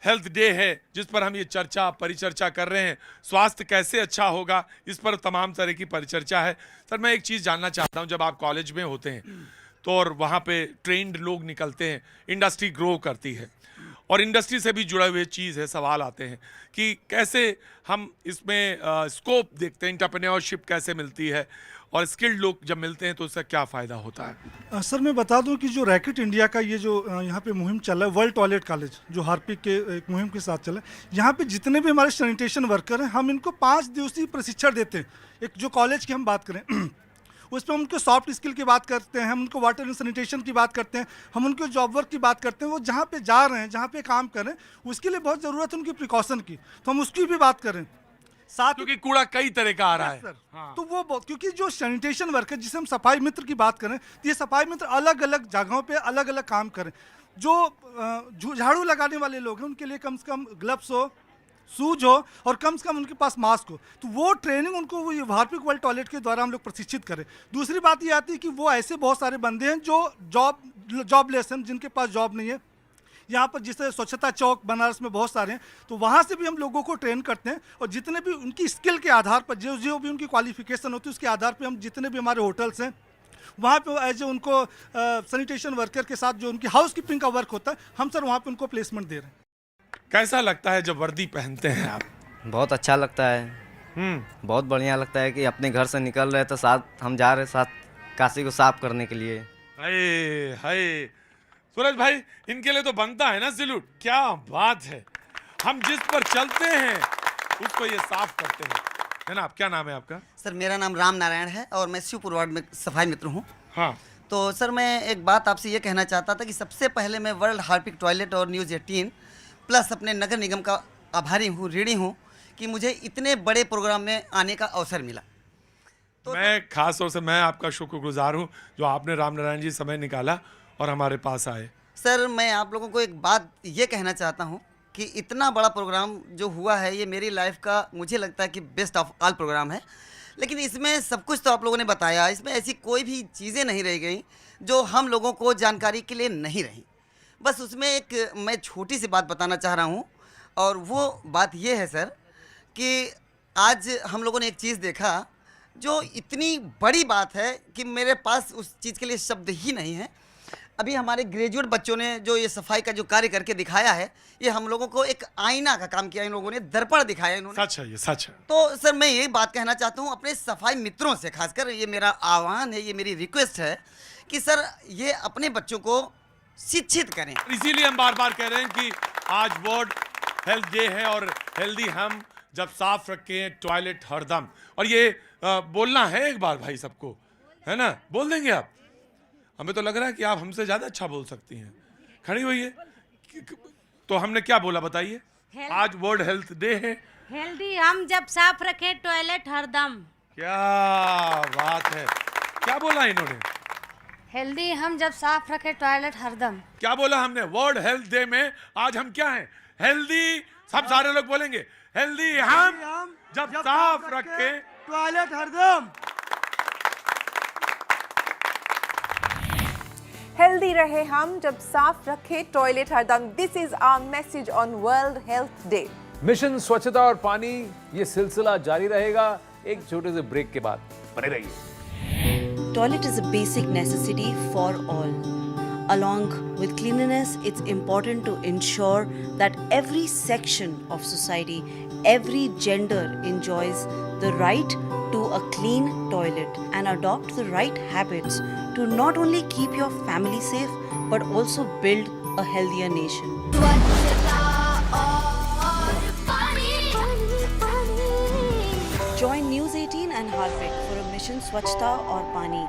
हेल्थ डे है, जिस पर हम ये चर्चा परिचर्चा कर रहे हैं। स्वास्थ्य कैसे अच्छा होगा, इस पर तमाम तरह की परिचर्चा है। सर, मैं एक चीज़ जानना चाहता हूं, जब आप कॉलेज में होते हैं तो और वहाँ पे ट्रेंड लोग निकलते हैं, इंडस्ट्री ग्रो करती है, और इंडस्ट्री से भी जुड़े हुए चीज़ है, सवाल आते हैं कि कैसे हम इसमें स्कोप देखते हैं, एंटरप्रेन्योरशिप कैसे मिलती है, और स्किल्ड लोग जब मिलते हैं तो उससे क्या फ़ायदा होता है? सर, मैं बता दूं कि जो रैकेट इंडिया का ये जो यहाँ पे मुहिम चल रहा है, वर्ल्ड टॉयलेट कॉलेज जो हार्पिक के एक मुहिम के साथ चला है, यहाँ पे जितने भी हमारे सैनिटेशन वर्कर हैं, हम इनको 5 दिवसीय प्रशिक्षण देते हैं। एक जो कॉलेज की हम बात करें उस पर हम उनको सॉफ्ट स्किल की बात करते हैं, हम उनको वाटर एंड सैनिटेशन की बात करते हैं, हम उनको जॉब वर्क की बात करते हैं। वो जहाँ पे जा रहे हैं, जहाँ पे काम कर रहे हैं, उसके लिए बहुत ज़रूरत है उनकी प्रिकॉशन की, तो हम उसकी भी बात करें साथ, क्योंकि कूड़ा कई तरह का आ रहा है। हाँ। तो वो क्योंकि जो सैनिटेशन वर्कर, जिसे हम सफाई मित्र की बात करें, तो ये सफाई मित्र अलग अलग जगहों पे अलग अलग काम करें। जो झाड़ू लगाने वाले लोग हैं, उनके लिए कम से कम ग्लव्स हो, शूज हो, और कम से कम उनके पास मास्क हो। तो वो ट्रेनिंग उनको वो हार्पिक वर्ल्ड टॉयलेट के द्वारा हम लोग प्रशिक्षित करें। दूसरी बात ये आती है कि वो ऐसे बहुत सारे बंदे हैं जो जॉबलेस हैं, जिनके पास जॉब नहीं है। यहाँ पर जिसे स्वच्छता चौक बनारस में बहुत सारे हैं, तो वहाँ से भी हम लोगों को ट्रेन करते हैं, और जितने भी उनकी स्किल के आधार पर, जो भी उनकी क्वालिफिकेशन होती है, उसके आधार पर हम जितने भी हमारे होटल्स हैं वहाँ पे एज उनको सैनिटेशन वर्कर के साथ जो उनकी हाउस कीपिंग का वर्क होता है, हम सर वहाँ पे उनको प्लेसमेंट दे रहे हैं। कैसा लगता है जब वर्दी पहनते हैं आप? बहुत अच्छा लगता है, बहुत बढ़िया लगता है कि अपने घर से निकल रहे तो साथ हम जा रहे, साथ काशी को साफ करने के लिए। हाय हाय सूरज भाई, इनके लिए तो बनता है ना सैल्यूट। क्या बात है, हम जिस पर चलते हैं उसको ये साफ करते हैं, है ना? क्या नाम है आपका? सर, मेरा नाम राम नारायण है और मैं शिवपुर वार्ड में सफाई मित्र हूँ। हाँ, तो सर मैं एक बात आपसे ये कहना चाहता था कि सबसे पहले मैं वर्ल्ड हार्पिक टॉयलेट और न्यूज़ 18 प्लस अपने नगर निगम का आभारी हूँ, ऋणी हूँ कि मुझे इतने बड़े प्रोग्राम में आने का अवसर मिला। तो मैं खास तौर से मैं आपका शुक्रगुजार हूँ जो आपने राम नारायण जी समय निकाला और हमारे पास आए। सर, मैं आप लोगों को एक बात ये कहना चाहता हूँ कि इतना बड़ा प्रोग्राम जो हुआ है ये मेरी लाइफ का मुझे लगता है कि बेस्ट ऑफ ऑल प्रोग्राम है। लेकिन इसमें सब कुछ तो आप लोगों ने बताया, इसमें ऐसी कोई भी चीज़ें नहीं रह गई जो हम लोगों को जानकारी के लिए नहीं रही। बस उसमें एक मैं छोटी सी बात बताना चाह रहा हूँ, और वो बात ये है सर कि आज हम लोगों ने एक चीज़ देखा जो इतनी बड़ी बात है कि मेरे पास उस चीज़ के लिए शब्द ही नहीं है। अभी हमारे ग्रेजुएट बच्चों ने जो ये सफाई का जो कार्य करके दिखाया है, ये हम लोगों को एक आईना का काम किया, इन लोगों ने दर्पण दिखाया इन्होंने। सच है, ये सच है। तो सर मैं यही बात कहना चाहता हूँ अपने सफाई मित्रों से, खासकर ये मेरा आह्वान है, ये मेरी रिक्वेस्ट है कि सर ये अपने बच्चों को शिक्षित करें। इसीलिए हम बार बार कह रहे हैं कि आज वर्ल्ड हेल्थ डे है और हेल्दी हम जब साफ रखें टॉयलेट हरदम, और ये बोलना है एक बार भाई सबको, है ना? बोल देंगे आप? हमें तो लग रहा है कि आप हमसे ज्यादा अच्छा बोल सकती हैं। खड़ी हुई है तो हमने क्या बोला बताइए? आज वर्ल्ड हेल्थ डे है। हेल्दी हम जब साफ रखें टॉयलेट हरदम। क्या बात है, क्या बोला इन्होंने? हेल्दी हम जब साफ रखें टॉयलेट हरदम। क्या बोला हमने? वर्ल्ड हेल्थ डे में आज हम क्या हैं? हेल्दी। सब सारे लोग बोलेंगे हेल्दी हम जब साफ रखें टॉयलेट हरदम। हेल्दी रहे हम जब साफ रखे टॉयलेट हरदम। This is our message on world health day. Mission स्वच्छता और पानी, ये सिलसिला जारी रहेगा एक छोटे से ब्रेक के बाद। बने रहिए। Toilet is a basic necessity for all. Along with cleanliness, it's important to ensure that every section of society, every gender enjoys the right to a clean toilet and adopt the right habits to not only keep your family safe but also build a healthier nation. Join News 18 and Harpic for a mission Swachhta aur Pani.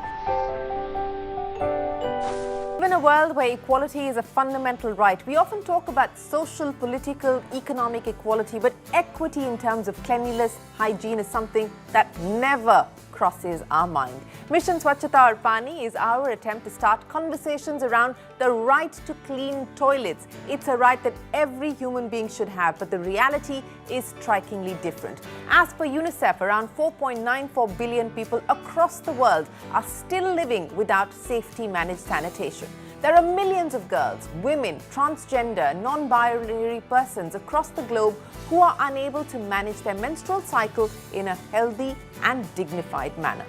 In a world where equality is a fundamental right, we often talk about social, political, economic equality, but equity in terms of cleanliness, hygiene is something that never crosses our mind. Mission Swachhta aur Pani is our attempt to start conversations around the right to clean toilets. It's a right that every human being should have, but the reality is strikingly different. As per UNICEF, around 4.94 billion people across the world are still living without safety managed sanitation. There are millions of girls, women, transgender, non-binary persons across the globe who are unable to manage their menstrual cycle in a healthy and dignified manner.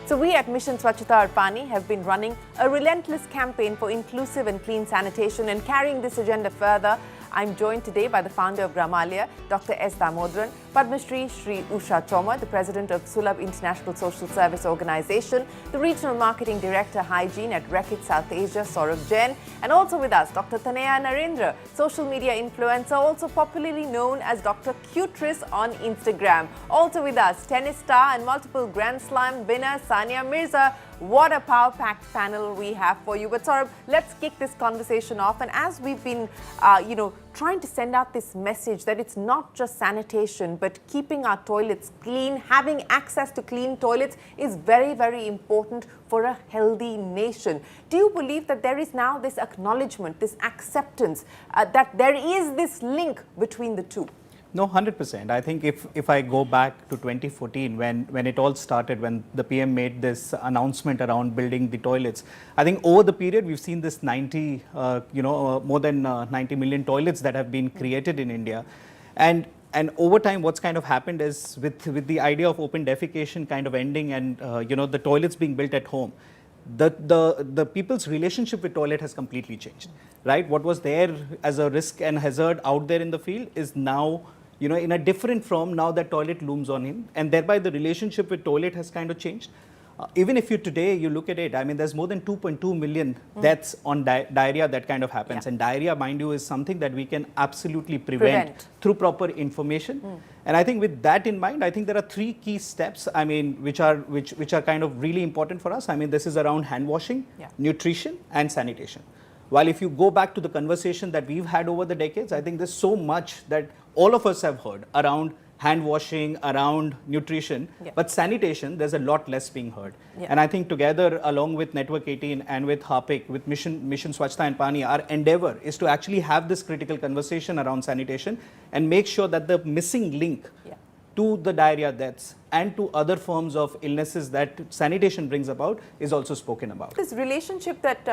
So we at Mission Swachhta aur Pani have been running a relentless campaign for inclusive and clean sanitation, and carrying this agenda further, I'm joined today by the founder of Gramalia, Dr. S. Damodran, Padma Shri Shri Usha Choma, the president of Sulabh International Social Service Organization, the regional marketing director hygiene at Reckitt South Asia, Saurabh Jain, and also with us, Dr. Taneya Narendra, social media influencer, also popularly known as Dr. Cutris on Instagram. Also with us, tennis star and multiple Grand Slam winner Sania Mirza. What a power-packed panel we have for you. But Saurabh, let's kick this conversation off. And as we've been, trying to send out this message that it's not just sanitation, but keeping our toilets clean, having access to clean toilets is very, very important for a healthy nation. Do you believe that there is now this acknowledgement, this acceptance, that there is this link between the two? No, 100%. I think if I go back to 2014, when it all started, when the PM made this announcement around building the toilets, I think over the period we've seen this more than 90 million toilets that have been created in India, and over time, what's kind of happened is with the idea of open defecation kind of ending, and the toilets being built at home, the people's relationship with toilet has completely changed, right? What was there as a risk and hazard out there in the field is now, in a different form. Now that toilet looms on him, and thereby the relationship with toilet has kind of changed. Even if you look at it, I mean, there's more than 2.2 million deaths on diarrhea that kind of happens. And diarrhea, mind you, is something that we can absolutely prevent through proper information. And I think with that in mind, I think there are 3 key steps, I mean, which are kind of really important for us. I mean, this is around hand washing, nutrition, and sanitation. While if you go back to the conversation that we've had over the decades, I think there's so much that all of us have heard around hand washing, around nutrition, but sanitation, there's a lot less being heard. And I think together, along with Network 18 and with Harpic, with Mission Swachhta and Pani, our endeavor is to actually have this critical conversation around sanitation and make sure that the missing link to the diarrhea deaths and to other forms of illnesses that sanitation brings about is also spoken about. This relationship that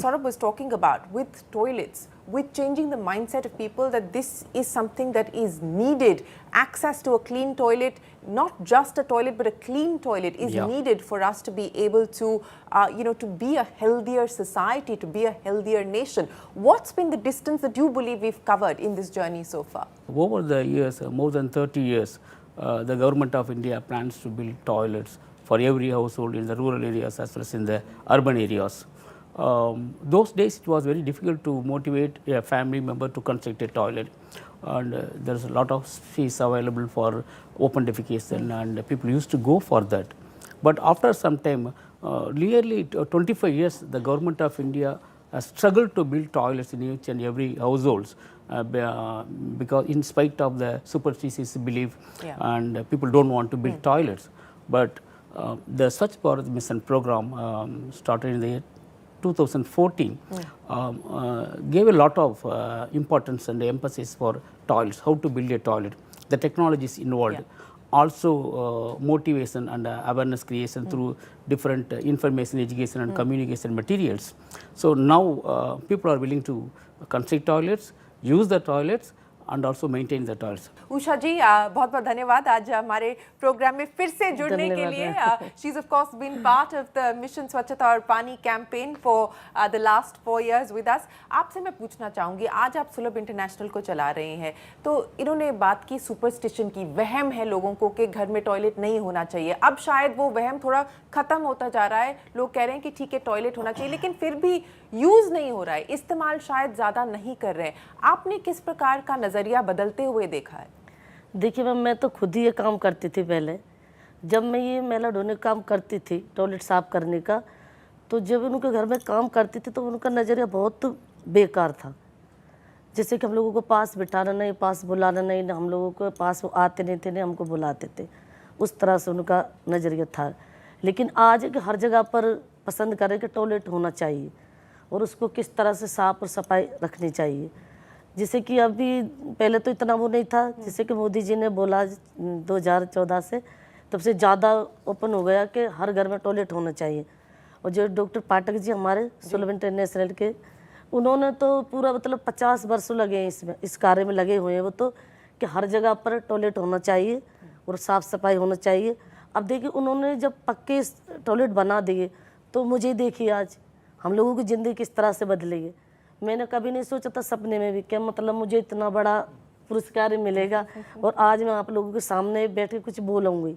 Saurabh was talking about with toilets, with changing the mindset of people that this is something that is needed, access to a clean toilet, not just a toilet but a clean toilet is needed for us to be able to, to be a healthier society, to be a healthier nation. What's been the distance that you believe we've covered in this journey so far? Over the years, more than 30 years, the government of India plans to build toilets for every household in the rural areas as well as in the urban areas. Those days it was very difficult to motivate a family member to construct a toilet, and there's a lot of space available for open defecation, and people used to go for that. But after some time, nearly 25 years, the government of India has struggled to build toilets in each and every households. Because in spite of the superstitious belief and people don't want to build toilets. But the Swachh Bharat Mission program started in the year 2014 gave a lot of importance and emphasis for toilets, how to build a toilet, the technologies involved. Also motivation and awareness creation through different information, education and communication materials. So now people are willing to construct toilets, use the toilets and also maintain the toilets. Usha जी बहुत बहुत धन्यवाद आज हमारे programme में फिर से जुड़ने के लिए. She's of course been part of the Mission Swachhta और पानी campaign for the last 4 years with us. आपसे मैं पूछना चाहूँगी, आज आप सुलभ इंटरनेशनल को चला रहे हैं, तो इन्होंने बात की सुपरस्टिशन की, वहम है लोगों को कि घर में टॉयलेट नहीं होना चाहिए. अब शायद वो वहम थोड़ा खत्म होता जा रहा है, लोग कह रहे हैं कि ठीक है टॉयलेट होना चाहिए, लेकिन फिर भी यूज़ नहीं हो रहा है, इस्तेमाल शायद ज़्यादा नहीं कर रहे हैं. आपने किस प्रकार का नज़रिया बदलते हुए देखा है? देखिए मैम, मैं तो खुद ही ये काम करती थी पहले. जब मैं ये मेला ढोने का काम करती थी, टॉयलेट साफ़ करने का, तो जब उनके घर में काम करती थी तो उनका नज़रिया बहुत बेकार था. जैसे कि हम लोगों को पास बिठाना नहीं, पास बुलाना नहीं, हम लोगों को पास आते नहीं थे, नहीं हमको बुलाते थे, उस तरह से उनका नज़रिया था. लेकिन आज कि हर जगह पर पसंद करें कि टॉयलेट होना चाहिए और उसको किस तरह से साफ़ और सफाई रखनी चाहिए. जैसे कि अभी पहले तो इतना वो नहीं था, जैसे कि मोदी जी ने बोला 2014 से, तब से ज़्यादा ओपन हो गया कि हर घर में टॉयलेट होना चाहिए. और जो डॉक्टर पाठक जी हमारे सुलभ इंटरनेशनल के, उन्होंने तो पूरा मतलब 50 वर्ष लगे हैं इसमें, इस कार्य में लगे हुए हैं वो, तो कि हर जगह पर टॉयलेट होना चाहिए और साफ़ सफाई होना चाहिए. अब देखिए उन्होंने जब पक्के टॉयलेट बना दिए तो मुझे देखिए आज हम लोगों की ज़िंदगी किस तरह से बदली है. मैंने कभी नहीं सोचा था सपने में भी क्या मतलब मुझे इतना बड़ा पुरस्कार मिलेगा और आज मैं आप लोगों के सामने बैठ के कुछ बोलूँगी,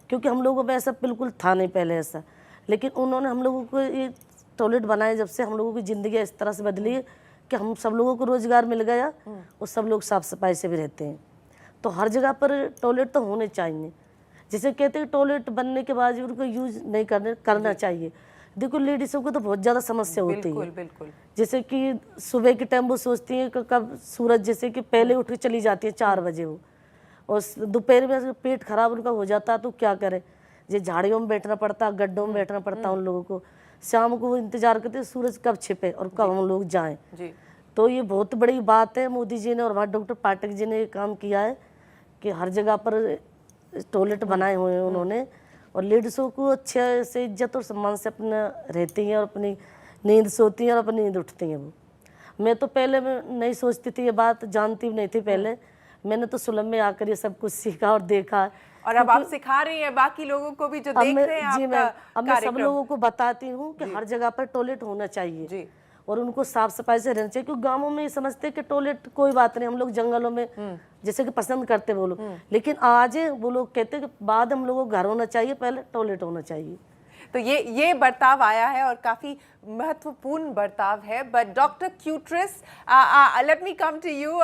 क्योंकि हम लोगों में ऐसा बिल्कुल था नहीं पहले ऐसा. लेकिन उन्होंने हम लोगों को ये टॉयलेट बनाए, जब से हम लोगों की ज़िंदगी इस तरह से बदली है कि हम सब लोगों को रोज़गार मिल गया और सब लोग साफ़ सफाई से भी रहते हैं. तो हर जगह पर टॉयलेट तो होने चाहिए. जैसे कहते हैं टॉयलेट बनने के बाद उनको यूज़ नहीं करना चाहिए. देखो लेडीज़ों को तो बहुत ज़्यादा समस्या होती है. बिल्कुल. जैसे कि सुबह के टाइम वो सोचती हैं कि कब सूरज जैसे कि पहले उठ के चली जाती है 4 बजे वो, और दोपहर में पेट खराब उनका हो जाता है तो क्या करें, ये झाड़ियों में बैठना पड़ता, गड्ढों में बैठना पड़ता उन लोगों को. शाम को वो इंतज़ार करते हैं सूरज कब छिपे और कब हम लोग जाएँ. तो ये बहुत बड़ी बात है, मोदी जी ने और हमारे डॉक्टर पाठक जी ने ये काम किया है कि हर जगह पर टॉयलेट बनाए हुए हैं उन्होंने. और लेडीज़ों को अच्छे से इज्जत और सम्मान से अपना रहती हैं और अपनी नींद सोती हैं और अपनी नींद उठती हैं. वो मैं तो पहले मैं नहीं सोचती थी, ये बात जानती भी नहीं थी पहले. मैंने तो सुलभ में आकर ये सब कुछ सीखा और देखा. और अब आप सिखा रही हैं बाकी लोगों को भी जो देख रहे हैं. जी मैम, अब मैं सब लोगों को बताती हूँ कि हर जगह पर टॉयलेट होना चाहिए और उनको साफ सफाई से रहना चाहिए. क्योंकि गाँवों में ये समझते हैं कि टॉयलेट कोई बात नहीं, हम लोग जंगलों में जैसे कि पसंद करते वो लोग, लेकिन आज वो लोग कहते हैं कि बाद हम लोगों को घर होना चाहिए, पहले टॉयलेट होना चाहिए. तो ये बर्ताव आया है और काफी महत्वपूर्ण बर्ताव है. बट डॉक्टर क्यूट्रिस, let me come to you.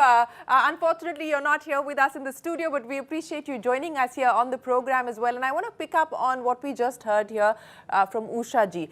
Unfortunately, you're not here with us in the studio, but we appreciate you joining us here on the program as well. And I want to pick up on what we just heard here from Usha ji.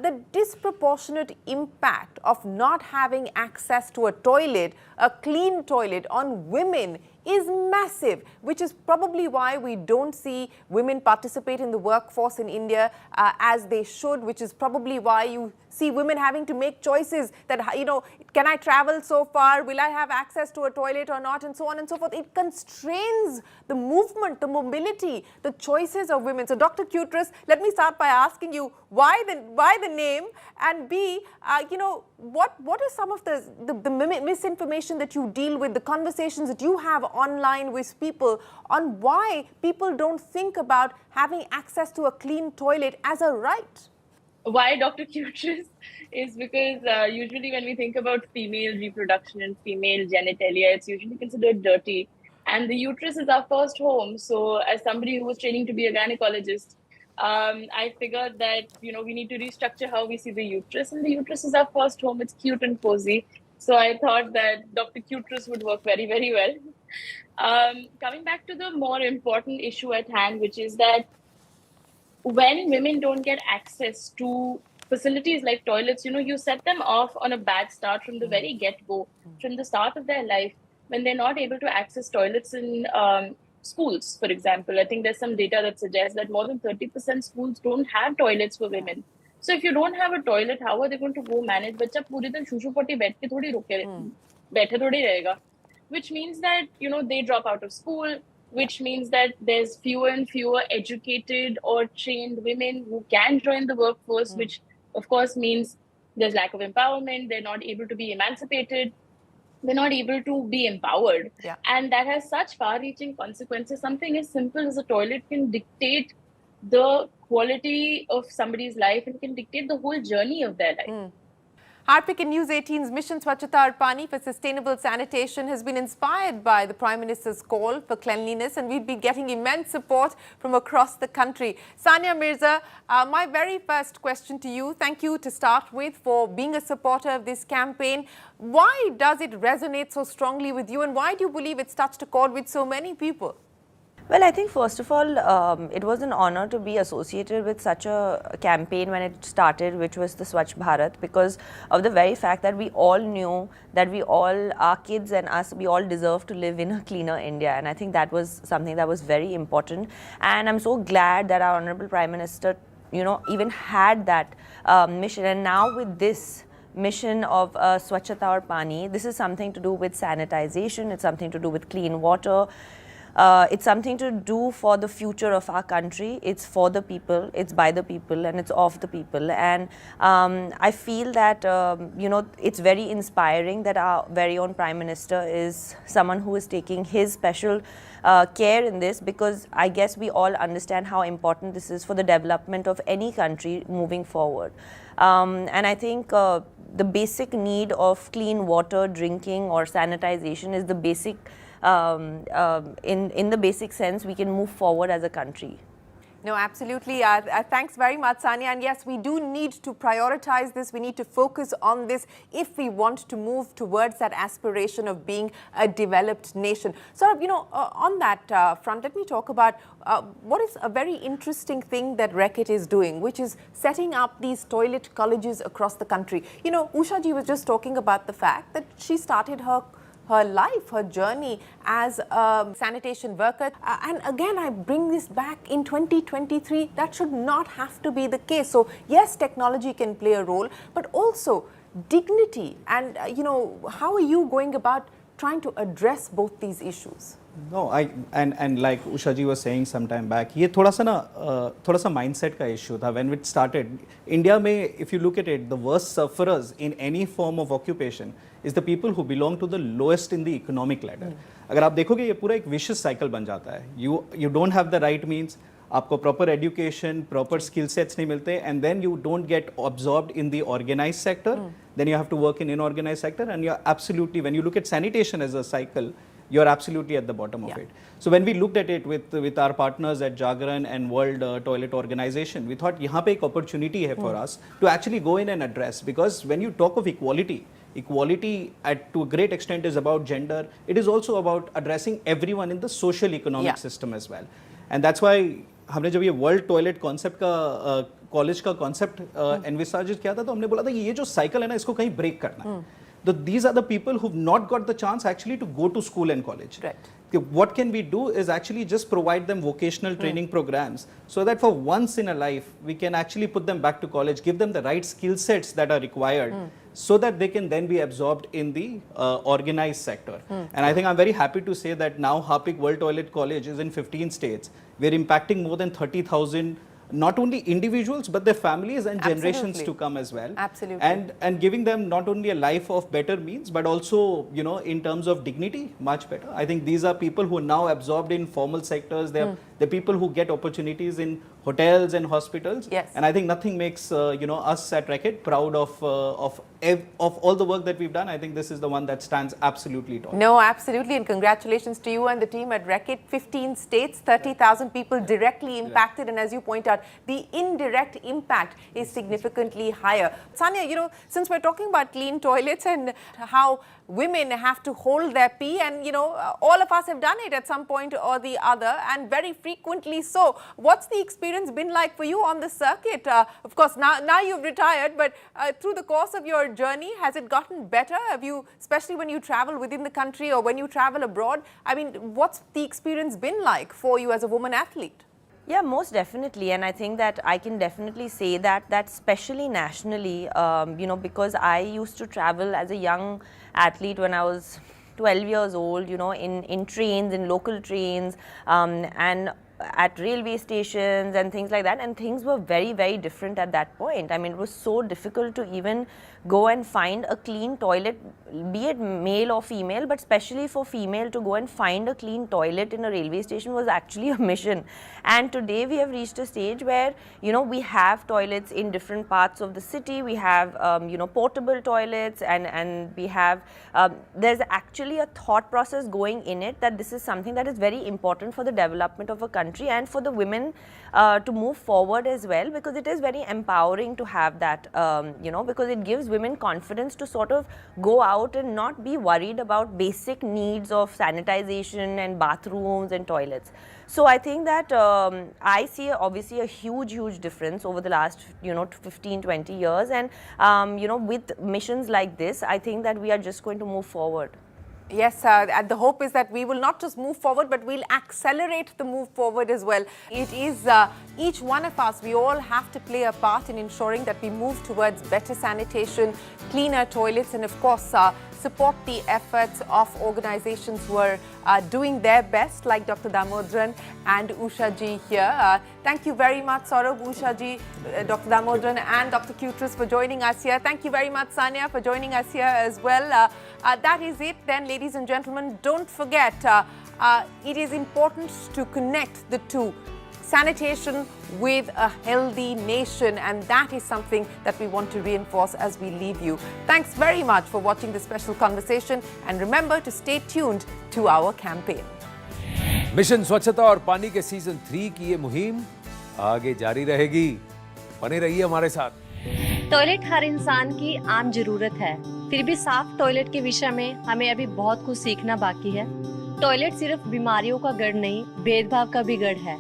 The disproportionate impact of not having access to a toilet, a clean toilet, on women is massive, which is probably why we don't see women participate in the workforce in India as they should, which is probably why you see women having to make choices that, you know, can I travel so far? Will I have access to a toilet or not? And so on and so forth. It constrains the movement, the mobility, the choices of women. So Dr. Cutress, let me start by asking you why the name, and B, you know, what are some of the misinformation that you deal with, the conversations that you have online with people on why people don't think about having access to a clean toilet as a right? Why Dr. Cutress is because usually when we think about female reproduction and female genitalia, it's usually considered dirty. And the uterus is our first home. So as somebody who was training to be a gynecologist, I figured that, you know, we need to restructure how we see the uterus. And the uterus is our first home. It's cute and cozy. So I thought that Dr. Cutress would work very, very well. Coming back to the more important issue at hand, which is that when women don't get access to facilities like toilets, you know, you set them off on a bad start from the very get-go, from the start of their life, when they're not able to access toilets in schools, for example. I think there's some data that suggests that more than 30% schools don't have toilets for women. So if you don't have a toilet, how are they going to go manage? बच्चा पूरे दिन शूशु पोटी बैठे थोड़ी रहेगा, which means that, you know, they drop out of school, which means that there's fewer and fewer educated or trained women who can join the workforce, which of course means there's lack of empowerment. They're not able to be emancipated. They're not able to be empowered. Yeah. And that has such far-reaching consequences. Something as simple as a toilet can dictate the quality of somebody's life and can dictate the whole journey of their life. Harpik and News 18's Mission Swachhata Aur Pani for sustainable sanitation has been inspired by the Prime Minister's call for cleanliness, and we've been getting immense support from across the country. Sania Mirza, my very first question to you, thank you to start with for being a supporter of this campaign. Why does it resonate so strongly with you, and why do you believe it's touched a chord with so many people? Well, I think first of all, it was an honor to be associated with such a campaign when it started, which was the Swachh Bharat, because of the very fact that we all knew that we all, our kids and us, we all deserve to live in a cleaner India. And I think that was something that was very important. And I'm so glad that our Honorable Prime Minister, you know, even had that mission. And now with this mission of Swachhata Aur Pani, this is something to do with sanitization, it's something to do with clean water. It's something to do for the future of our country. It's for the people, it's by the people, and it's of the people. And I feel that, you know, it's very inspiring that our very own Prime Minister is someone who is taking his special care in this, because I guess we all understand how important this is for the development of any country moving forward. And I think the basic need of clean water, drinking or sanitization is the basic in the basic sense we can move forward as a country. No, absolutely. Thanks very much, Sania. And yes, we do need to prioritize this. We need to focus on this if we want to move towards that aspiration of being a developed nation. So, you know, on that front, let me talk about what is a very interesting thing that Reckitt is doing, which is setting up these toilet colleges across the country. You know, Usha ji was just talking about the fact that she started her life, her journey as a sanitation worker. And again, I bring this back in 2023, that should not have to be the case. So yes, technology can play a role, but also dignity. And, you know, how are you going about trying to address both these issues? No, and like Usha ji was saying some time back, ये थोड़ा सा mindset का issue था. When it started, India में, if you look at it, the worst sufferers in any form of occupation is the people who belong to the lowest in the economic ladder. अगर आप देखोगे ये पूरा एक vicious cycle बन जाता है. You don't have the right means, आपको proper education, proper skill sets नहीं मिलते, and then you don't get absorbed in the organized sector. Then you have to work in inorganized sector, and you're absolutely, when you look at sanitation as a cycle, you're absolutely at the bottom of it. So when we looked at it with our partners at Jagran and World Toilet Organization, we thought यहाँ पे एक opportunity है for us to actually go in and address, because when you talk of equality to a great extent is about gender. It is also about addressing everyone in the social economic system as well. And that's why हमने जब ये world toilet concept का college का concept envisaged किया था, तो हमने बोला था कि ये जो साइकिल है ना, इसको कहीं ब्रेक करना है. these are the people who've not got the chance actually to go to school and college. Right. What can we do is actually just provide them vocational training programs so that for once in a life we can actually put them back to college, give them the right skill sets that are required so that they can then be absorbed in the organized sector. And I think I'm very happy to say that now Harpic World Toilet College is in 15 states. We're impacting more than 30,000 not only individuals but their families and generations to come as well. Absolutely. And giving them not only a life of better means but also, you know, in terms of dignity, much better. I think these are people who are now absorbed in formal sectors. They're people who get opportunities in hotels and hospitals. Yes. And I think nothing makes you know, us at Reckitt proud of all the work that we've done. I think this is the one that stands absolutely tall. No, absolutely, and congratulations to you and the team at Reckitt. 15 states, 30,000 people directly impacted, and as you point out, the indirect impact is significantly higher. Sania, you know, since we're talking about clean toilets and how women have to hold their pee, and you know, all of us have done it at some point or the other, and very frequently so. What's the experience been like for you on the circuit? Of course, now you've retired, but through the course of your journey, has it gotten better? Have you, especially when you travel within the country or when you travel abroad, I mean, what's the experience been like for you as a woman athlete? Yeah, most definitely, and I think that I can definitely say that especially nationally, you know, because I used to travel as a young athlete when I was 12 years old, you know, in trains, in local trains, and at railway stations and things like that, and things were very, very different at that point. I mean, it was so difficult to even go and find a clean toilet, be it male or female, but especially for female to go and find a clean toilet in a railway station was actually a mission. And today we have reached a stage where, you know, we have toilets in different parts of the city. We have, you know, portable toilets, and we have, there's actually a thought process going in it that this is something that is very important for the development of a country and for the women to move forward as well, because it is very empowering to have that, you know, because it gives women confidence to sort of go out and not be worried about basic needs of sanitization and bathrooms and toilets. So I think that I see obviously a huge difference over the last, you know, 15-20 years, and you know, with missions like this, I think that we are just going to move forward. Yes, and the hope is that we will not just move forward, but we'll accelerate the move forward as well. It is each one of us, we all have to play a part in ensuring that we move towards better sanitation, cleaner toilets, and of course, support the efforts of organizations who are doing their best, like Dr. Damodran and Usha ji here. Thank you very much, Saurabh, Usha ji, Dr. Damodran and Dr. Cutrus for joining us here. Thank you very much, Sania, for joining us here as well. That is it then, ladies and gentlemen. Don't forget, it is important to connect the two. Sanitation with a healthy nation, and that is something that we want to reinforce as we leave you. Thanks very much for watching this special conversation, and remember to stay tuned to our campaign. Mission स्वच्छता और पानी के season 3 की ये मुहिम आगे जारी रहेगी। बने रहिए हमारे साथ। टॉयलेट हर इंसान की आम जरूरत है, फिर भी साफ टॉयलेट के विषय में हमें अभी बहुत कुछ सीखना बाकी है। टॉयलेट सिर्फ बीमारियों का गढ़ नहीं, भेदभाव का भी गढ़ है।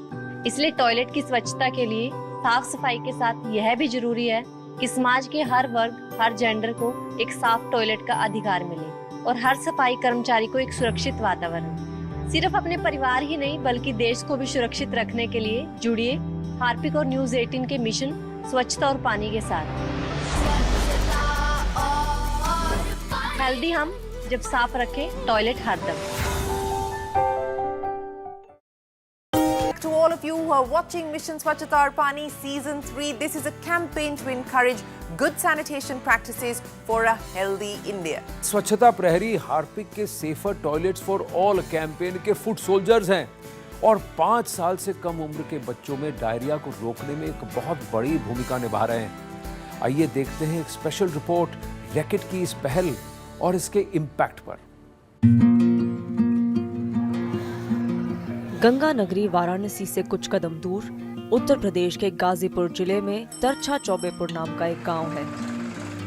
इसलिए टॉयलेट की स्वच्छता के लिए साफ सफाई के साथ यह भी जरूरी है कि समाज के हर वर्ग, हर जेंडर को एक साफ टॉयलेट का अधिकार मिले और हर सफाई कर्मचारी को एक सुरक्षित वातावरण। सिर्फ अपने परिवार ही नहीं बल्कि देश को भी सुरक्षित रखने के लिए जुड़िए हार्पिक और न्यूज़ 18 के मिशन स्वच्छता और पानी के साथ। हेल्दी हम जब साफ रखें टॉयलेट हरदम। To all of you who are watching Mission Swachhata Aur Pani Season 3, this is a campaign to encourage good sanitation practices for a healthy India. स्वच्छता प्रहरी हार्पिक के safer toilets for all campaign के foot soldiers हैं और 5 साल से कम उम्र के बच्चों में डायरिया को रोकने में एक बहुत बड़ी भूमिका निभा रहे हैं। आइए देखते हैं एक स्पेशल रिपोर्ट रैकेट की इस पहल और इसके इम्पैक्ट पर। गंगा नगरी वाराणसी से कुछ कदम दूर उत्तर प्रदेश के गाजीपुर जिले में तरछा चौबेपुर नाम का एक गांव है,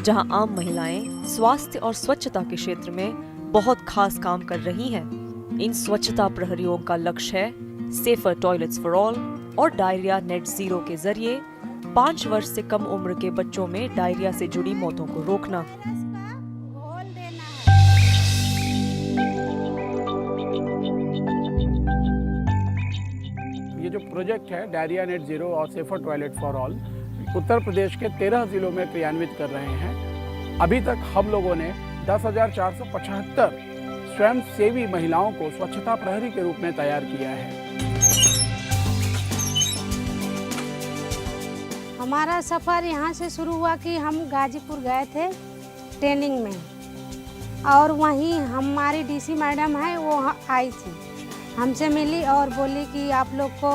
जहां आम महिलाएं स्वास्थ्य और स्वच्छता के क्षेत्र में बहुत खास काम कर रही हैं। इन स्वच्छता प्रहरियों का लक्ष्य है सेफर टॉयलेट्स फॉर ऑल और डायरिया नेट जीरो के जरिए 5 वर्ष से कम उम्र के बच्चों में डायरिया से जुड़ी मौतों को रोकना। जो प्रोजेक्ट है डायरिया नेट जीरो और safer toilet for all Uttar Pradesh के 13 जिलों में क्रियान्वित कर रहे हैं। अभी तक हम लोगों ने 10,475 स्वयंसेवी महिलाओं को स्वच्छता प्रहरी के रूप में तैयार किया है। हमारा सफ़र यहाँ से शुरू हुआ कि हम गाजीपुर गए थे ट्रेनिंग में, और वहीं हमारी डीसी मैडम है वो आई थी, हमसे मिली और बोली कि आप लोग को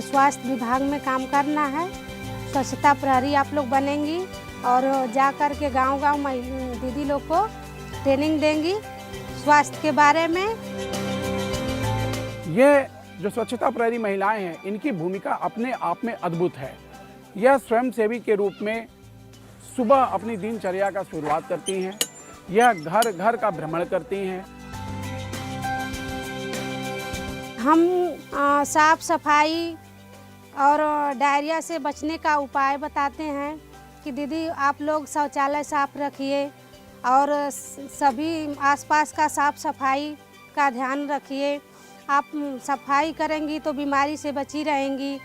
स्वास्थ्य विभाग में काम करना है, स्वच्छता प्रहरी आप लोग बनेंगी और जा कर के गांव-गांव दीदी लोग को ट्रेनिंग देंगी स्वास्थ्य के बारे में। ये जो स्वच्छता प्रहरी महिलाएं हैं, इनकी भूमिका अपने आप में अद्भुत है। यह स्वयंसेवी के रूप में सुबह अपनी दिनचर्या का शुरुआत करती हैं, यह घर घर का भ्रमण करती हैं। हम साफ सफाई और डायरिया से बचने का उपाय बताते हैं कि दीदी आप लोग शौचालय साफ रखिए और सभी आसपास का साफ सफाई का ध्यान रखिए। आप सफाई करेंगी तो बीमारी से बची रहेंगी,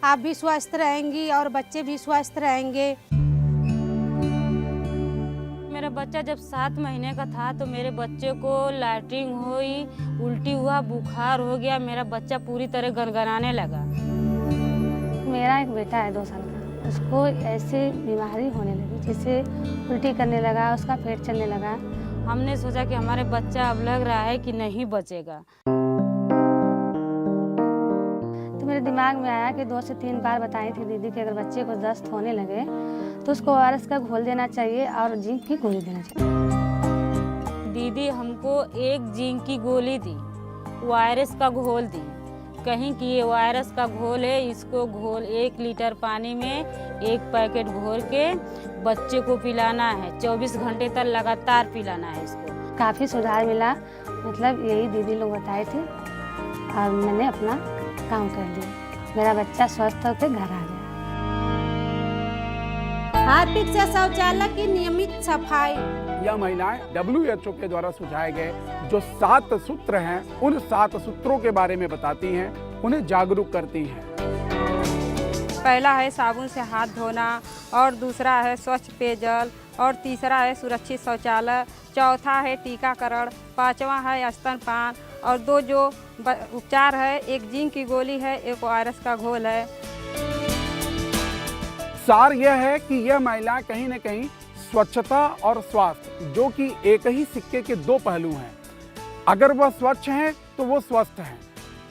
आप भी स्वस्थ रहेंगी और बच्चे भी स्वस्थ रहेंगे। मेरा बच्चा जब 7 महीने का था तो मेरे बच्चे को लैट्रिन हुई, उल्टी हुआ, बुखार हो गया, मेरा बच्चा पूरी तरह गनगनाने लगा। मेरा एक बेटा है 2 साल का, उसको ऐसी बीमारी होने लगी जिससे उल्टी करने लगा, उसका पेट चलने लगा। हमने सोचा कि हमारे बच्चा अब लग रहा है कि नहीं बचेगा। तो मेरे दिमाग में आया कि 2 से 3 बार बताई थी दीदी कि अगर बच्चे को दस्त होने लगे तो उसको ORS का घोल देना चाहिए और जिंक की गोली देना चाहिए। दीदी हमको एक जिंक की गोली दी, ORS का घोल दी, कहीं कि ये ORS का घोल है, इसको घोल 1 लीटर पानी में 1 पैकेट घोल के बच्चे को पिलाना है, 24 घंटे तक लगातार पिलाना है इसको। काफ़ी सुधार मिला, मतलब यही दीदी लोग बताए थे और मैंने अपना काम कर दिया। मेरा बच्चा स्वस्थ होकर घर आ गया। हार्पिक से शौचालय की नियमित सफाई। यह महिलाएं WHO के द्वारा सुझाए गए जो 7 सूत्र हैं, उन 7 सूत्रों के बारे में बताती हैं, उन्हें जागरूक करती हैं। पहला है साबुन से हाथ धोना, और दूसरा है स्वच्छ पेयजल, और तीसरा है सुरक्षित शौचालय, चौथा है टीकाकरण, 5वां है स्तनपान, और 2 जो उपचार है, एक जिंक की गोली है, एक ORS का घोल है। सार यह है कि यह महिलाएं कहीं न कहीं स्वच्छता और स्वास्थ्य, जो कि एक ही सिक्के के 2 पहलू हैं। अगर वह स्वच्छ हैं तो वो स्वस्थ हैं।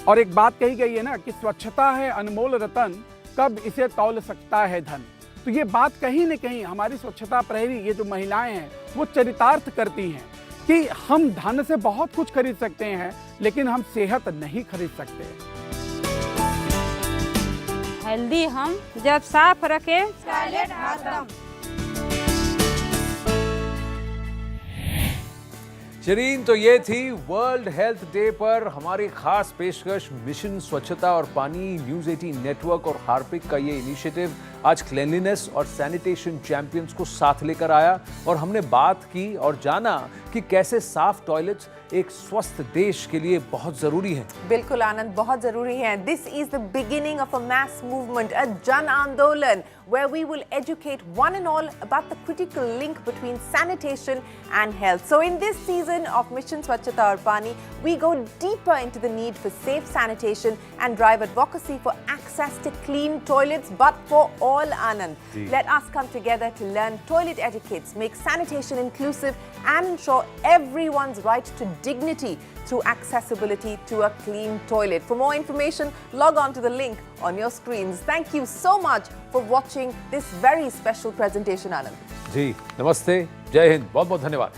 और एक बात कही गई है ना कि स्वच्छता है अनमोल रतन, कब इसे तौल सकता है धन। तो ये बात कहीं न कहीं हमारी स्वच्छता प्रहरी, ये जो महिलाएं हैं, वो चरितार्थ करती हैं कि हम धन से बहुत कुछ खरीद सकते हैं, लेकिन हम सेहत नहीं खरीद सकते। हेल्दी हम जब साफ रखें टॉयलेट हरदम। शरीन, तो ये थी वर्ल्ड हेल्थ डे पर हमारी खास पेशकश मिशन स्वच्छता और पानी, न्यूज़ 18 नेटवर्क और हार्पिक का ये इनिशिएटिव आज क्लीनलीनेस और सैनिटेशन चैंपियंस को साथ लेकर आया और हमने बात की और जाना कि कैसे साफ टॉयलेट्स एक स्वस्थ देश के लिए बहुत जरूरी है। बिल्कुल आनंद, बहुत जरूरी है। This is the beginning of a mass movement, a Jan Andolan, where we will educate one and all about the critical link between sanitation and health. So in this season of Mission Swachhata Aur Pani, we go deeper into the need for safe sanitation and drive advocacy for access to clean toilets, but for all, Anand. Let us come together to learn toilet etiquettes, make sanitation inclusive and ensure everyone's right to dignity through accessibility to a clean toilet. For more information, log on to the link on your screens. Thank you so much for watching this very special presentation, Anand. जी, नमस्ते, जय हिंद, बहुत बहुत धन्यवाद।